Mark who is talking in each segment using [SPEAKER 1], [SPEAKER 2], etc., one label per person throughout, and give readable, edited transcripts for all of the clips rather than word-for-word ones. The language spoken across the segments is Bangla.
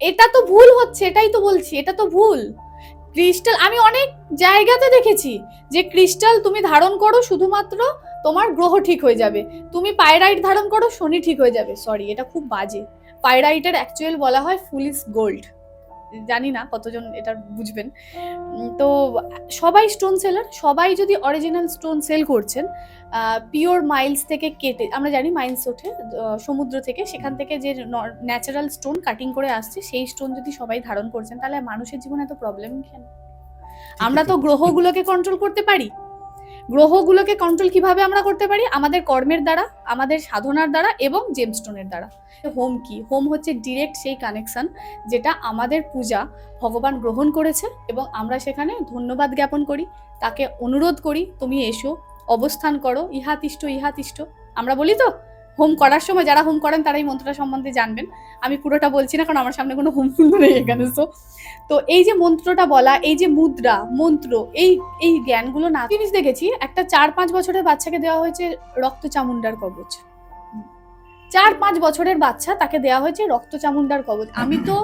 [SPEAKER 1] এটা তো ভুল হচ্ছে, এটাই তো বলছি, এটা তো ভুল। ক্রিস্টাল আমি অনেক জায়গাতে দেখেছি যে ক্রিস্টাল তুমি ধারণ করো শুধুমাত্র তোমার গ্রহ ঠিক হয়ে যাবে, তুমি পাইরাইট ধারণ করো শনি ঠিক হয়ে যাবে। সরি, এটা খুব বাজে। পাইরাইটের অ্যাকচুয়াল বলা হয় ফুলিশ গোল্ড। জানি না কতজন এটা বুঝবেন। তো সবাই স্টোন সেলার, সবাই যদি অরিজিনাল স্টোন সেল করছেন, পিওর মাইলস থেকে কেটে, আমরা জানি মাইলস ওঠে সমুদ্র থেকে, সেখান থেকে যে ন্যাচারাল স্টোন কাটিং করে আসছে সেই স্টোন যদি সবাই ধারণ করছেন, তাহলে মানুষের জীবনে এত প্রবলেম কেন? আমরা তো গ্রহগুলোকে কন্ট্রোল করতে পারি। গ্রহগুলোকে কন্ট্রোল কিভাবে আমরা করতে পারি? আমাদের কর্মের দ্বারা, আমাদের সাধনার দ্বারা এবং জেমস্টোনের দ্বারা। হোম কি? হোম হচ্ছে ডিরেক্ট সেই কানেকশন যেটা আমাদের পূজা ভগবান গ্রহণ করেছে এবং আমরা সেখানে ধন্যবাদ জ্ঞাপন করি, তাকে অনুরোধ করি তুমি এসো, অবস্থান করো, ইহা তিষ্ঠ ইহা তিষ্ঠ। আমরা বলি তো হোম করার সময়, যারা হোম করেন তারা এই মন্ত্রটা সম্বন্ধে জানবেন, আমি পুরোটা বলছি না কারণ আমার সামনে কোনো হোম ফুল নেই এখানে। তো এই যে মন্ত্রটা বলা, এই যে মুদ্রা মন্ত্র, এই এই জ্ঞানগুলো না, জিনিস দেখেছি একটা 4-5 বছরের বাচ্চাকে দেওয়া হয়েছে রক্ত চামুন্ডার কবচ। 4-5 বছরের বাচ্চা, তাকে দেওয়া হয়েছে রক্ত চামুন্ডার কবচ। আমি তো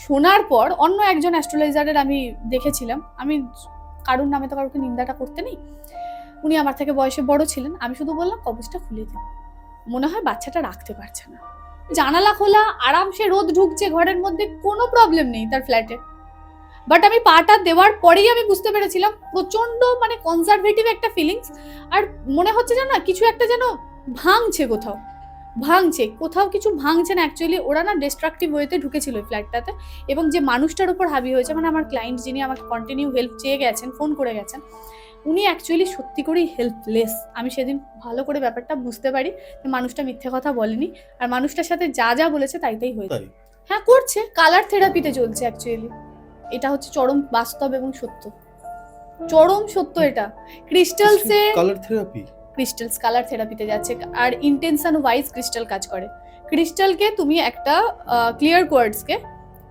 [SPEAKER 1] শোনার পর অন্য একজন অ্যাস্ট্রোলজারের আমি দেখেছিলাম, আমি কারুর নামে তো কারোকে নিন্দাটা করতে নেই, উনি আমার থেকে বয়সে বড় ছিলেন, আমি শুধু বললাম কবচটা খুলে দিন, মনে হয় বাচ্চাটা রাখতে পারছে না। জানালা খোলা, আরামসে রোদ ঢুকছে ঘরের মধ্যে, কোনো প্রবলেম নেই তার ফ্ল্যাটে। বাট আমি পাটা দেওয়ার পরেই আমি বুঝতে পেরেছিলাম প্রচন্ড মানে কনজারভেটিভ একটা ফিলিংস, আর মনে হচ্ছে যেন না কিছু একটা যেন ভাঙছে, কোথাও ভাঙছে, কোথাও কিছু ভাঙছে না। অ্যাকচুয়ালি ওরা না ডিস্ট্রাকটিভ ওয়েতে ঢুকেছিল ওই ফ্ল্যাটটাতে, এবং যে মানুষটার উপর হাবি হয়েছে, মানে আমার ক্লায়েন্ট যিনি আমাকে কন্টিনিউ হেল্প চেয়ে গেছেন, ফোন করে গেছেন, উনি অ্যাকচুয়ালি সত্যি করেই হেল্পলেস। আমি সেদিন ভালো করে ব্যাপারটা বুঝতে পারি যে মানুষটা মিথ্যে কথা বলেনি, আর মানুষটার সাথে যা যা বলেছে তাই তাই হয়েছে। হ্যাঁ করছে, কালার থেরাপিতে চলছে অ্যাকচুয়ালি। এটা হচ্ছে চরম বাস্তব এবং সত্য, চরম সত্য এটা। ক্রিস্টালসে
[SPEAKER 2] কালার থেরাপি,
[SPEAKER 1] ক্রিস্টালস কালার থেরাপিতে যাচ্ছে, আর ইন্টেনশন ওয়াইজ ক্রিস্টাল কাজ করে। ক্রিস্টালকে তুমি একটা ক্লিয়ার কোয়ার্টসকে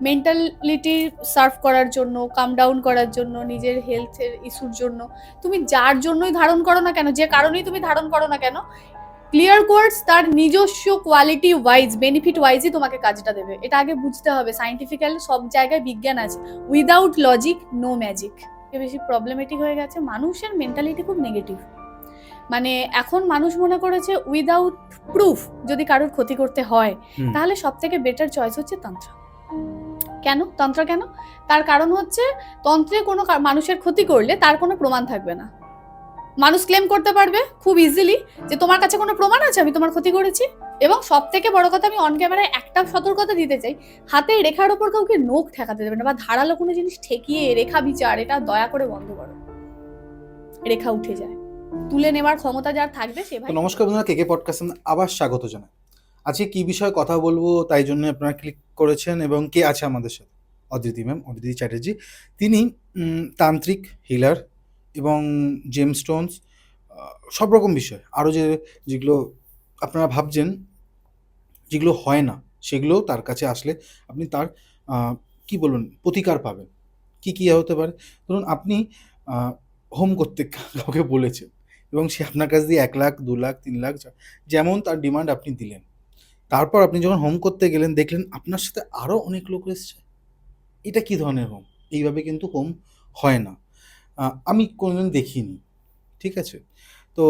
[SPEAKER 1] মেন্টালিটি সার্ভ করার জন্য, কাম ডাউন করার জন্য, নিজের হেলথের ইস্যুর জন্য, তুমি যার জন্যই ধারণ করো না কেন, যে কারণেই তুমি ধারণ করো না কেন, ক্লিয়ার কোয়ার্টস তার নিজস্ব কোয়ালিটি ওয়াইজ, বেনিফিট ওয়াইজই তোমাকে কাজটা দেবে। এটা আগে বুঝতে হবে। সাইন্টিফিক্যালি সব জায়গায় বিজ্ঞান আছে, উইদাউট লজিক নো ম্যাজিক। বেশি প্রবলেমেটিক হয়ে গেছে, মানুষের মেন্টালিটি খুব নেগেটিভ। মানে এখন মানুষ মনে করেছে উইদাউট প্রুফ যদি কারোর ক্ষতি করতে হয়, তাহলে সব থেকে বেটার চয়েস হচ্ছে তন্ত্র। কেন তন্ত্র? কেন? তার কারণ হচ্ছে তন্ত্রে কোনো মানুষের ক্ষতি করলে তার কোনো প্রমাণ থাকবে না। মানুষ ক্লেম করতে পারবে খুব ইজিলি যে তোমার কাছে কোনো প্রমাণ আছে আমি তোমার ক্ষতি করেছি। এবং সব থেকে বড় কথা, আমি অন ক্যামেরায় একটা সতর্কতা দিতে চাই, হাতের রেখার ওপর কাউকে নখ ঠেকাতে দেবে না, বা ধারালো কোনো জিনিস ঠেকিয়ে রেখা বিচার, এটা দয়া করে বন্ধ করো। রেখা উঠে যায়, তুলে নেওয়ার ক্ষমতা যার থাকবে সে ভাই।
[SPEAKER 2] নমস্কার বন্ধুরা, কেকে পডকাস্টে আবার স্বাগত জানাই। আজকে কি বিষয়ে কথা বলবো তাই জন্য আপনারা ক্লিক করেছেন, এবং কে আছে আমাদের সাথে? অদিতি ম্যাম, অদিতি চ্যাটার্জি। তিনি তান্ত্রিক হিলার এবং জেমস্টোনস, সব রকম বিষয়, আরও যেগুলো আপনারা ভাবছেন যেগুলো হয় না, সেগুলো তার কাছে আসলে আপনি তার কি বলুন প্রতিকার পাবেন। কি কী হতে পারে? ধরুন আপনি হোম করতে কাউকে বলেছেন এবং সে আপনার কাছ দিয়ে 1 লাখ 2 লাখ 3 লাখ যেমন তার ডিমান্ড আপনি দিলেন। তারপর আপনি যখন হোম করতে গেলেন দেখলেন আপনার সাথে আরও অনেক লোক এসছে। এটা কী ধরনের হোম? এইভাবে কিন্তু হোম হয় না। আমি কোনোদিন দেখিনি, ঠিক আছে? তো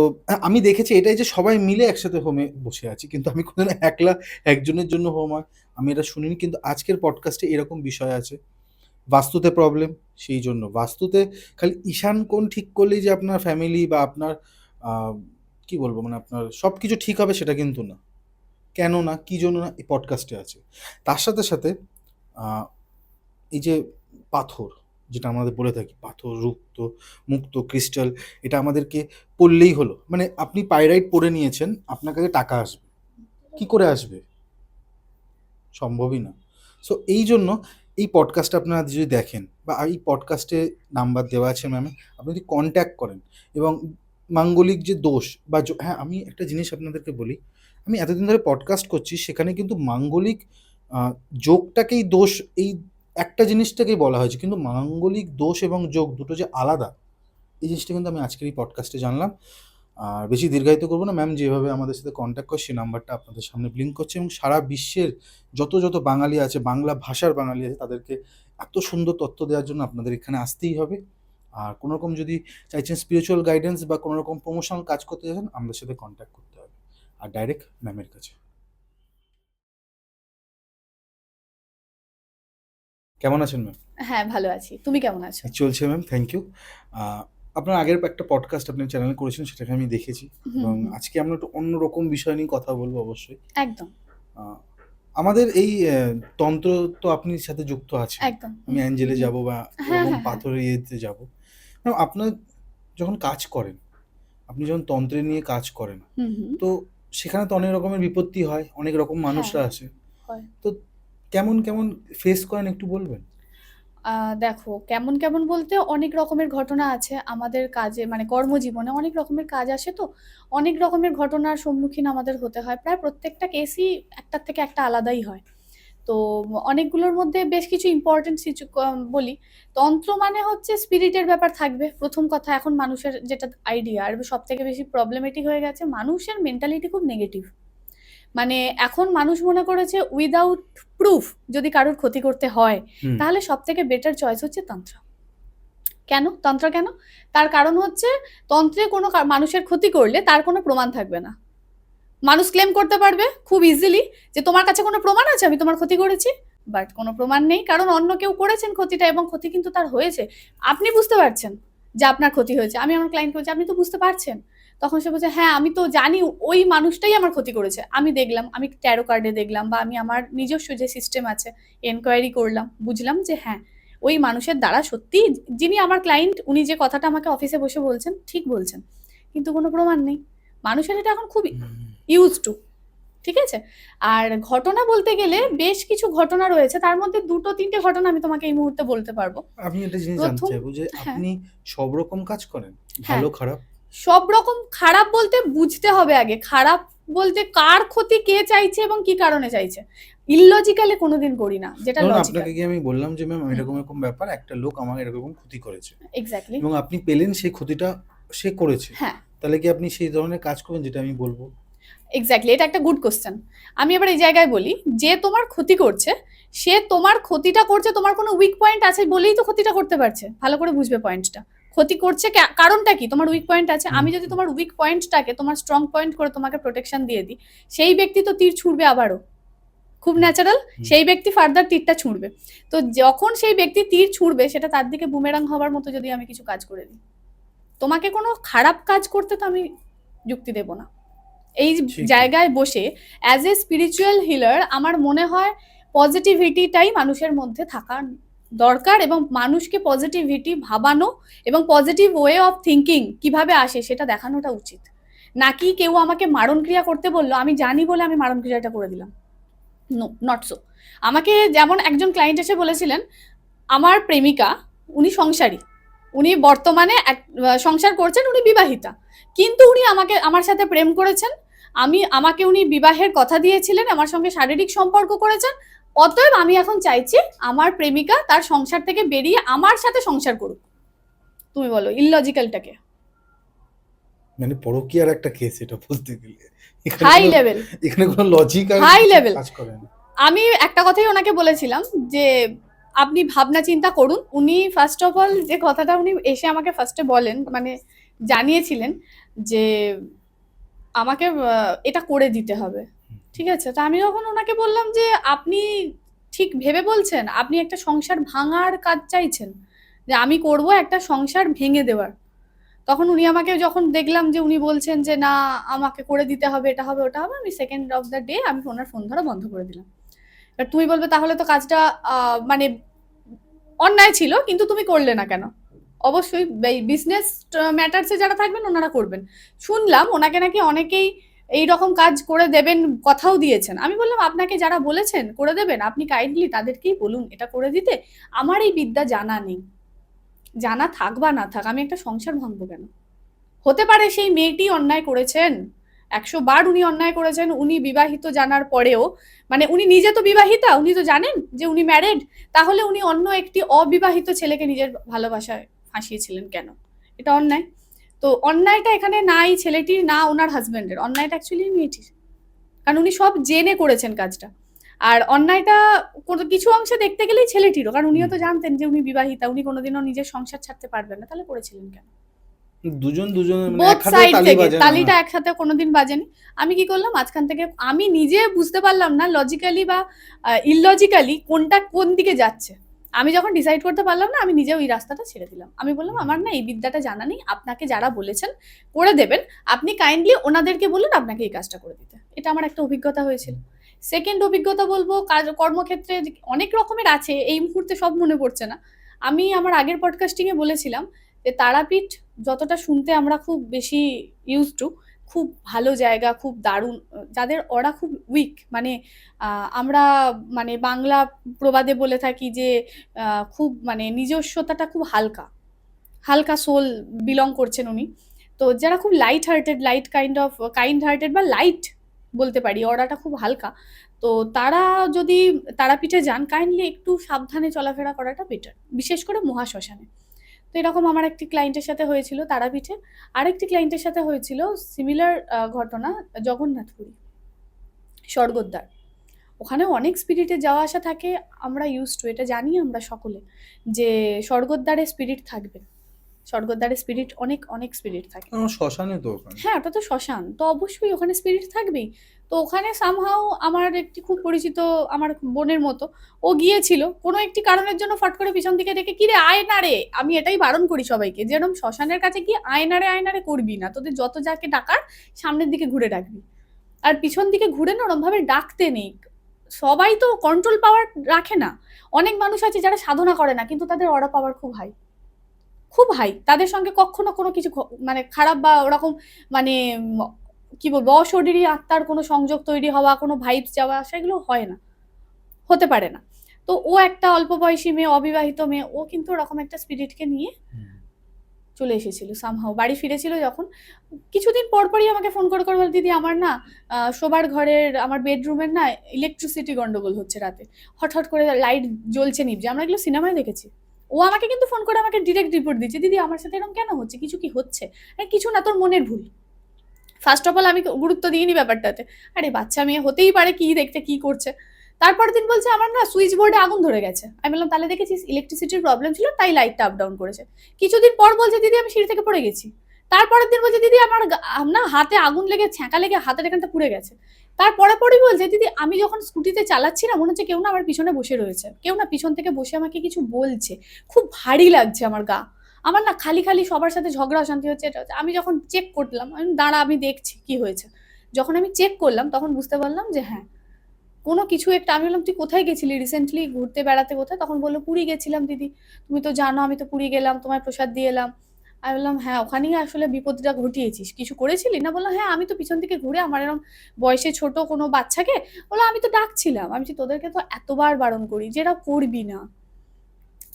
[SPEAKER 2] আমি দেখেছি এটাই যে সবাই মিলে একসাথে হোমে বসে আছি, কিন্তু আমি কোনোদিন একলা একজনের জন্য হোম হয় আমি এটা শুনিনি। কিন্তু আজকের পডকাস্টে এরকম বিষয় আছে। বাস্তুতে প্রবলেম, সেই জন্য বাস্তুতে খালি ঈশান কোণ ঠিক করলেই যে আপনার ফ্যামিলি বা আপনার কি বলবো, মানে আপনার সব কিছু ঠিক হবে সেটা কিন্তু না। কেন না, কী জন্য না, এই পডকাস্টে আছে। তার সাথে সাথে এই যে পাথর, যেটা আমাদের বলে থাকি পাথর রুক্ত মুক্ত ক্রিস্টাল, এটা আমাদেরকে পড়লেই হলো। মানে আপনি পাইরাইট পড়ে নিয়েছেন, আপনার কাছে টাকা আসবে, কি করে আসবে? সম্ভবই না। সো এই জন্য এই পডকাস্টটা আপনারা যদি দেখেন, বা এই পডকাস্টে নাম্বার দেওয়া আছে ম্যামে, আপনি যদি কন্ট্যাক্ট করেন, এবং মাঙ্গলিক যে দোষ বা হ্যাঁ, আমি একটা জিনিস আপনাদেরকে বলি, আমি এতদিন ধরে পডকাস্ট করছি, সেখানে কিন্তু মাঙ্গলিক যোগটাকেই দোষ, এই একটা জিনিসটাকেই বলা হয়েছে, কিন্তু মাঙ্গলিক দোষ এবং যোগ দুটো যে আলাদা, এই জিনিসটা কিন্তু আমি আজকের এই পডকাস্টে জানলাম। আর বেশি দীর্ঘায়িত করবো না, ম্যাম যেভাবে আমাদের সাথে কন্ট্যাক্ট করে সেই নাম্বারটা আপনাদের সামনে ব্লিঙ্ক করছে, এবং সারা বিশ্বের যত বাঙালি আছে, বাংলা ভাষার বাঙালি আছে, তাদেরকে এত সুন্দর তথ্য দেওয়ার জন্য আপনাদের এখানে আসতেই হবে। আর কোনো রকম যদি চাইছেন স্পিরিচুয়াল গাইডেন্স বা কোনো রকম প্রমোশনাল কাজ করতে চাইছেন, আমাদের সাথে কন্ট্যাক্ট করতে হবে, আর ডাইরেক্ট ম্যামের কাছে। কেমন আছেন ম্যাম?
[SPEAKER 1] হ্যাঁ, ভালো আছি। তুমি কেমন আছো?
[SPEAKER 2] চলছে ম্যাম, থ্যাংক ইউ। আপনার আগের একটা পডকাস্ট আপনি চ্যানেলে করেছেন, সেটাকে আমি দেখেছি, এবং আজকে আমরা একটু অন্যরকম বিষয় নিয়ে কথা বলবো অবশ্যই।
[SPEAKER 1] একদম
[SPEAKER 2] আহ, আমাদের এই তন্ত্র তো আপনি সাথে যুক্ত আছে,
[SPEAKER 1] একদম
[SPEAKER 2] আমি অ্যাঞ্জেলে যাব বা
[SPEAKER 1] হ্যাঁ
[SPEAKER 2] এরকম
[SPEAKER 1] হ্যাঁ হ্যাঁ
[SPEAKER 2] পাথরের ইয়েতে যাব। আপনার যখন কাজ করেন, আপনি যখন তন্ত্রে নিয়ে কাজ করেন,
[SPEAKER 1] হুম হুম
[SPEAKER 2] তো সেখানে তো অনেক রকমের বিপত্তি হয়, অনেক রকম মানুষরা
[SPEAKER 1] হ্যাঁ
[SPEAKER 2] আসে,
[SPEAKER 1] হয়।
[SPEAKER 2] তো কেমন কেমন ফেস করেন একটু বলবেন?
[SPEAKER 1] দেখো, কেমন কেমন বলতে অনেক রকমের ঘটনা আছে আমাদের কাজে, মানে কর্মজীবনে অনেক রকমের কাজ আসে, তো অনেক রকমের ঘটনার সম্মুখীন আমাদের হতে হয়। প্রায় প্রত্যেকটা কেসই একটার থেকে একটা আলাদাই হয়। তো অনেকগুলোর মধ্যে বেশ কিছু ইম্পর্টেন্ট বলি। তন্ত্র মানে হচ্ছে স্পিরিটের ব্যাপার থাকবে প্রথম কথা। এখন মানুষের যেটা আইডিয়া, আর সব থেকে বেশি প্রবলেমেটিক হয়ে গেছে, মানুষের মেন্টালিটি খুব নেগেটিভ। মানে এখন মানুষ মনে করেছে উইদাউট প্রুফ যদি কারোর ক্ষতি করতে হয়, তাহলে সব থেকে বেটার চয়েস হচ্ছে তন্ত্র। কেন তন্ত্র? কেন? তার কারণ হচ্ছে, তন্ত্রে কোনো মানুষের ক্ষতি করলে তার কোনো প্রমাণ থাকবে না। মানুষ ক্লেম করতে পারবে খুব ইজিলি যে তোমার কাছে কোনো প্রমাণ আছে আমি তোমার ক্ষতি করেছি, বাট কোনো প্রমাণ নেই, কারণ অন্য কেউ করেছেন ক্ষতিটা, এবং ক্ষতি কিন্তু তার হয়েছে। আপনি বুঝতে পারছেন যে আপনার ক্ষতি হয়েছে, আমি আমার ক্লায়েন্টকে বলছি আপনি তো বুঝতে পারছেন, তখন সে বলছে হ্যাঁ আমি তো জানি ওই মানুষটাই আমার ক্ষতি করেছে, আমি দেখলাম, আমি ট্যারো কার্ডে দেখলাম, বা আমি আমার নিজস্ব যে সিস্টেম আছে এনকোয়ারি করলাম, বুঝলাম যে হ্যাঁ ওই মানুষের দ্বারা সত্যি, যিনি আমার ক্লায়েন্ট উনি যে কথাটা আমাকে অফিসে বসে বলছেন ঠিক বলছেন, কিন্তু কোনো প্রমাণ নেই। মানুষের এটা এখন খুব ইউজ টু, ঠিক আছে? আর ঘটনা বলতে গেলে বেশ কিছু ঘটনা রয়েছে, তার মধ্যে ২-৩টে ঘটনা আমি তোমাকে এই মুহূর্তে বলতে পারবো।
[SPEAKER 2] আমি একটা জিনিস জানতে
[SPEAKER 1] প্রথম,
[SPEAKER 2] চাইবো যে
[SPEAKER 1] হ্যাঁ
[SPEAKER 2] আপনি সব রকম কাজ করেন,
[SPEAKER 1] হ্যাঁ
[SPEAKER 2] ভালো খারাপ?
[SPEAKER 1] সব রকম খারাপ বলতে বুঝতে হবে আগে, খারাপ বলতে কার ক্ষতি কে চাইছে এবং কি কারণে চাইছে। ইললজিক্যালি কোনোদিন করি না, যেটা
[SPEAKER 2] ধরুন
[SPEAKER 1] লজিক্যাল।
[SPEAKER 2] আপনাকে গিয়ে আমি বললাম যে ম্যাম এরকম এরকম ব্যাপার, একটা লোক আমার এরকম ক্ষতি করেছে,
[SPEAKER 1] এক্স্যাক্টলি
[SPEAKER 2] এবং আপনি পেলেন সেই ক্ষতিটা সে করেছে,
[SPEAKER 1] হ্যাঁ
[SPEAKER 2] তাহলে কি আপনি সেই ধরনের কাজ করবেন যেটা আমি বলবো?
[SPEAKER 1] এক্স্যাক্টলি, এটা একটা গুড কোশ্চেন। আমি এবার এই জায়গায় বলি, যে তোমার ক্ষতি করছে সে তোমার ক্ষতিটা করছে তোমার কোনো উইক পয়েন্ট আছে বলেই তো ক্ষতিটা করতে পারছে, ভালো করে বুঝবে পয়েন্টটা। ক্ষতি করছে কারণটা কি? তোমার উইক পয়েন্ট আছে। আমি যদি তোমার উইক পয়েন্টটাকে তোমার স্ট্রং পয়েন্ট করে তোমাকে প্রোটেকশন দিয়ে দিই, সেই ব্যক্তি তো তীর ছুড়বে আবারও, খুব ন্যাচারাল। সেই ব্যক্তি ফার্দার তীরটা ছুঁড়বে। তো যখন সেই ব্যক্তি তীর ছুঁড়বে সেটা তার দিকে বুমেরাং হওয়ার মতো যদি আমি কিছু কাজ করে দিই, তোমাকে কোনো খারাপ কাজ করতে তো আমি যুক্তি দেব না। এই জায়গায় বসে অ্যাজ এ স্পিরিচুয়াল হিলার আমার মনে হয় পজিটিভিটিটাই মানুষের মধ্যে থাকা দরকার, এবং মানুষকে পজিটিভিটি ভাবানো এবং পজিটিভ ওয়ে অফ থিঙ্কিং কিভাবে আসে সেটা দেখানোটা উচিত। নাকি কেউ আমাকে মারণ ক্রিয়া করতে বললো, আমি জানি বলে আমি মারণ ক্রিয়াটা করে দিলাম। No, not so. আমাকে যেমন একজন ক্লায়েন্ট এসে বলেছিলেন, আমার প্রেমিকা, উনি সংসারী, উনি বর্তমানে সংসার করছেন, উনি বিবাহিতা, কিন্তু উনি আমার সাথে প্রেম করেছেন, আমাকে উনি বিবাহের কথা দিয়েছিলেন, আমার সঙ্গে শারীরিক সম্পর্ক করেছেন, অতএব আমি এখন চাইছি আমার প্রেমিকা তার সংসার থেকে বেরিয়ে আমার সাথে সংসার করুক। তুমি বলো ইললজিক্যালটাকে?
[SPEAKER 2] মানে পরকীয়ার একটা কেস এটা বলতে গেলে,
[SPEAKER 1] হাই লেভেল,
[SPEAKER 2] এখানে কোনো লজিক আর
[SPEAKER 1] হাই লেভেল।
[SPEAKER 2] কাজ করে না।
[SPEAKER 1] আমি একটা কথাই ওনাকে বলেছিলাম যে আপনি ভাবনা চিন্তা করুন। উনি ফার্স্ট অফ অল যে কথাটা উনি এসে আমাকে ফার্স্টে বলেন, মানে জানিয়েছিলেন যে আমাকে এটা করে দিতে হবে, ঠিক আছে? তো আমি যখন ওনাকে বললাম যে আপনি ঠিক ভেবে বলছেন, আপনি একটা সংসার ভাঙার কাজ চাইছেন, যে আমি করব একটা সংসার ভেঙে দেওয়ার, তখন উনি আমাকে যখন দেখলাম যে উনি বলছেন যে না আমাকে করে দিতে হবে, এটা হবে ওটা হবে, আমি সেকেন্ড অফ দ্য ডে আমি ওনার ফোন ধরা বন্ধ করে দিলাম। এবার তুমি বলবে তাহলে তো কাজটা মানে অন্যায় ছিল, কিন্তু তুমি করলে না কেন? অবশ্যই বিজনেস ম্যাটার্সে যারা থাকবেন ওনারা করবেন। শুনলাম ওনাকে নাকি অনেকেই এই রকম কাজ করে দেবেন কথাও দিয়েছেন। আমি বললাম আপনাকে যারা বলেছেন করে দেবেন আপনি কাইন্ডলি তাদেরকেই বলুন এটা করে দিতে। আমার এই বিদ্যা জানা নেই, জানা থাক বা না থাক, আমি একটা সংসার ভাঙবো কেন? হতে পারে সেই মেয়েটি অন্যায় করেছেন, ১০০ বার উনি অন্যায় করেছেন, উনি বিবাহিত জানার পরেও, মানে উনি নিজে তো বিবাহিতা, উনি তো জানেন যে উনি ম্যারেড, তাহলে উনি অন্য একটি অবিবাহিত ছেলেকে নিজের ভালোবাসায় ফাঁসিয়েছিলেন কেন? এটা অন্যায়। তো অন্যায়টা এখানে নাই ছেলেটির না ওনার হাজবেন্ডের, অন্যায়টা অ্যাকচুয়ালি মেয়েটির, কারণ উনি সব জেনে করেছেন কাজটা। আর অন্যায়টা কিছু অংশে দেখতে গেলেই ছেলেটিরও, কারণ উনিও তো জানতেন যে উনি বিবাহিতা, উনি কোনোদিনও নিজের সংসার ছাড়তে পারবেন না, তাহলে করেছিলেন কেন?
[SPEAKER 2] দুজনের মানে
[SPEAKER 1] বোথ
[SPEAKER 2] এক হাতে
[SPEAKER 1] সাইড
[SPEAKER 2] তালি
[SPEAKER 1] থেকে,
[SPEAKER 2] বাজে না।
[SPEAKER 1] তালিটা একসাথে কোনোদিন বাজেনি। আমি কি করলাম, মাঝখান থেকে আমি নিজে বুঝতে পারলাম না লজিক্যালি বা ইললজিক্যালি কোনটা কোন দিকে যাচ্ছে। আমি যখন ডিসাইড করতে পারলাম না, আমি নিজে ওই রাস্তাটা ছেড়ে দিলাম। আমি বললাম আমার না এই বিদ্যাটা জানা নেই, আপনাকে যারা বলেছেন করে দেবেন, আপনি কাইন্ডলি ওনাদেরকে বলুন আপনাকে এই কাজটা করে দিতে। এটা আমার একটা অভিজ্ঞতা হয়েছিল। সেকেন্ড অভিজ্ঞতা বলবো, কাজ কর্মক্ষেত্রে অনেক রকমের আছে, এই মুহূর্তে সব মনে পড়ছে না। আমি আমার আগের পডকাস্টিং এ বলেছিলাম যে তারাপীঠ যতটা শুনতে আমরা খুব বেশি ইউজ টু, খুব ভালো জায়গা, খুব দারুণ, যাদের ওরা খুব উইক, মানে আমরা মানে বাংলা প্রবাদে বলে থাকি যে খুব মানে নিজস্বতাটা খুব হালকা, হালকা সোল বিলং করছেন উনি। তো যারা খুব light hearted, light kind hearted বা লাইট বলতে পারি, অরাটা খুব হালকা, তো তারা যদি তারাপীঠে যান কাইন্ডলি একটু সাবধানে চলাফেরা করাটা বেটার, বিশেষ করে মহাশ্মশানে। তো এরকম আমার একটি ক্লায়েন্টের সাথে হয়েছিল তারাপীঠে। আরেকটি ক্লায়েন্টের সাথে হয়েছিল সিমিলার ঘটনা জগন্নাথপুরী, স্বর্গদ্বার। ওখানে অনেক স্পিরিটে যাওয়া আসা থাকে, আমরা ইউজ টু, এটা জানি আমরা সকলে যে স্বর্গদ্বারে স্পিরিট থাকবে, স্বর্গদ্বারে স্পিরিট অনেক অনেক স্পিরিট থাকে।
[SPEAKER 2] শ্মশানে তো ওখানে।
[SPEAKER 1] হ্যাঁ, ওটা তো শ্মশান, তো অবশ্যই ওখানে স্পিরিট থাকবেই। তো ওখানে সামহাও আমার একটি খুব পরিচিত, আমার বোনের মতো, ও গিয়েছিল কোনো একটি কারণের জন্য, ফট করে পিছন দিকে দেখে, কিরে আয় না রে, আমি এটাই বারণ করি সবাইকে, যেরকম শ্মশানের কাছে গিয়ে আয়নারে করবি না, তোদের যত যাকে ডাকার সামনের দিকে ঘুরে ডাকবি, আর পিছন দিকে ঘুরে না ওরম ভাবে ডাকতে নেই। সবাই তো কন্ট্রোল পাওয়ার রাখে না, অনেক মানুষ আছে যারা সাধনা করে না কিন্তু তাদের অরা পাওয়ার খুব হাই, খুব হাই, তাদের সঙ্গে কখনো কোনো কিছু মানে খারাপ বা ওরকম মানে কি বলবো অশরীরী আত্মার কোনো সংযোগ তৈরি হওয়া, কোনো ভাইবস যাওয়া, সেগুলো হয় না, হতে পারে না। তো ও একটা অল্প বয়সী মেয়ে, অবিবাহিত মেয়ে, ও কিন্তু ওরকম একটা স্পিরিটকে নিয়ে চলে এসেছিল সামহাও, বাড়ি ফিরেছিল যখন, কিছুদিন পরপরই আমাকে ফোন করে বলে, দিদি আমার না শোবার ঘরের আমার বেডরুমের না ইলেকট্রিসিটি গন্ডগোল হচ্ছে, রাতে হঠাৎ করে লাইট জ্বলছে নিভছে, আমরা এগুলো সিনেমায় দেখেছি। ও আমাকে কিন্তু ফোন করে আমাকে ডিরেক্ট রিপোর্ট দিচ্ছে, দিদি আমার সাথে এরকম কেন হচ্ছে, কিছু কি হচ্ছে? কিছু না, তোর মনের ভুল। ফার্স্ট অফ অল আমি গুরুত্ব দিইনি ব্যাপারটাতে, আরে বাচ্চা মেয়ে হতেই পারে, কি দেখতে কি করছে। তারপর দিন বলছে আমার না সুইচ বোর্ডে আগুন ধরে গেছে। আমি বললাম তাহলে দেখেছিস ইলেকট্রিসিটির প্রবলেম ছিল তাই লাইটটা আপ ডাউন করেছে। কিছুদিন পর বলছে দিদি আমি সিঁড়ি থেকে পড়ে গেছি। তারপরের দিন বলছে দিদি আমার না হাতে আগুন লেগে ছ্যাঁকা লেগে হাতের এখানটা পুড়ে গেছে। তারপরে পরেই বলছে দিদি আমি যখন স্কুটিতে চালাচ্ছি না মনে হচ্ছে কেউ না আমার পিছনে বসে রয়েছে, কেউ না পিছন থেকে বসে আমাকে কিছু বলছে, খুব ভারী লাগছে আমার গা, আমার না খালি খালি সবার সাথে ঝগড়া অশান্তি হচ্ছে, এটা হচ্ছে। আমি যখন চেক করলাম, আমি দাঁড়া আমি দেখছি কি হয়েছে, যখন আমি চেক করলাম তখন বুঝতে পারলাম যে হ্যাঁ কোনো কিছু একটা। আমি বললাম তুই কোথায় গেছিলি রিসেন্টলি ঘুরতে বেড়াতে কোথায়? তখন বললো পুরী গেছিলাম দিদি, তুমি তো জানো আমি তো পুরী গেলাম, তোমার প্রসাদ দিয়ে এলাম। আমি বললাম হ্যাঁ ওখানেই আসলে বিপদটা ঘটিয়েছিস, কিছু করেছিলি না? বললো হ্যাঁ আমি তো পিছন থেকে ঘুরে আমার এরকম বয়সে ছোট কোনো বাচ্চাকে, বললো আমি তো ডাকছিলাম। আমি তোদেরকে তো এতবার বারণ করি যেটা করবি না,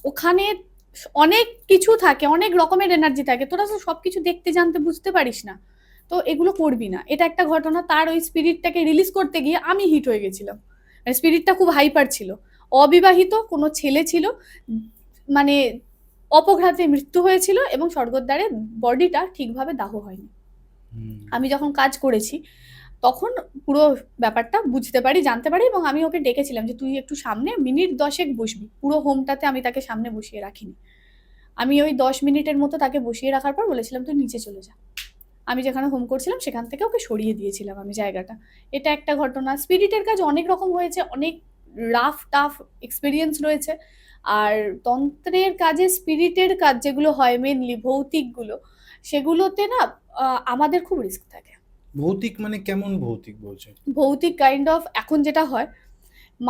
[SPEAKER 1] ওখানে অনেক কিছু থাকে, অনেক রকমের এনার্জি থাকে, তোরা তো সবকিছু দেখতে জানতে বুঝতে পারিস না, তো এগুলো করবি না। এটা একটা ঘটনা। তার ওই স্পিরিটটাকে রিলিজ করতে গিয়ে আমি হিট হয়ে গেছিলাম, স্পিরিটটা খুব হাইপার ছিল, অবিবাহিত কোনো ছেলে ছিল, মানে অপঘাতে মৃত্যু হয়েছিল এবং স্বর্গদ্বারে বডিটা ঠিকভাবে দাহ হয়নি। আমি যখন কাজ করেছি তখন পুরো ব্যাপারটা বুঝতে পারি, জানতে পারি, এবং আমি ওকে ডেকেছিলাম যে তুই একটু সামনে মিনিট 10 বসবি। পুরো হোমটাতে আমি তাকে সামনে বসিয়ে রাখিনি, আমি ওই 10 মিনিটের মতো তাকে বসিয়ে রাখার পর বলেছিলাম তুই নিচে চলে যা। আমি যেখানে হোম করছিলাম সেখান থেকে ওকে সরিয়ে দিয়েছিলাম আমি জায়গাটা। এটা একটা ঘটনা। স্পিরিটের কাজ অনেক রকম হয়েছে, অনেক রাফ টাফ এক্সপিরিয়েন্স রয়েছে। আর তন্ত্রের কাজে স্পিরিটের কাজ যেগুলো হয় মেনলি ভৌতিকগুলো, সেগুলোতে না আমাদের খুব রিস্ক থাকে।
[SPEAKER 2] ভৌতিক মানে কেমন ভৌতিক বলছে?
[SPEAKER 1] ভৌতিক কাইন্ড অফ এখন যেটা হয়,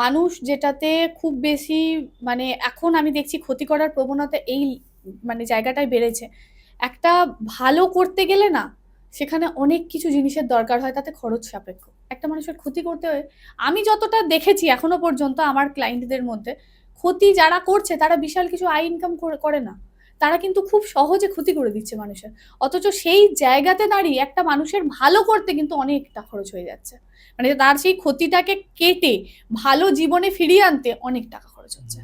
[SPEAKER 1] মানুষ যেটাতে খুব বেশি মানে এখন আমি দেখছি ক্ষতি করার প্রবণতা এই মানে জায়গাটায় বেড়েছে। একটা ভালো করতে গেলে না সেখানে অনেক কিছু জিনিসের দরকার হয়, তাতে খরচ সাপেক্ষ। একটা মানুষের ক্ষতি করতে হয়, আমি যতটা দেখেছি এখনো পর্যন্ত আমার ক্লায়েন্টদের মধ্যে, ক্ষতি যারা করছে তারা বিশাল কিছু আয় ইনকাম করে না, তারা কিন্তু খুব সহজে ক্ষতি করে দিচ্ছে মানুষের। অথচ সেই জায়গাতে দাঁড়িয়ে একটা মানুষের ভালো করতে কিন্তু অনেকটা খরচ হয়ে যাচ্ছে, মানে তার সেই ক্ষতিটাকে কেটে ভালো জীবনে ফিরিয়ে আনতে অনেক টাকা খরচ হচ্ছে।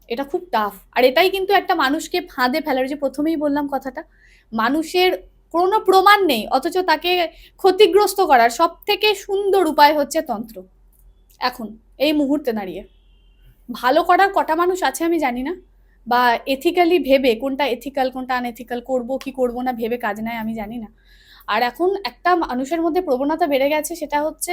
[SPEAKER 1] এটা খুব টাফ। আর এটাই কিন্তু একটা মানুষকে ফাঁদে ফেলার, যে প্রথমেই বললাম কথাটা, মানুষের কোনো প্রমাণ নেই অথচ তাকে ক্ষতিগ্রস্ত করার সব থেকে সুন্দর উপায় হচ্ছে তন্ত্র। এখন এই মুহূর্তে দাঁড়িয়ে ভালো করার কটা মানুষ আছে আমি জানি না, বা এথিক্যালি ভেবে কোনটা এথিক্যাল কোনটা আনএথিক্যাল, করবো কি করবো না ভেবে কাজ নেয় আমি জানি না। আর এখন একটা মানুষের মধ্যে প্রবণতা বেড়ে গেছে, সেটা হচ্ছে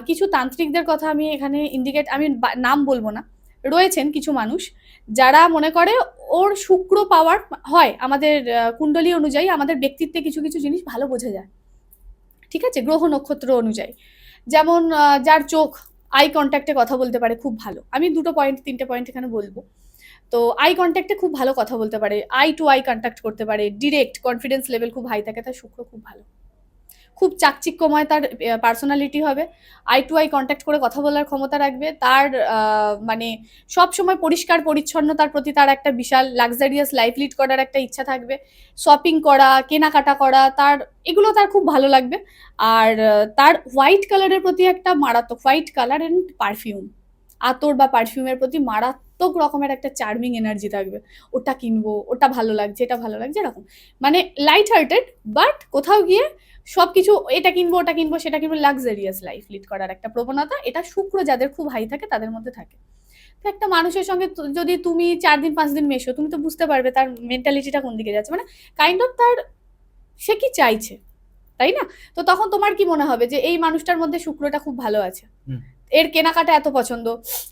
[SPEAKER 1] কিছু তান্ত্রিকদের কথা আমি এখানে ইন্ডিকেট, আমি নাম বলবো না, রয়েছেন কিছু মানুষ যারা মনে করে ওর শুক্র পাওয়ার হয় আমাদের কুণ্ডলী অনুযায়ী আমাদের ব্যক্তিত্বে কিছু কিছু জিনিস ভালো বোঝা যায়, ঠিক আছে, গ্রহ নক্ষত্র অনুযায়ী। যেমন যার চোখ আই কন্ট্যাক্টে কথা বলতে পারে খুব ভালো, আমি দুটো পয়েন্ট তিনটে পয়েন্ট এখানে বলবো। তো আই কন্ট্যাক্টে খুব ভালো কথা বলতে পারে, আই টু আই কন্ট্যাক্ট করতে পারে, ডিরেক্ট কনফিডেন্স লেভেল খুব হাই থাকে, তার শুক্র খুব ভালো, খুব চাকচিক্যময় তার পার্সোনালিটি হবে, আই টু আই কন্ট্যাক্ট করে কথা বলার ক্ষমতা রাখবে, তার মানে সব সময় পরিষ্কার পরিচ্ছন্নতার প্রতি তার একটা বিশাল লাক্সারিয়াস লাইফ লিড করার একটা ইচ্ছা থাকবে, শপিং করা কেনাকাটা করা তার, এগুলো তার খুব ভালো লাগবে। আর তার হোয়াইট কালারের প্রতি একটা মারাত্মক, হোয়াইট কালার অ্যান্ড পারফিউম, আতর বা পারফিউমের প্রতি মারাত্মক রকমের একটা চার্মিং এনার্জি থাকবে, ওটা কিনবো, ওটা ভালো লাগছে, এটা ভালো লাগছে, এরকম মানে লাইট হার্টেড, বাট কোথাও গিয়ে সবকিছু এটা কিনবো ওটা কিনবো সেটা কিনবো, লাক্সারিয়াস লাইফ লিড করার একটা প্রবণতা, এটা শুক্র যাদের খুব হাই থাকে তাদের মধ্যে থাকে। তো একটা মানুষের সঙ্গে যদি তুমি 4 দিন 5 দিন মেশো, তুমি তো বুঝতে পারবে তার মেন্টালিটিটা কোন দিকে যাচ্ছে, মানে কাইন্ড অফ তার সে কি চাইছে, তাই না? তো তখন তোমার কি মনে হবে যে এই মানুষটার মধ্যে শুক্রটা খুব ভালো আছে, এর কেনাকাটা এত পছন্দ,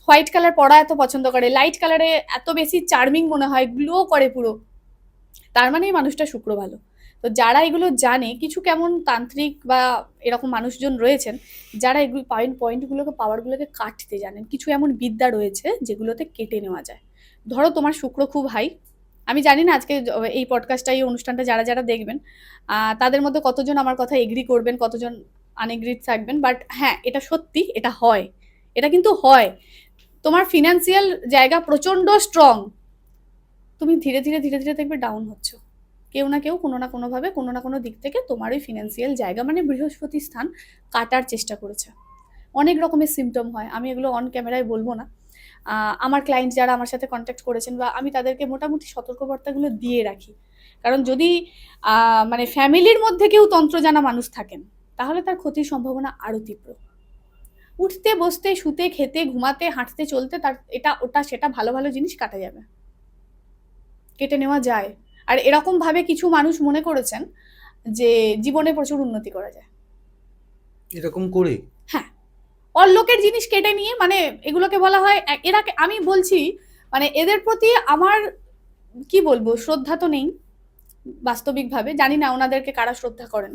[SPEAKER 1] হোয়াইট কালার পরা এত পছন্দ করে, লাইট কালারে এত বেশি চার্মিং মনে হয়, গ্লো করে পুরো, তার মানে এই মানুষটা শুক্র ভালো। তো যারা এগুলো জানে, কিছু কেমন তান্ত্রিক বা এরকম মানুষজন রয়েছেন যারা এগুলো পয়েন্টগুলোকে পাওয়ারগুলোকে কাটতে জানেন, কিছু এমন বিদ্যা রয়েছে যেগুলোতে কেটে নেওয়া যায়। ধরো তোমার শুক্র খুব হাই, আমি জানি না আজকে এই পডকাস্টটা এই অনুষ্ঠানটা যারা যারা দেখবেন তাদের মধ্যে কতজন আমার কথা এগ্রি করবেন, কতজন আনএগ্রিড থাকবেন, বাট হ্যাঁ এটা সত্যি, এটা হয়, এটা কিন্তু হয়। তোমার ফিনান্সিয়াল জায়গা প্রচন্ড স্ট্রং, তুমি ধীরে ধীরে ধীরে ধীরে দেখবে ডাউন হচ্ছ, কেউ না কেউ কোনো না কোনোভাবে কোনো না কোনো দিক থেকে তোমার ওই ফিনান্সিয়াল জায়গা মানে বৃহস্পতি স্থান কাটার চেষ্টা করেছে। অনেক রকমের সিমটম হয়, আমি এগুলো অন ক্যামেরায় বলবো না। আমার ক্লায়েন্ট যারা আমার সাথে কন্ট্যাক্ট করেছেন বা আমি তাদেরকে মোটামুটি সতর্কবার্তাগুলো দিয়ে রাখি, কারণ যদি মানে ফ্যামিলির মধ্যে কেউ তন্ত্র জানা মানুষ থাকেন তাহলে তার ক্ষতির সম্ভাবনা আরও তীব্র। উঠতে বসতে শুতে খেতে ঘুমাতে হাঁটতে চলতে তার এটা ওটা সেটা ভালো ভালো জিনিস কাটা যাবে, কেটে নেওয়া যায়। আর এরকম ভাবে কিছু মানুষ মনে করেছেন যে জীবনে প্রচুর উন্নতি করা যায়
[SPEAKER 2] এরকম করে।
[SPEAKER 1] হ্যাঁ, অল্লোকের জিনিস কেটে নিয়ে, মানে এগুলোকে বলা হয় এরা, আমি বলছি মানে এদের প্রতি আমার কি বলবো, শ্রদ্ধা তো নেই বাস্তবিকভাবে, জানি না ওনাদেরকে কারা শ্রদ্ধা করেন,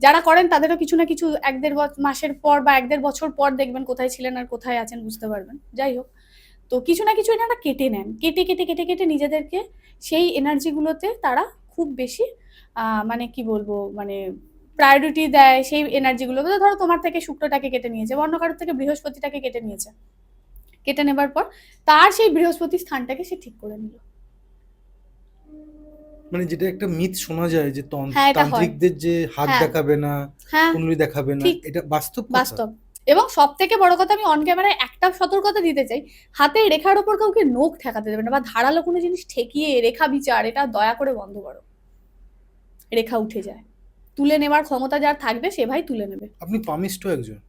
[SPEAKER 1] যারা করেন তাদেরও কিছু না কিছু 1-1.5 মাসের পর বা 1-1.5 বছর পর দেখবেন কোথায় ছিলেন আর কোথায় আছেন বুঝতে পারবেন। যাই হোক, তো কিছু না কিছু এনারা কেটে নেন, কেটে কেটে কেটে কেটে নিজেদেরকে সেই এনার্জিগুলোতে তারা খুব বেশি মানে কি বলবো, মানে প্রায়োরিটি দেয় সেই এনার্জিগুলোকে। ধরো তোমার থেকে শুক্রটাকে কেটে নিয়েছে, অন্য কারোর থেকে বৃহস্পতিটাকে কেটে নিয়েছে, কেটে নেবার পর তার সেই বৃহস্পতি স্থানটাকে সে ঠিক করে নিল।
[SPEAKER 2] মানে যেটা একটা মিথ শোনা যায় যে
[SPEAKER 1] হ্যাঁ এটা হয়,
[SPEAKER 2] তান্ত্রিকদের যে হাত
[SPEAKER 1] হ্যাঁ
[SPEAKER 2] দেখাবে না,
[SPEAKER 1] হ্যাঁ
[SPEAKER 2] কুণ্ডলী দেখাবে না,
[SPEAKER 1] ঠিক,
[SPEAKER 2] এটা বাস্তব কথা?
[SPEAKER 1] বাস্তব। এবং সব থেকে বড় কথা, আমি অন ক্যামেরায় একটা সতর্কতা দিতে চাই, হাতের রেখার ওপর কাউকে নখ ঠেকাতে দেবে না, বা ধারালো কোনো জিনিস ঠেকিয়ে রেখা বিচার এটা দয়া করে বন্ধ করো। রেখা উঠে যায়, তুলে নেওয়ার ক্ষমতা যার থাকবে সে ভাই তুলে নেবে।
[SPEAKER 2] আপনি পামিস্ট একজন,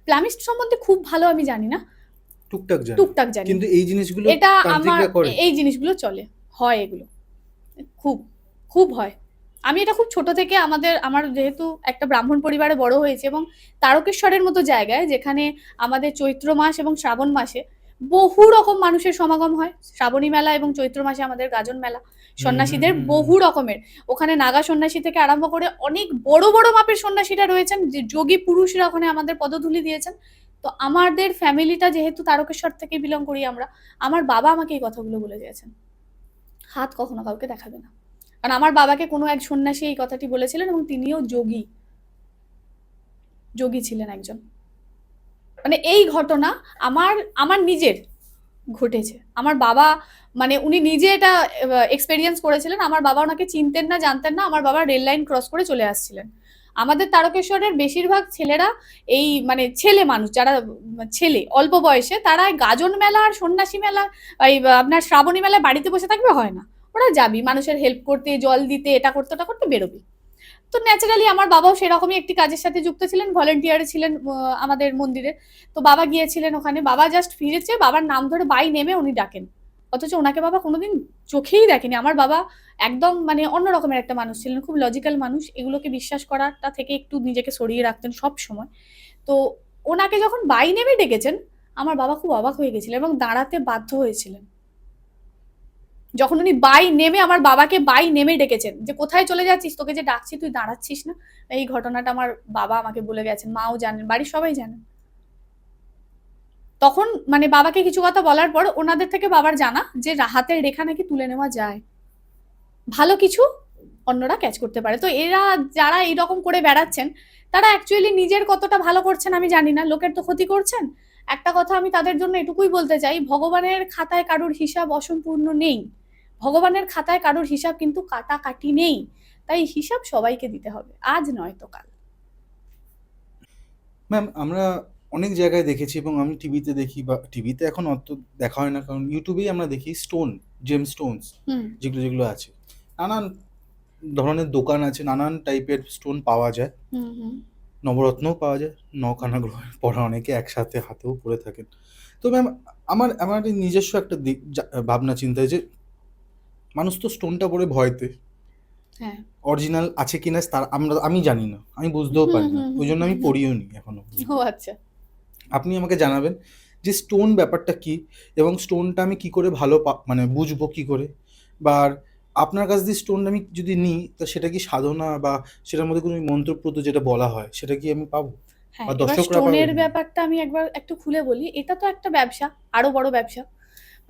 [SPEAKER 1] প্লামিস্ট সম্বন্ধে খুব ভালো আমি জানি না,
[SPEAKER 2] টুকটাক জানেন,
[SPEAKER 1] টুকটাক জানি,
[SPEAKER 2] কিন্তু এই জিনিসগুলো
[SPEAKER 1] এটা আমার
[SPEAKER 2] তান্ত্রিকরা করে।
[SPEAKER 1] এই জিনিসগুলো চলে, হয় এগুলো খুব খুব হয়। আমি এটা খুব ছোট থেকে আমার যেহেতু একটা ব্রাহ্মণ পরিবারে বড় হয়েছে, এবং তারকেশ্বরের মতো জায়গায় যেখানে আমাদের চৈত্র মাস এবং শ্রাবণ মাসে বহু রকম মানুষের সমাগম হয়, শ্রাবণী মেলা এবং চৈত্র মাসে আমাদের গাজন মেলা, সন্ন্যাসীদের বহু রকমের, ওখানে নাগা সন্ন্যাসী থেকে আরম্ভ করে অনেক বড় বড় মাপের সন্ন্যাসীরা রয়েছেন, যে যোগী পুরুষরা ওখানে আমাদের পদধূলি দিয়েছেন। তো আমাদের ফ্যামিলিটা যেহেতু তারকেশ্বর থেকে বিলং করি আমরা, আমার বাবা আমাকে এই কথাগুলো বলে গেছেন, হাত কখনো কাউকে দেখাবে না। কারণ আমার বাবাকে কোনো এক সন্ন্যাসী এই কথাটি বলেছিলেন, এবং তিনিও যোগী, যোগী ছিলেন একজন। মানে এই ঘটনা আমার আমার নিজের ঘটেছে, আমার বাবা মানে উনি নিজে এটা এক্সপেরিয়েন্স করেছিলেন। আমার বাবা ওনাকে চিনতেন না জানতেন না, আমার বাবা রেল লাইন ক্রস করে চলে আসছিলেন, আমাদের তারকেশ্বরের বেশিরভাগ ছেলেরা এই মানে ছেলে মানুষ যারা ছেলে অল্প বয়সে, তারা গাজন মেলা আর সন্ন্যাসী মেলা, এই আপনার শ্রাবণী মেলায় বাড়িতে বসে থাকবে হয় না, ওরা যাবি মানুষের হেল্প করতে, জল দিতে, এটা করতে ওটা করতে বেরোবি। তো ন্যাচারালি আমার বাবাও সেরকমই একটি কাজের সাথে যুক্ত ছিলেন, ভলেন্টিয়ারে ছিলেন আমাদের মন্দিরে। তো বাবা গিয়েছিলেন ওখানে, বাবা জাস্ট ফিরেছে, বাবার নাম ধরে বাই নেমে উনি ডাকেন, অথচ ওনাকে বাবা কোনোদিন চোখেই দেখেনি। আমার বাবা একদম মানে অন্য রকমের একটা মানুষ ছিলেন, খুব লজিক্যাল মানুষ, এগুলোকে বিশ্বাস করাটা থেকে একটু নিজেকে সরিয়ে রাখতেন সব সময়। তো ওনাকে যখন বাই নেমে ডেকেছেন, আমার বাবা খুব অবাক হয়ে গেছিলেন এবং দাঁড়াতে বাধ্য হয়েছিলেন। যখন উনি বাই নেমে আমার বাবাকে বাই নেমে ডেকেছেন, যে কোথায় চলে যাচ্ছিস, তোকে যে ডাকছি তুই দাঁড়াচ্ছিস না, এই ঘটনাটা আমার বাবা আমাকে বলে গেছেন, মাও জানেন, বাড়ির সবাই জানেন। তখন মানে বাবাকে কিছু কথা বলার পর ওনাদের থেকে বাবার জানা যে হাতের রেখা নাকি তুলে নেওয়া যায়, ভালো কিছু অন্যরা ক্যাচ করতে পারে। তো এরা যারা এইরকম করে বেড়াচ্ছেন, তারা অ্যাকচুয়ালি নিজের কতটা ভালো করছেন আমি জানি না, লোকের তো ক্ষতি করছেন। একটা কথা আমি তাদের জন্য এটুকুই বলতে চাই, ভগবানের খাতায় কারোর হিসাব অসম্পূর্ণ নেই, ভগবানের খাতায় কারোর হিসাব কিন্তু কাটাকাটি নেই, তাই হিসাব সবাইকে দিতে হবে, আজ নয় তো কাল।
[SPEAKER 2] ম্যাম আমরা অনেক জায়গায় দেখেছি এবং আমি টিভিতে দেখি, বা টিভিতে এখন অত দেখা হয় না কারণ ইউটিউবেই আমরা দেখি স্টোন, জেম স্টোনস
[SPEAKER 1] হুম
[SPEAKER 2] যেগুলো যেগুলো আছে, নানান ধরনের দোকান আছে, নানান টাইপের স্টোন পাওয়া যায়,
[SPEAKER 1] হুম হুম
[SPEAKER 2] নবরত্নও পাওয়া যায়, নখানা গ্রহের পড়া অনেকে একসাথে হাতেও পরে থাকেন। তো ম্যাম আমার আমার এই নিজস্ব একটা দিক ভাবনা চিন্তায় যে মানুষ তো স্টোনটা পরে ভয়তে,
[SPEAKER 1] হ্যাঁ
[SPEAKER 2] অরিজিনাল আছে কিনা তার আমি জানি না, আমি বুঝতেও
[SPEAKER 1] হুম
[SPEAKER 2] পারি না,
[SPEAKER 1] হুম
[SPEAKER 2] ওই
[SPEAKER 1] হুম
[SPEAKER 2] জন্য আমি
[SPEAKER 1] হুম
[SPEAKER 2] পড়িও নি এখনো।
[SPEAKER 1] ও আচ্ছা।
[SPEAKER 2] আপনি আমাকে জানাবেন যে স্টোন ব্যাপারটা কি, এবং স্টোনটা আমি কি করে ভালো মানে বুঝবো কি করে, বা আর আপনার কাছ দিয়ে স্টোন আমি যদি নিই তা সেটা কি সাধনা বা সেটার মধ্যে কোনো মন্ত্রপ্রত যেটা বলা হয় সেটা কি আমি পাবো,
[SPEAKER 1] হ্যাঁ,
[SPEAKER 2] বা
[SPEAKER 1] এবার
[SPEAKER 2] দর্শকরা
[SPEAKER 1] স্টোনের
[SPEAKER 2] পাবেন?
[SPEAKER 1] ব্যাপারটা আমি একবার একটু খুলে বলি, এটা তো একটা ব্যবসা, আরো বড় ব্যবসা,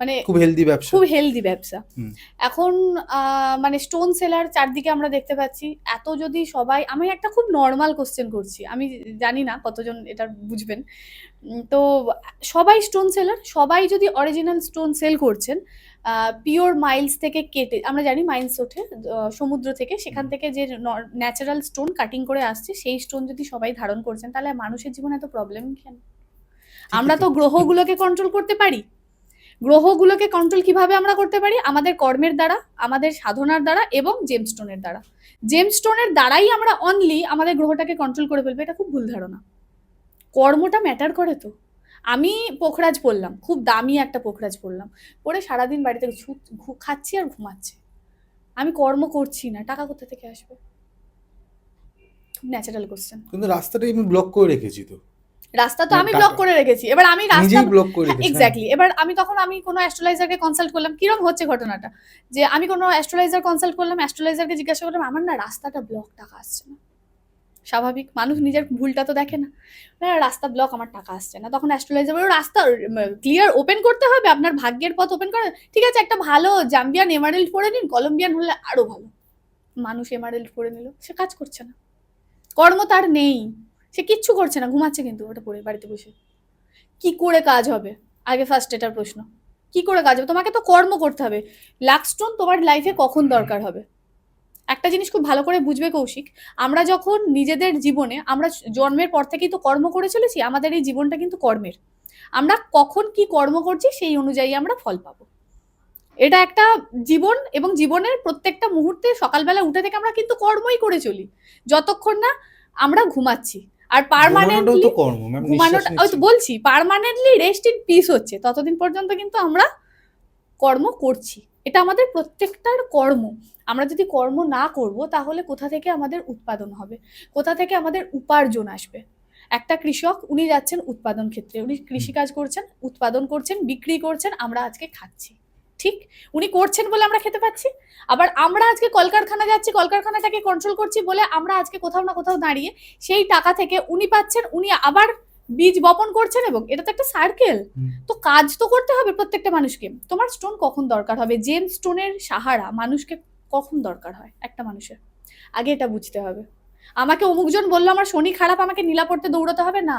[SPEAKER 1] মানে
[SPEAKER 2] খুব হেলদি ব্যবসা।
[SPEAKER 1] খুব হেলদি ব্যবসা।
[SPEAKER 2] হুম।
[SPEAKER 1] এখন মানে স্টোন সেলার চারদিকে আমরা দেখতে পাচ্ছি, এত যদি সবাই, আমি একটা খুব নর্মাল কোশ্চেন করছি, আমি জানি না কতজন এটা বুঝবেন, তো সবাই স্টোন সেলার, সবাই যদি অরিজিনাল স্টোন সেল করছেন, পিওর মাইলস থেকে কেটে, আমরা জানি মাইলস ওঠে সমুদ্র থেকে, সেখান থেকে যে ন্যাচারাল স্টোন কাটিং করে আসছে, সেই স্টোন যদি সবাই ধারণ করছেন, তাহলে মানুষের জীবনে এত প্রবলেম কেন?
[SPEAKER 2] ঠিকই
[SPEAKER 1] আমরা তো গ্রহগুলোকে কন্ট্রোল করতে পারি, গ্রহগুলোকে কন্ট্রোল কিভাবে আমরা করতে পারি? আমাদের কর্মের দ্বারা, আমাদের সাধনার দ্বারা এবং জেমস্টোনের দ্বারা। জেমস্টোনের দ্বারাই আমরা অনলি আমাদের গ্রহটাকে কন্ট্রোল করে ফেলবো, এটা খুব ভুল ধারণা। কর্মটা ম্যাটার করে তো। আমি পোখরাজ পড়লাম, খুব দামি একটা পোখরাজ পড়লাম, পরে সারাদিন বাড়িতে খাচ্ছি আর ঘুমাচ্ছি, আমি কর্ম করছি না, টাকা কোথা থেকে আসবে? খুব ন্যাচারাল কোশ্চেন।
[SPEAKER 2] কিন্তু রাস্তাটাই আমি ব্লক করে রেখেছি তো,
[SPEAKER 1] রাস্তা তো
[SPEAKER 2] মানে
[SPEAKER 1] আমি ব্লক করে রেখেছি, এবার আমি রাস্তা
[SPEAKER 2] নিজেই ব্লক করে রেখেছি।
[SPEAKER 1] এক্স্যাক্টলি, এবার আমি তখন আমি কোনো অ্যাস্ট্রোলাইজারকে কনসাল্ট করলাম, কিরম হচ্ছে ঘটনাটা, যে আমি কোনো অ্যাস্ট্রোলাইজার কনসাল্ট করলাম, অ্যাস্ট্রোলাইজারকে জিজ্ঞাসা করলাম, আমার না রাস্তাটা ব্লক, টাকা আসছে না। স্বাভাবিক, মানুষ নিজের ভুলটা তো দেখে না, রাস্তা ব্লক, আমার টাকা আসছে না। তখন অ্যাস্ট্রোলাইজার বলল, রাস্তা ক্লিয়ার ওপেন করতে হবে, আপনার ভাগ্যের পথ ওপেন করে, ঠিক আছে একটা ভালো জাম্বিয়ান এমারেল্ড পরে নিন, কলম্বিয়ান হলে আরো ভালো। মানুষ এমারেল্ড পরে নিল, সে কাজ করছে না, কর্ম তার নেই, সে কিচ্ছু করছে না, ঘুমাচ্ছে কিন্তু ওটা পরে বাড়িতে বসে। কি করে কাজ হবে? আগে ফার্স্ট এটার প্রশ্ন, কি করে কাজ হবে? তোমাকে তো কর্ম করতে হবে। লাকস্টোন তোমার লাইফে কখন দরকার হবে? একটা জিনিস খুব ভালো করে বুঝবে কৌশিক, আমরা যখন নিজেদের জীবনে, আমরা জন্মের পর থেকেই তো কর্ম করে চলেছি, আমাদের এই জীবনটা কিন্তু কর্মের, আমরা কখন কি কর্ম করছি সেই অনুযায়ী আমরা ফল পাবো। এটা একটা জীবন, এবং জীবনের প্রত্যেকটা মুহূর্তে সকালবেলা উঠে থেকে আমরা কিন্তু কর্মই করে চলি, যতক্ষণ না আমরা ঘুমাচ্ছি। আর পার্মানেন্টলি
[SPEAKER 2] তো কর্ম ম্যাম,
[SPEAKER 1] ঘুমানোটা, ওই তো বলছি, পার্মানেন্টলি রেস্ট ইন পিস হচ্ছে, ততদিন পর্যন্ত কিন্তু আমরা কর্ম করছি, এটা আমাদের প্রত্যেকটার কর্ম। আমরা যদি কর্ম না করব, তাহলে কোথা থেকে আমাদের উৎপাদন হবে, কোথা থেকে আমাদের উপার্জন আসবে? একটা কৃষক, উনি যাচ্ছেন উৎপাদন ক্ষেত্রে, উনি কৃষিকাজ করছেন, উৎপাদন করছেন, বিক্রি করছেন, আমরা আজকে খাচ্ছি, ঠিক? উনি করছেন বলে আমরা খেতে পাচ্ছি। আবার আমরা আজকে কলকারখানা যাচ্ছি, কলকারখানাটাকে কন্ট্রোল করছি বলে আমরা আজকে কোথাও না কোথাও দাঁড়িয়ে সেই টাকা থেকে উনি পাচ্ছেন, উনি আবার বীজ বপন করছেন, এবং এটা তো একটা সার্কেল। তো কাজ তো করতে হবে প্রত্যেকটা মানুষকে। তোমার স্টোন কখন দরকার হবে, জেম স্টোনের সাহারা মানুষকে কখন দরকার হয় একটা মানুষের, আগে এটা বুঝতে হবে। আমাকে অমুকজন বললো আমার শনি খারাপ, আমাকে নীলা পড়তে দৌড়াতে হবে না,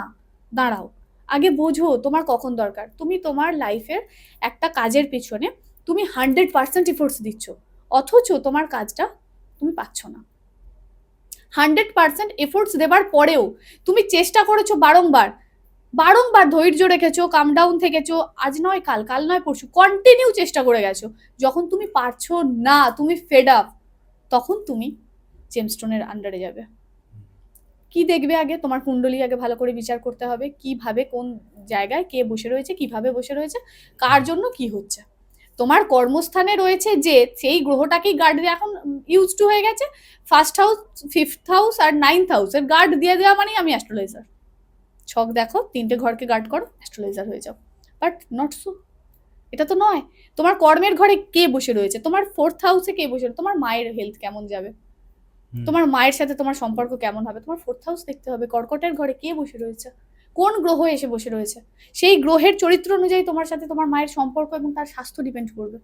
[SPEAKER 1] দাঁড়াও, আগে বোঝো তোমার কখন দরকার। তুমি তোমার লাইফের একটা কাজের পেছনে তুমি 100% এফোর্টস দিচ্ছ, অথচ তোমার কাজটা তুমি পাচ্ছ না, 100% এফোর্টস দেবার পরেও তুমি চেষ্টা করেছো বারংবার ধৈর্য রেখেছো, কাম ডাউন থেকেছো, আজ নয় কাল, কাল নয় পরশু, কন্টিনিউ চেষ্টা করে গেছো, যখন তুমি পারছো না, তুমি ফেড আপ, তখন তুমি জেমস্টোনের আন্ডারে যাবে। কি দেখবে আগে? তোমার কুণ্ডলী আগে ভালো করে বিচার করতে হবে, কিভাবে কোন জায়গায় কে বসে রয়েছে, কিভাবে বসে রয়েছে, কার জন্য কি হচ্ছে। তোমার কর্মস্থানে রয়েছে যে সেই গ্রহটাকেই গার্ড দিয়ে এখন ইউজ টু হয়ে গেছে, ফার্স্ট হাউস, ফিফথ হাউস আর 9th হাউসের গার্ড দিয়ে দেওয়া মানেই আমি অ্যাস্ট্রোলজার। ছক দেখো, 3টে ঘরকে গার্ড করো, অ্যাস্ট্রোলজার হয়ে যাও। বাট নট সো, এটা তো নয়। তোমার কর্মের ঘরে কে বসে রয়েছে, তোমার 4th হাউসে কে বসে, তোমার মায়ের হেলথ কেমন যাবে, তোমার মায়ের সাথে তোমার সম্পর্ক কেমন হবে, তোমার 4th হাউস দেখতে হবে। কর্কটের ঘরে কে বসে রয়েছে, কোন গ্রহ এসে বসে রয়েছে, সেই গ্রহের চরিত্র অনুযায়ী তোমার সাথে তোমার মায়ের সম্পর্ক এবং তার স্বাস্থ্য ডিপেন্ড করবে।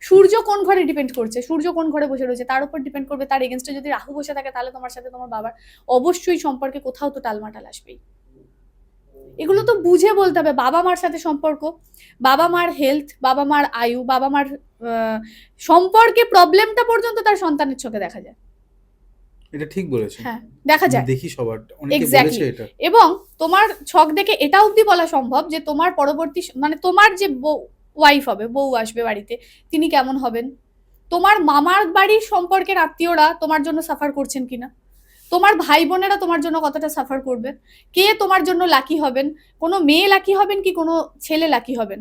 [SPEAKER 1] সূর্য কোন ঘরে ডিপেন্ড করছে, সূর্য কোন ঘরে বসে রয়েছে তার উপর ডিপেন্ড করবে। তার এগেনস্টে যদি রাহু বসে থাকে, তাহলে তোমার সাথে তোমার বাবার অবশ্যই সম্পর্কে কোথাও তো টালমাটাল আসবেই। এগুলো তো বুঝে বলতে হবে। বাবা মার সাথে সম্পর্ক, বাবা মার হেলথ, বাবা মার আয়ু, বাবা মার সম্পর্কে প্রবলেমটা পর্যন্ত তার সন্তানের চোখে দেখা যায়।
[SPEAKER 2] এটা ঠিক বলেছেন।
[SPEAKER 1] হ্যাঁ, দেখা যায়,
[SPEAKER 2] দেখি সবার, অনেকে
[SPEAKER 1] এক্স্যাক্টলি।
[SPEAKER 2] বলেছে এটা।
[SPEAKER 1] এবং তোমার ছক দেখে এটা অবধি বলা সম্ভব যে তোমার পরবর্তী মানে তোমার যে ওয়াইফ হবে, বউ আসবে বাড়িতে, তিনি কেমন হবেন, তোমার মামার বাড়ির সম্পর্কের আত্মীয়রা তোমার জন্য সাফার করছেন কিনা, তোমার ভাই বোনেরা তোমার জন্য কতটা সাফার করবে, কে তোমার জন্য লাকি হবেন, কোনো মেয়ে লাকি হবেন কি কোনো ছেলে লাকি হবেন,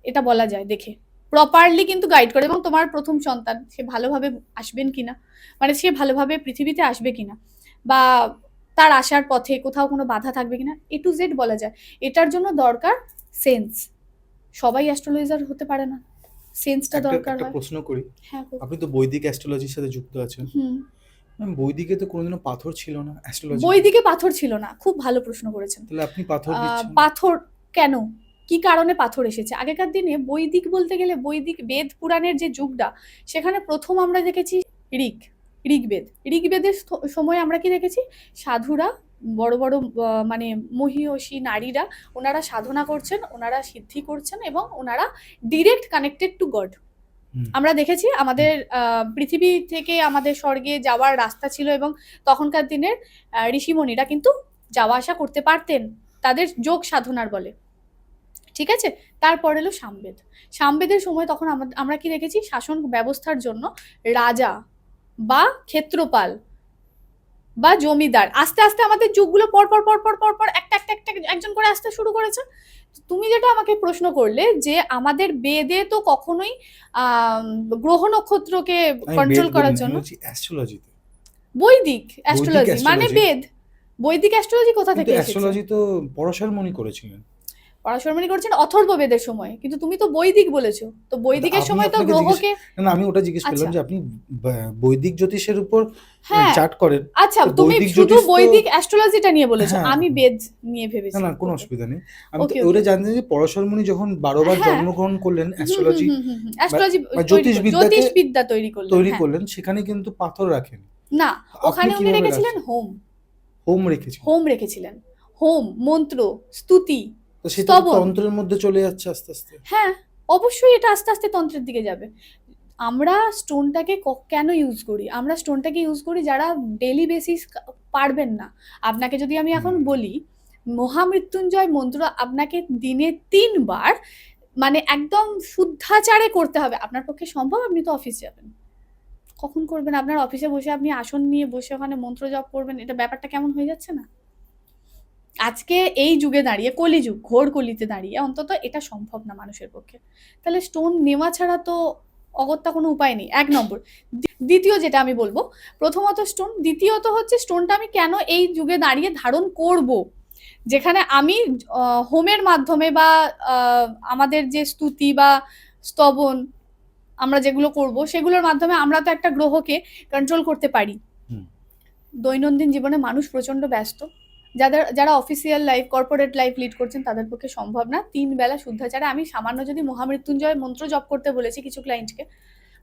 [SPEAKER 1] এটা বলা যায় দেখে। প্রপারলি কিন্তু গাইড করে। এবং তোমার প্রথম সন্তান, সে ভালোভাবে আসবেন কিনা, মানে সে ভালোভাবে পৃথিবীতে আসবে কিনা, বা তার আসার পথে কোথাও কোনো বাধা থাকবে কিনা, এ টু জেড বলা যায়। এটার জন্য দরকার সেন্স। সবাই অ্যাস্ট্রোলজার হতে পারে না, সেন্সটা দরকার
[SPEAKER 2] একটা
[SPEAKER 1] হয়।
[SPEAKER 2] প্রশ্ন করি,
[SPEAKER 1] হ্যাঁ,
[SPEAKER 2] আপনি তো বৈদিক অ্যাস্ট্রোলজির সাথে যুক্ত আছেন। ম্যাম, বৈদিকে তো কোনোদিনও পাথর ছিল না অ্যাস্ট্রোলজি।
[SPEAKER 1] বৈদিকে পাথর ছিল না, খুব ভালো প্রশ্ন করেছেন।
[SPEAKER 2] তাহলে আপনি পাথর দিচ্ছেন।
[SPEAKER 1] পাথর কেন, কি কারণে পাথর এসেছে? আগেকার দিনে বৈদিক বলতে গেলে বৈদিক বেদ পুরাণের যে যুগটা, সেখানে প্রথম আমরা দেখেছি ঋগ্বেদ। ঋগ্বেদের সময় আমরা কি দেখেছি, সাধুরা, বড় বড় মানে মহীয়সী নারীরা, ওনারা সাধনা করছেন, ওনারা সিদ্ধি করছেন এবং ওনারা ডিরেক্ট কানেক্টেড টু গড। আমরা দেখেছি আমাদের পৃথিবী থেকে আমাদের স্বর্গে যাওয়ার রাস্তা ছিল, এবং তখনকার দিনের ঋষিমণিরা কিন্তু যাওয়া আসা করতে পারতেন তাদের যোগ সাধনার বলে। ঠিক আছে, তারপর এলো সামবেদ। সামবেদের সময় তখন আমরা কি দেখেছি, শাসন ব্যবস্থার জন্য রাজা বা ক্ষেত্রপাল বা জমিদার, আস্তে আস্তে আমাদের যুগগুলো পর পর পর পর পর পর একটা একটা একটা একজন করে আসতে শুরু করেছে। তুমি যেটা আমাকে প্রশ্ন করলে যে আমাদের বেদে তো কখনোই গ্রহ নক্ষত্রকে কন্ট্রোল করার জন্য,
[SPEAKER 2] অ্যাস্ট্রোলজিতে
[SPEAKER 1] বৈদিক অ্যাস্ট্রোলজি মানে
[SPEAKER 2] astrology।
[SPEAKER 1] বেদ, বৈদিক অ্যাস্ট্রোলজি কোথা থেকে এসেছে?
[SPEAKER 2] অ্যাস্ট্রোলজি তো পরাশরমণি করেছিলেন।
[SPEAKER 1] পরাশরমণি করছেন অথর্ববেদের সময়, কিন্তু তুমি তো বৈদিক বলেছো, তো বৈদিকের
[SPEAKER 2] আপনি
[SPEAKER 1] সময় তো
[SPEAKER 2] আপনাকে
[SPEAKER 1] গ্রহকে,
[SPEAKER 2] না, আমি ওটা জিজ্ঞেস করলাম
[SPEAKER 1] আচ্ছা।
[SPEAKER 2] যে আপনি বৈদিক জ্যোতিষের উপর
[SPEAKER 1] হ্যাঁ,
[SPEAKER 2] চার্ট করেন।
[SPEAKER 1] আচ্ছা,
[SPEAKER 2] তো
[SPEAKER 1] তুমি
[SPEAKER 2] বৈদিক
[SPEAKER 1] শুধু
[SPEAKER 2] জ্যোতিষ তো-
[SPEAKER 1] বৈদিক অ্যাস্ট্রোলজিটা নিয়ে বলেছো,
[SPEAKER 2] হ্যাঁ।
[SPEAKER 1] আমি বেদ নিয়ে ভেবেছি।
[SPEAKER 2] না, কোনো অসুবিধা নেই। আমি তো
[SPEAKER 1] Okay,
[SPEAKER 2] ওটা
[SPEAKER 1] okay.
[SPEAKER 2] জানতে যে পরাশরমণি যখন 12 বার
[SPEAKER 1] হ্যাঁ।
[SPEAKER 2] জন্মগ্রহণ করলেন, অ্যাস্ট্রোলজি
[SPEAKER 1] অ্যাস্ট্রোলজি
[SPEAKER 2] বা জ্যোতিষবিদ্যাতে
[SPEAKER 1] জ্যোতিষবিদ্যা তৈরি
[SPEAKER 2] তৈরি
[SPEAKER 1] হ্যাঁ।
[SPEAKER 2] করলেন, সেখানে কিন্তু পাথর রাখেন
[SPEAKER 1] না, ওখানে উনি
[SPEAKER 2] কিভাবে
[SPEAKER 1] রেখেছিলেন
[SPEAKER 2] রাখছেন?
[SPEAKER 1] হোম
[SPEAKER 2] রেখেছেন।
[SPEAKER 1] হোম রেখেছিলেন, হোম, মন্ত্র, স্তুতি,
[SPEAKER 2] তো সেটা তো
[SPEAKER 1] স্তবন।
[SPEAKER 2] তন্ত্রের মধ্যে চলে যাচ্ছে আস্তে আস্তে।
[SPEAKER 1] হ্যাঁ, অবশ্যই এটা আস্তে আস্তে তন্ত্রের দিকে যাবে। আমরা স্টোনটাকে কেন ইউজ করি, আমরা স্টোনটাকে ইউজ করি যারা ডেলি বেসিস পারবেন না। আপনাকে যদি আমি এখন বলি মহামৃত্যুঞ্জয় মন্ত্র আপনাকে দিনে 3 বার মানে একদম শুদ্ধাচারে করতে হবে, আপনার পক্ষে সম্ভব? আপনি তো অফিস যাবেন, কখন করবেন? আপনার অফিসে বসে আপনি আসন নিয়ে বসে ওখানে মন্ত্র জপ করবেন, এটা ব্যাপারটা কেমন হয়ে যাচ্ছে না? আজকে এই যুগে দাঁড়িয়ে, কলিযুগ, ঘোর কলিতে দাঁড়িয়ে অন্তত এটা সম্ভব না মানুষের পক্ষে। তাহলে স্টোন নেওয়া ছাড়া তো অগত্যা কোনো উপায় নেই, 1 নম্বর। দ্বিতীয় যেটা আমি বলবো, প্রথমত স্টোন, দ্বিতীয়ত হচ্ছে স্টোনটা আমি কেন এই যুগে দাঁড়িয়ে ধারণ করব, যেখানে আমি হোমের মাধ্যমে বা আমাদের যে স্তুতি বা স্তবন আমরা যেগুলো করব, সেগুলোর মাধ্যমে আমরা তো একটা গ্রহকে কন্ট্রোল করতে পারি। দৈনন্দিন জীবনে মানুষ প্রচন্ড ব্যস্ত, যারা official life, corporate life lead করছেন, তাদের পক্ষে সম্ভব না 3 বেলা শুদ্ধাচারে। আমি সামান্য যদি মহামৃত্যুঞ্জয় মন্ত্র জপ করতে বলেছি কিছু ক্লায়েন্টকে,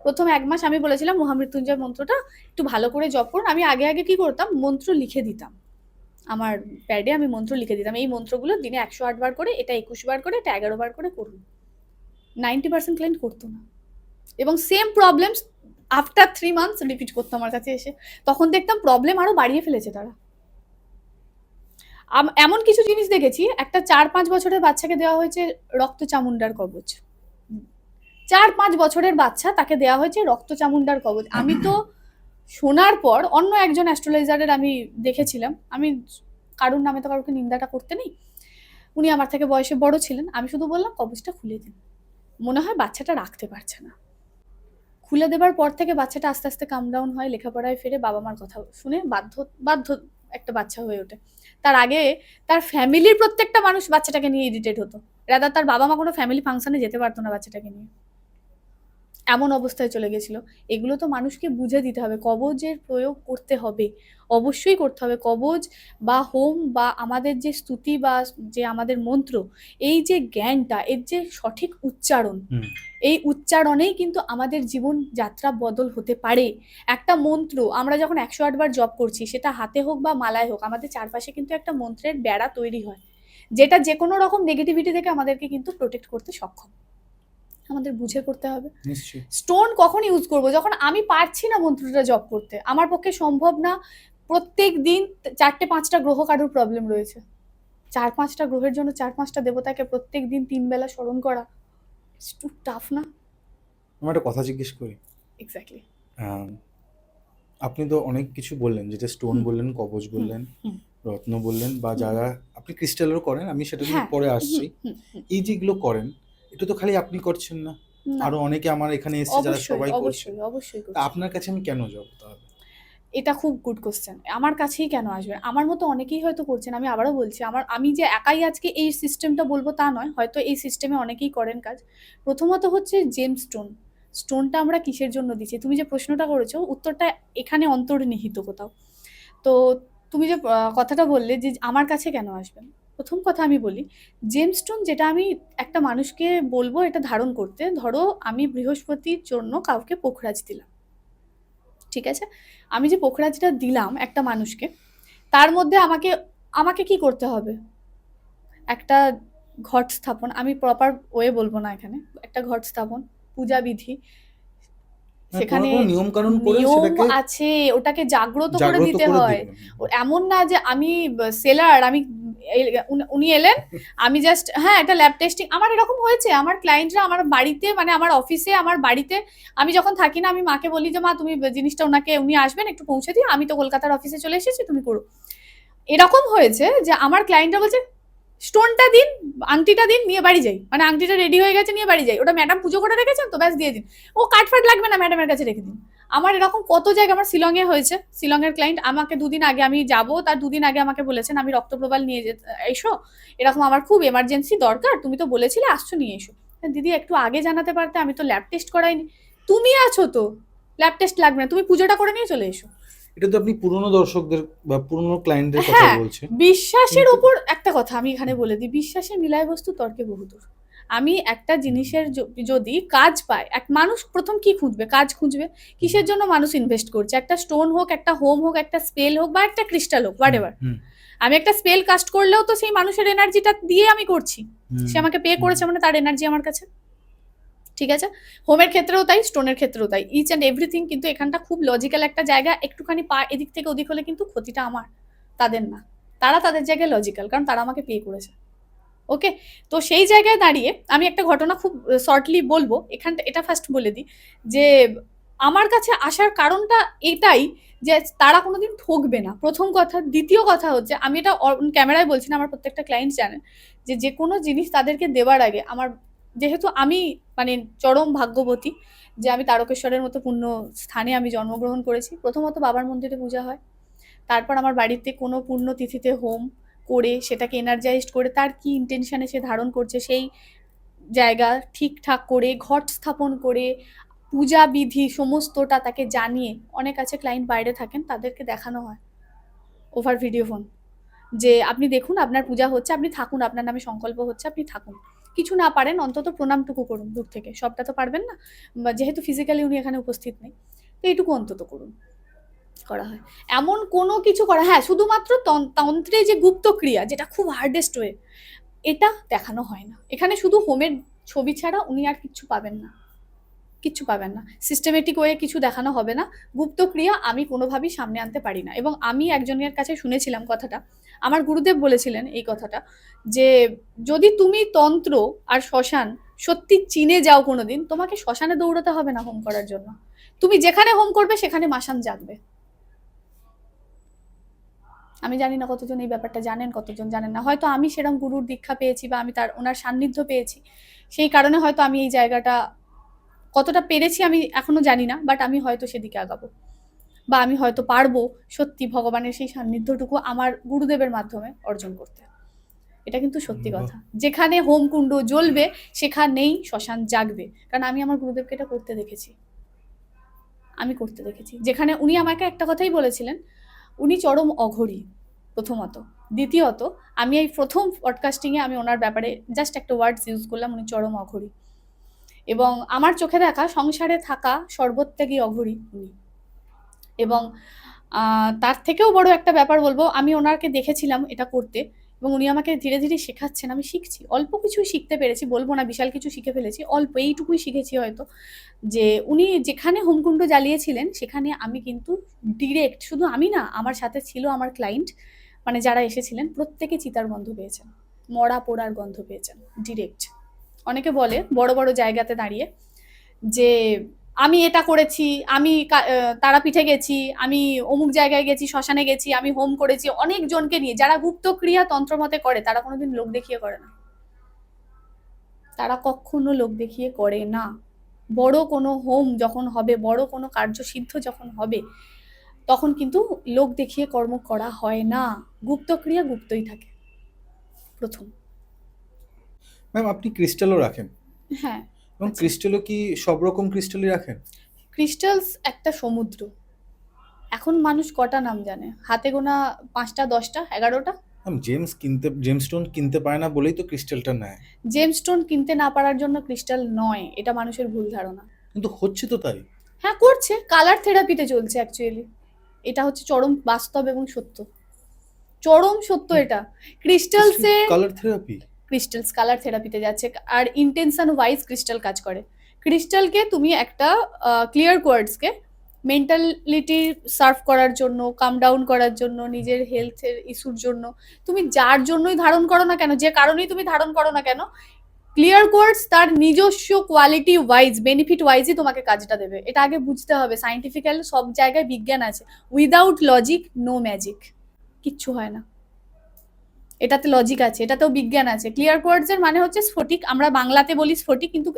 [SPEAKER 1] প্রথম 1 মাস আমি বলেছিলাম মহামৃত্যুঞ্জয় মন্ত্রটা একটু ভালো করে জপ করুন। আমি আগে আগে কি করতাম, মন্ত্র লিখে দিতাম, আমার প্যাডে আমি মন্ত্র লিখে দিতাম, এই মন্ত্রগুলো দিনে 108 বার করে, এটা 21 বার করে, এটা 11 বার করে করুন। 90% ক্লায়েন্ট করতো না, এবং same problems after 3 months repeat করতো আমার কাছে এসে। তখন দেখতাম প্রবলেম আরো বাড়িয়ে ফেলেছে তারা। এমন কিছু জিনিস দেখেছি, একটা 4-5 বছরের বাচ্চাকে দেওয়া হয়েছে রক্ত চামুন্ডার কবচ। 4-5 বছরের বাচ্চা, তাকে দেওয়া হয়েছে রক্ত চামুন্ডার কবচ। আমি তো শোনার পর অন্য একজন অ্যাস্ট্রোলজারের আমি দেখেছিলাম, আমি কারুর নামে তো কারোকে নিন্দাটা করতে নেই, উনি আমার থেকে বয়সে বড় ছিলেন, আমি শুধু বললাম কবচটা খুলে দিন, মনে হয় বাচ্চাটা রাখতে পারছে না। খুলে দেবার পর থেকে বাচ্চাটা আস্তে আস্তে কাম ডাউন হয়, লেখাপড়ায় ফিরে, বাবা মার কথা শুনে বাধ্য বাধ্য একটা বাচ্চা হয়ে ওঠে। তার আগে তার ফ্যামিলির প্রত্যেকটা মানুষ বাচ্চাটাকে নিয়ে ইরিটেট হতো, রাদা তার বাবা মা কোনো ফ্যামিলি ফাংশনে যেতে পারতো না বাচ্চাটাকে নিয়ে, এমন অবস্থায় চলে গেছিল। এগুলো তো মানুষকে বুঝে দিতে হবে, কবজের প্রয়োগ করতে হবে, অবশ্যই করতে হবে। কবজ বা হোম বা আমাদের যে স্তুতি বা যে আমাদের মন্ত্র, এই যে জ্ঞানটা, এর যে সঠিক উচ্চারণ, এই উচ্চারণেই কিন্তু আমাদের জীবন যাত্রা বদল হতে পারে। একটা মন্ত্র আমরা যখন 108 বার জপ করছি, সেটা হাতে হোক বা মালায় হোক, আমাদের চারপাশে কিন্তু একটা মন্ত্রের বেড়া তৈরি হয়, যেটা যে কোনো রকম নেগেটিভিটি থেকে আমাদেরকে কিন্তু প্রোটেক্ট করতে সক্ষম। আমাদের বুঝে করতে হবে।
[SPEAKER 2] নিশ্চয়ই।
[SPEAKER 1] স্টোন কখন ইউজ করব? যখন আমি পারছি না মন্ত্রটা জপ করতে, আমার পক্ষে সম্ভব না প্রত্যেক দিন 4-5টা গ্রহ কারোর প্রবলেম রয়েছে, 4-5টা গ্রহের জন্য 4-5টা দেবতাকে প্রত্যেক দিন 3 বেলা স্মরণ করা, ইটস টু টাফ না?
[SPEAKER 2] আমার একটা কথা জিজ্ঞেস করি।
[SPEAKER 1] এক্স্যাক্টলি।
[SPEAKER 2] আম, আপনি তো অনেক কিছু বললেন, যেটা স্টোন বললেন, কবচ বললেন, রত্ন বললেন, বা যারা আপনি ক্রিস্টালও করেন, আমি সেটা নিয়ে
[SPEAKER 1] হ্যাঁ।
[SPEAKER 2] পরে আসছি। এই যেগুলো করেন, এটা তো খালি আপনি করছেন না,
[SPEAKER 1] না,
[SPEAKER 2] আরো অনেকে আমার এখানে এসেছে যারা
[SPEAKER 1] অবশ্যই
[SPEAKER 2] সবাই করছে।
[SPEAKER 1] অবশ্যই অবশ্যই
[SPEAKER 2] তা
[SPEAKER 1] করছি।
[SPEAKER 2] আপনার কাছে আমি কেন যাব তাহলে?
[SPEAKER 1] এটা খুব গুড কোশ্চেন। আমার কাছেই কেন আসবে? আমার মতো অনেকেই হয়তো করছেন। আমি আবারও বলছি, আমি যে একাই আজকে এই সিস্টেমটা বলবো তা নয়, হয়তো এই সিস্টেমে অনেকেই করেন কাজ। প্রথমত হচ্ছে জেমস্টোন। স্টোনটা আমরা কিসের জন্য দিচ্ছি? তুমি যে প্রশ্নটা করেছো, উত্তরটা এখানে অন্তর্নিহিত কোথাও। তো তুমি যে কথাটা বললে যে আমার কাছে কেন আসবেন? প্রথম কথা আমি বলি, জেমস্টোন যেটা আমি একটা মানুষকে বলবো এটা ধারণ করতে, ধরো আমি বৃহস্পতির জন্য কাউকে পোখরাজ দিলাম, ঠিক আছে? আমি যে পোখরাজটা দিলাম একটা মানুষকে, তার মধ্যে আমাকে আমাকে কি করতে হবে? একটা ঘট স্থাপন, আমি প্রপার ওয়ে বলবো না এখানে, একটা ঘট স্থাপন, পূজা বিধি,
[SPEAKER 2] হ্যাঁ,
[SPEAKER 1] সেখানে
[SPEAKER 2] কোনো নিয়ম কানুন করে
[SPEAKER 1] নিয়ম
[SPEAKER 2] সেটাকে
[SPEAKER 1] আছে, ওটাকে জাগ্রত করে
[SPEAKER 2] জাগ্রত
[SPEAKER 1] দিতে
[SPEAKER 2] করে
[SPEAKER 1] হয়।
[SPEAKER 2] দিবেন।
[SPEAKER 1] এমন না যে আমি সেলার, আমি উনি এলেন, আমি জাস্ট হ্যাঁ এটা ল্যাব টেস্টিং। আমার এরকম হয়েছে, আমার ক্লায়েন্টরা আমার বাড়িতে, মানে আমার অফিসে, আমার বাড়িতে, আমি যখন থাকি না, আমি মাকে বলি যে মা তুমি জিনিসটা ওনাকে, উনি আসবেন একটু পৌঁছে দিও, আমি তো কলকাতার অফিসে চলে এসেছি, তুমি করো। এরকম হয়েছে যে আমার ক্লায়েন্টরা বলছে স্টোনটা দিন, আংটিটা দিন, নিয়ে বাড়ি যাই, মানে আংটিটা রেডি হয়ে গেছে, নিয়ে বাড়ি যাই, ওটা ম্যাডাম পুজো করে রেখেছেন তো, ব্যাস দিয়ে দিন, ও কাটফাট লাগবে না, ম্যাডামের কাছে রেখে দিন। আমার এরকম কত জায়গা, আমার শিলংয়ে হয়েছে, শিলংয়ের ক্লায়েন্ট আমাকে 2 দিন আগে, আমি যাব তার 2 দিন আগে আমাকে বলেছেন আমি রক্তপ্রবাল নিয়ে এসো, এরকম আমার খুব এমার্জেন্সি দরকার, তুমি তো বলেছিলে আসছো, নিয়ে এসো। দিদি একটু আগে জানাতে পারতে, আমি তো ল্যাব টেস্ট করাইনি। তুমি আছো তো, ল্যাব টেস্ট লাগবে না, তুমি পুজোটা করে নিয়ে চলে এসো।
[SPEAKER 2] এটা তো আপনি পুরনো দর্শকদের বা পুরনো ক্লায়েন্টদের কথা
[SPEAKER 1] হ্যাঁ,
[SPEAKER 2] বলছেন।
[SPEAKER 1] বিশ্বাসের ওপর একটা কথা আমি এখানে বলে দিই, বিশ্বাসের মিলায় বস্তু তর্কে বহুদূর। আমি একটা জিনিসের যদি কাজ পায়, এক মানুষ প্রথম কি খুঁজবে? কাজ খুঁজবে। কিসের জন্য মানুষ ইনভেস্ট করছে? একটা স্টোন হোক, একটা হোম হোক, একটা স্পেল হোক, বা একটা ক্রিস্টাল হোক, হোয়াট এভার। আমি একটা স্পেল কাস্ট করলেও তো সেই মানুষের এনার্জিটা দিয়ে আমি করছি, সে আমাকে পে করেছে মানে তার এনার্জি আমার কাছে, ঠিক আছে? হোমের ক্ষেত্রেও তাই, স্টোনের ক্ষেত্রেও তাই, ইচ অ্যান্ড এভরিথিং। কিন্তু এখানটা খুব লজিক্যাল একটা জায়গা, একটুখানি পা এদিক থেকে ওদিক হলে কিন্তু ক্ষতিটা আমার, তাদের না। তারা তাদের জায়গায় লজিক্যাল, কারণ তারা আমাকে পে করেছে। ওকে, তো সেই জায়গায় দাঁড়িয়ে আমি একটা ঘটনা খুব শর্টলি বলবো এখানটা, এটা ফার্স্ট বলে দিই যে আমার কাছে আসার কারণটা এটাই যে তারা কোনোদিন ঠকবে না, প্রথম কথা। দ্বিতীয় কথা হচ্ছে, আমি এটা ক্যামেরায় বলছি না, আমার প্রত্যেকটা ক্লায়েন্ট জানেন যে যে কোনো জিনিস তাদেরকে দেওয়ার আগে আমার, যেহেতু আমি মানে চরম ভাগ্যবতী যে আমি তারকেশ্বরের মতো পূর্ণ স্থানে আমি জন্মগ্রহণ করেছি, প্রথমত বাবার মন্দিরে পূজা হয়, তারপর আমার বাড়িতে কোনো পূর্ণ তিথিতে হোম করে সেটাকে এনার্জাইজড করে, তার কি ইন্টেনশনে সে ধারণ করছে সেই জায়গা ঠিকঠাক করে, ঘট স্থাপন করে, পূজা বিধি সমস্তটা তাকে জানিয়ে, অনেক আছে ক্লায়েন্ট বাইরে থাকেন, তাদেরকে দেখানো হয় ওভার ভিডিও ফোন যে আপনি দেখুন আপনার পূজা হচ্ছে, আপনি থাকুন, আপনার নামে সংকল্প হচ্ছে, আপনি থাকুন, কিছু না পারেন অন্তত প্রণামটুকু করুন দূর থেকে, সবটা তো পারবেন না, যেহেতু ফিজিক্যালি উনি এখানে উপস্থিত নেই, তো এইটুকু অন্তত করুন, করা হয়। এমন কোনো কিছু করা, হ্যাঁ শুধুমাত্র তন্ত্রে যে গুপ্ত ক্রিয়া, যেটা খুব হার্ডেস্ট ওয়ে, এটা দেখানো হয় না এখানে। শুধু হোমের ছবি ছাড়া উনি আর কিচ্ছু পাবেন না। কিচ্ছু পাবেন না, সিস্টেমেটিক ওয়ে কিছু দেখানো হবে না। গুপ্ত ক্রিয়া আমি কোনোভাবেই সামনে আনতে পারি না। এবং আমি একজনের কাছে শুনেছিলাম কথাটা, আমার গুরুদেব বলেছিলেন এই কথাটা, যে যদি তুমি তন্ত্র আর শ্মশান সত্যি চিনে যাও কোনোদিন, তোমাকে শ্মশানে দৌড়াতে হবে না হোম করার জন্য। তুমি যেখানে হোম করবে সেখানে মাসান জাগবে। আমি জানি না কতজন এই ব্যাপারটা জানেন, কতজন জানেন না। হয়তো আমি সেরকম গুরুর দীক্ষা পেয়েছি বা আমি ওনার সান্নিধ্য পেয়েছি, সেই কারণে হয়তো আমি এই জায়গাটা কতটা পেরেছি আমি এখনো জানি না, বাট আমি হয়তো সেদিকে আগাবো, বা আমি হয়তো পারবো সত্যি ভগবানের সেই সান্নিধ্যটুকু আমার গুরুদেবের মাধ্যমে অর্জন করতে। এটা কিন্তু সত্যি
[SPEAKER 2] বাহ!
[SPEAKER 1] কথা। যেখানে হোমকুণ্ড জ্বলবে সেখানেই শ্মশান জাগবে। কারণ আমি আমার গুরুদেবকে এটা করতে দেখেছি। যেখানে উনি আমাকে একটা কথাই বলেছিলেন, উনি চরম অঘরী প্রথমত। দ্বিতীয়ত, আমি এই প্রথম পডকাস্টিংয়ে আমি ওনার ব্যাপারে জাস্ট একটা ওয়ার্ডস ইউজ করলাম, উনি চরম অঘরী। এবং আমার চোখে দেখা সংসারে থাকা সর্বত্যাগী অঘরী উনি। এবং তার থেকেও বড় একটা ব্যাপার বলবো, আমি ওনাকে দেখেছিলাম এটা করতে, এবং উনি আমাকে ধীরে ধীরে শেখাচ্ছেন। আমি শিখছি, অল্প কিছু শিখতে পেরেছি, বলবো না বিশাল কিছু শিখে ফেলেছি, অল্প এইটুকুই শিখেছি হয়তো। যে উনি যেখানে হোমকুণ্ড জ্বালিয়েছিলেন সেখানে আমি কিন্তু ডিরেক্ট, শুধু আমি না, আমার সাথে ছিল আমার ক্লায়েন্ট, মানে যারা এসেছিলেন প্রত্যেকে চিতার গন্ধ পেয়েছেন, মরা পোড়ার গন্ধ পেয়েছেন ডিরেক্ট। অনেকে বলে বড় বড় জায়গাতে দাঁড়িয়ে যে আমি এটা করেছি, আমি তারাপীঠে গেছি, আমি অমুক জায়গায় গেছি, শ্মশানে গেছি, আমি হোম করেছি, অনেক জনকে নিয়ে। যারা গুপ্ত ক্রিয়া তন্ত্রমতে করে তারা কোনোদিন লোক দেখিয়ে করে না, তারা কখনো লোক দেখিয়ে করে না। বড় কোনো হোম যখন হবে, বড় কোনো কার্যসিদ্ধ যখন হবে, তখন কিন্তু লোক দেখিয়ে কর্ম করা হয় না। গুপ্ত ক্রিয়া গুপ্তই থাকে প্রথম।
[SPEAKER 2] ম্যাম, আপনি ক্রিস্টালও রাখেন
[SPEAKER 1] হ্যাঁ,
[SPEAKER 2] এবং
[SPEAKER 1] আচ্ছা।
[SPEAKER 2] ক্রিস্টালও কি সব রকম ক্রিস্টালই রাখেন?
[SPEAKER 1] ক্রিস্টালস একটা সমুদ্র। এখন মানুষ কটা নাম জানে? হাতে গোনা 5টা, 10টা, 11টা।
[SPEAKER 2] ম্যাম, জেমস্টোন কিনতে পারে না বলেই তো ক্রিস্টালটা নেয়।
[SPEAKER 1] জেমস্টোন কিনতে না পারার জন্য ক্রিস্টাল নয়, এটা মানুষের ভুল ধারণা।
[SPEAKER 2] কিন্তু হচ্ছে তো তাই।
[SPEAKER 1] হ্যাঁ করছে, কালার থেরাপিতে চলছে অ্যাকচুয়ালি। এটা হচ্ছে চরম বাস্তব এবং সত্য, চরম সত্য এটা। ক্রিস্টালসে
[SPEAKER 2] কালার থেরাপি?
[SPEAKER 1] ক্রিস্টালস কালার থেরাপিতে যাচ্ছে, আর ইন্টেনশন ওয়াইজ ক্রিস্টাল কাজ করে। ক্রিস্টালকে তুমি একটা ক্লিয়ার কোয়ার্টসকে মেন্টালিটি সার্ভ করার জন্য, কাম ডাউন করার জন্য, নিজের হেলথের ইস্যুর জন্য, তুমি যার জন্যই ধারণ করো না কেন, যে কারণেই তুমি ধারণ করো না কেন, ক্লিয়ার কোয়ার্টস তার নিজস্ব কোয়ালিটি ওয়াইজ, বেনিফিট ওয়াইজই তোমাকে কাজটা দেবে। এটা আগে বুঝতে হবে। সাইন্টিফিক্যাল সব জায়গায় বিজ্ঞান আছে, উইদাউট লজিক নো ম্যাজিক, কিচ্ছু হয় না। এটাতে লজিক আছে, এটাতেও বিজ্ঞান আছে। ক্লিয়ার কোয়ার্টস এর মানে হচ্ছে স্ফটিক, আমরা বাংলাতে বলি স্ফটিক, কিন্তু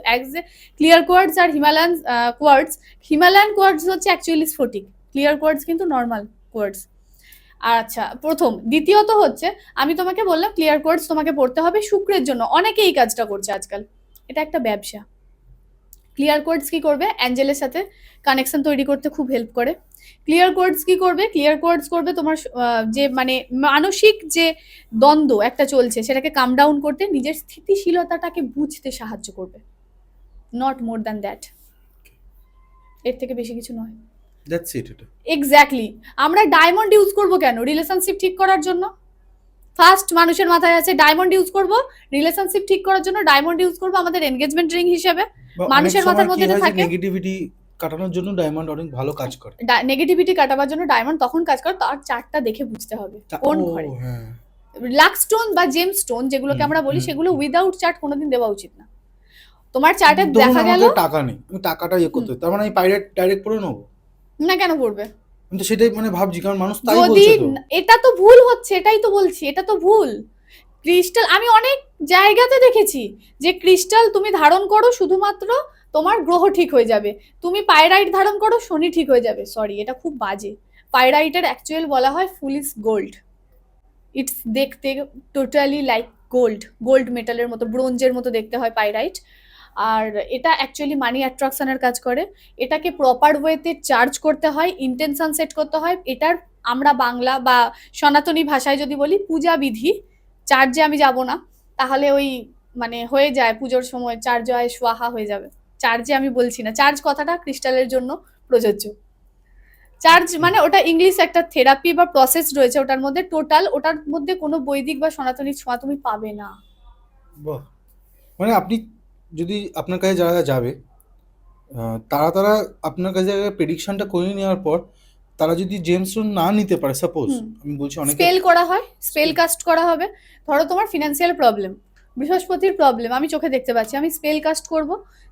[SPEAKER 1] ক্লিয়ার কোয়ার্টস আর হিমালয়ান কোয়ার্টস হচ্ছে অ্যাকচুয়ালি স্ফটিক। ক্লিয়ার কোয়ার্টস কিন্তু নর্মাল কোয়ার্টস। আচ্ছা, প্রথম। দ্বিতীয়ত হচ্ছে, আমি তোমাকে বললাম ক্লিয়ার কোয়ার্টস তোমাকে পড়তে হবে শুক্রের জন্য। অনেকে এই কাজটা করছে আজকাল, এটা একটা ব্যবসা। ক্লিয়ার কোয়ার্টস কি করবে? অ্যাঞ্জেলের সাথে কানেকশন তৈরি করতে খুব হেল্প করে। ক্লিয়ার কোয়ার্টস কি করবে? ক্লিয়ার কোয়ার্টস করবে তোমার যে মানে মানসিক যে দ্বন্দ্ব একটা চলছে সেটাকে কাম ডাউন করতে, নিজের স্থিতিশীলতাটাকে বুঝতে সাহায্য করবে। নট মোর দ্যান দ্যাট, এর থেকে বেশি কিছু নয়।
[SPEAKER 2] That's it. এটা
[SPEAKER 1] এক্স্যাক্টলি। আমরা ডায়মন্ড ইউজ করব কেন? রিলেশনশিপ ঠিক করার জন্য। ফার্স্ট মানুষের মাথায় আছে ডায়মন্ড ইউজ করব রিলেশনশিপ ঠিক করার জন্য, ডায়মন্ড ইউজ করব আমাদের এনগেজমেন্ট রিং হিসেবে।
[SPEAKER 2] বা অনেক
[SPEAKER 1] মানুষের
[SPEAKER 2] সময়
[SPEAKER 1] মাথার
[SPEAKER 2] কি
[SPEAKER 1] মধ্যে এটা
[SPEAKER 2] হয় যে
[SPEAKER 1] থাকে।
[SPEAKER 2] নেগেটিভিটি কাটানোর জন্য ডায়মন্ড অনেক ভালো কাজ করে।
[SPEAKER 1] নেগেটিভিটি কাটাবার জন্য ডায়মন্ড তখন কাজ করে, তার চার্টটা দেখে বুঝতে হবে কোন
[SPEAKER 2] ও
[SPEAKER 1] ঘরে।
[SPEAKER 2] হ্যাঁ।
[SPEAKER 1] লাক্স স্টোন বা জেম স্টোন যেগুলোকে আমরা বলি, সেগুলো উইদাউট চার্ট কোনোদিন দেওয়া উচিত না। তোমার চার্টে
[SPEAKER 2] ধরুন
[SPEAKER 1] দেখা গেল
[SPEAKER 2] আমাকে টাকা নেই, আমি টাকাটা করতে, তার মানে আমি ডাইরেক্ট করে নেবো?
[SPEAKER 1] না, কেন করবে?
[SPEAKER 2] আমি তো সেটাই মানে ভাবছি, কারণ মানুষ তাই
[SPEAKER 1] যদি
[SPEAKER 2] বলছে তো।
[SPEAKER 1] এটা তো ভুল হচ্ছে, এটাই তো বলছি, এটা তো ভুল। ক্রিস্টাল আমি অনেক জায়গাতে দেখেছি যে ক্রিস্টাল তুমি ধারণ করো শুধুমাত্র তোমার গ্রহ ঠিক হয়ে যাবে, তুমি পাইরাইট ধারণ করো শনি ঠিক হয়ে যাবে। সরি, এটা খুব বাজে। পাইরাইটের অ্যাকচুয়াল বলা হয় ফুলিশ গোল্ড। ইটস দেখতে টোটালি লাইক গোল্ড, গোল্ড মেটালের মতো, ব্রোঞ্জের মতো দেখতে হয় পাইরাইট। আর এটা অ্যাকচুয়ালি মানি অ্যাট্রাকশনের কাজ করে। এটাকে প্রপার ওয়েতে চার্জ করতে হয়, ইন্টেনশন সেট করতে হয়। এটার আমরা বাংলা বা সনাতনী ভাষায় যদি বলি পূজা বিধি। চার্জে আমি যাব না, তাহলে ওই মানে হয়ে যায় পুজোর সময় চার্জ হয় সোয়াহা হয়ে যাবে। চার্জে আমি বলছি না, চার্জ কথাটা ক্রিস্টালের জন্য প্রযোজ্য। চার্জ মানে ওটা ইংলিশ একটা থেরাপি বা প্রসেস রয়েছে ওটার মধ্যে, টোটাল ওটার মধ্যে কোনো বৈদিক বা সনাতনী ছোঁয়া তুমি পাবে না।
[SPEAKER 2] বাহ! মানে আপনি যদি আপনার কাছে যারা যাবে তারা আপনার কাছে প্রেডিকশনটা করে নেওয়ার পর তারা যদি জেমস্টোন না নিতে পারে, সাপোজ
[SPEAKER 1] হুম।
[SPEAKER 2] আমি বলছি অনেকে
[SPEAKER 1] স্পেল করা হয়, স্পেল কাস্ট করা হবে। ধরো তোমার ফিনান্সিয়াল প্রবলেম, বৃহস্পতির প্রবলেম, আমি চোখে দেখতে পাচ্ছি, আমি স্পেল কাস্ট করব,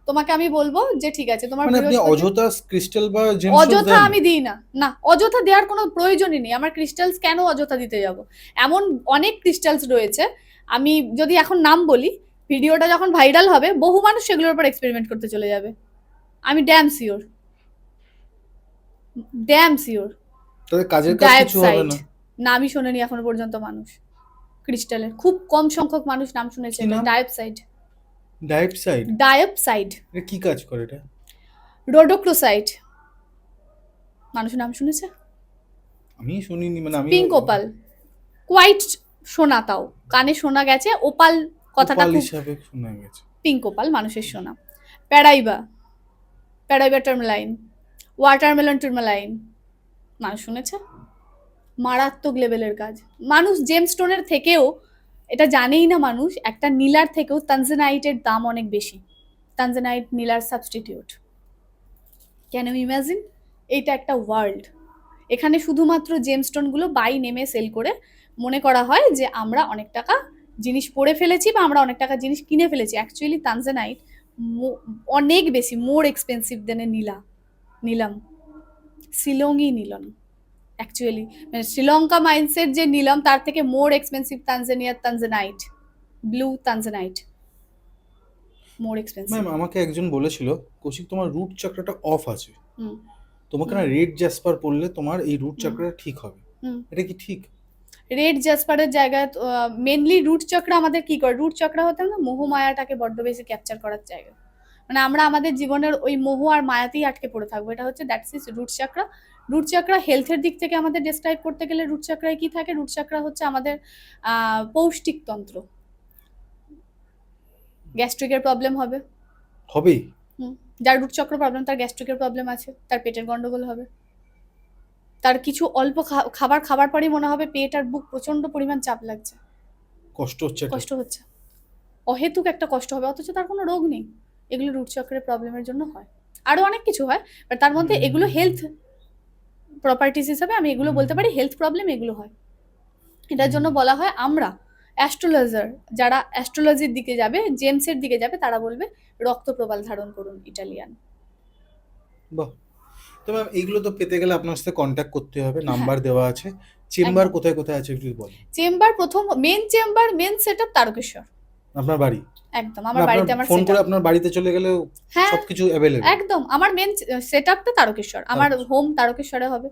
[SPEAKER 1] তোমাকে আমি বলবো যে ঠিক আছে তোমার
[SPEAKER 2] মানে আপনি
[SPEAKER 1] বৃহস্পতি।
[SPEAKER 2] অযথা ক্রিস্টাল বা জেমস্টোন
[SPEAKER 1] অযথা
[SPEAKER 2] দেন?
[SPEAKER 1] আমি দিই না, না অযথা দেওয়ার কোনো প্রয়োজনই নেই। আমার ক্রিস্টালস কেন অযথা দিতে যাব? এমন অনেক ক্রিস্টালস রয়েছে, আমি যদি এখন নাম বলি, ভিডিওটা যখন ভাইরাল হবে বহু মানুষ সেগুলোর উপর এক্সপেরিমেন্ট করতে চলে যাবে। আমি ড্যাম সিওর, ড্যাম সিওর।
[SPEAKER 2] তাদের কাজের কাজ কিছু হবে
[SPEAKER 1] ডায়োপসাইড
[SPEAKER 2] না।
[SPEAKER 1] নামই শোনেনি এখনো পর্যন্ত মানুষ, ক্রিস্টালের খুব কম সংখ্যক মানুষ নাম শুনেছে।
[SPEAKER 2] কি নাম?
[SPEAKER 1] ডায়োপসাইড,
[SPEAKER 2] ডায়োপসাইড?
[SPEAKER 1] ডায়োপসাইড,
[SPEAKER 2] এটা কি কাজ করে এটা?
[SPEAKER 1] রোডোক্লোসাইড, মানুষ নাম শুনেছে।
[SPEAKER 2] আমি শুনিনি, মানে আমি
[SPEAKER 1] পিঙ্ক ওপাল, কোয়াইট সোনা, তাও কানে শোনা গেছে, ওপাল কথাটা
[SPEAKER 2] উপাল
[SPEAKER 1] খুব,
[SPEAKER 2] হিসাবে শোনা গেছে।
[SPEAKER 1] পিঙ্ক ওপাল মানুষের সোনা। প্যারাইবা, প্যারাইবা টার্মালাইন, ওয়াটারমেলন টার্মালাইন, মানুষ শুনেছে। মারাত্মক লেভেলের কাজ। মানুষ জেমস্টোনের থেকেও, এটা জানেই না মানুষ, একটা নীলার থেকেও তানজানাইটের দাম অনেক বেশি। তানজানাইট নীলার সাবস্টিটিউট। Can you imagine? এইটা একটা ওয়ার্ল্ড। এখানে শুধুমাত্র জেমস্টোনগুলো বাই নেমে সেল করে মনে করা হয় যে আমরা অনেক টাকা জিনিস পরে ফেলেছি বা আমরা অনেক টাকা জিনিস কিনে ফেলেছি। অ্যাকচুয়ালি তানজানাইট অনেক বেশি, মোর এক্সপেন্সিভ দেন নিলাম, শিলংই নিলাম অ্যাকচুয়ালি, মানে শ্রীলঙ্কা মাইন্সের যে নিলাম তার থেকে মোর এক্সপেন্সিভ তানজানিয়ার tanzanite, blue tanzanite, more expensive.
[SPEAKER 2] Ma'am আমাকে একজন বলেছিল, কৌশিক তোমার রুট চক্রটা অফ আছে,
[SPEAKER 1] হুম
[SPEAKER 2] তোমাকে না রেড জ্যাসপার পড়লে তোমার এই রুট চক্রটা ঠিক হবে।
[SPEAKER 1] হুম।
[SPEAKER 2] এটা কি ঠিক?
[SPEAKER 1] রেড জাসপারের জায়গায় মেনলি রুট চক্র আমাদের কি করে, রুট চক্র হতে না মোহমায়াটাকে বড্ড বেশি ক্যাপচার করার জায়গা। মানে আমরা আমাদের জীবনের ওই মোহ আর মায়াতেই আটকে পড়ে থাকবো, এটা হচ্ছে দ্যাটস ইজ রুট চক্র। রুট চক্র হেলথের দিক থেকে আমাদের ডেসক্রাইব করতে গেলে রুট চক্রায় কি থাকে, রুট চক্র হচ্ছে আমাদের পৌষ্টিক তন্ত্র। গ্যাস্ট্রিকের প্রবলেম হবে,
[SPEAKER 2] হবেই।
[SPEAKER 1] যার রুট চক্র প্রবলেম তার গ্যাস্ট্রিকের প্রবলেম আছে, তার পেটের গন্ডগোল হবে, তার কিছু অল্প খাবার পরেই মনে হবে পেট আর বুক প্রচন্ড পরিমাণ চাপ লাগছে,
[SPEAKER 2] কষ্ট হচ্ছে একটা।
[SPEAKER 1] কষ্ট হচ্ছে, অহেতুক একটা কষ্ট হবে, অথচ তার কোনো রোগ নেই। এগুলো রুট চক্রের প্রবলেমের জন্য হয়। আরো অনেক কিছু হয়, বাট তার মধ্যে এগুলো হেলথ প্রপার্টিস হিসাবে আমি এগুলো বলতে পারি, হেলথ প্রবলেম এগুলো হয়। এটার জন্য বলা হয়, আমরা অ্যাস্ট্রোলজার যারা অ্যাস্ট্রোলজির দিকে যাবে, জেমসের দিকে যাবে, তারা বলবে রক্ত প্রবাল ধারণ করুন ইটালিয়ান।
[SPEAKER 2] বাহ। তো ম্যাম এইগুলো তো পেতে গেলে আপনার সাথে কন্ট্যাক্ট করতে হবে, নাম্বার দেওয়া আছে। চেম্বার
[SPEAKER 1] একদম।
[SPEAKER 2] কোথায় কোথায় আছে একটু বলুন।
[SPEAKER 1] চেম্বার প্রথম মেন সেটআপ তারকেশ্বর,
[SPEAKER 2] আপনার বাড়ি?
[SPEAKER 1] একদম আমার বাড়িতে আমার
[SPEAKER 2] ফোন করে
[SPEAKER 1] সেটআপ।
[SPEAKER 2] আপনার বাড়িতে চলে গেলেও
[SPEAKER 1] হ্যাঁ
[SPEAKER 2] সবকিছু অ্যাভেলেবল?
[SPEAKER 1] একদম, আমার মেন সেটআপটা তারকেশ্বর, আমার হোম তারকেশ্বরে হবে।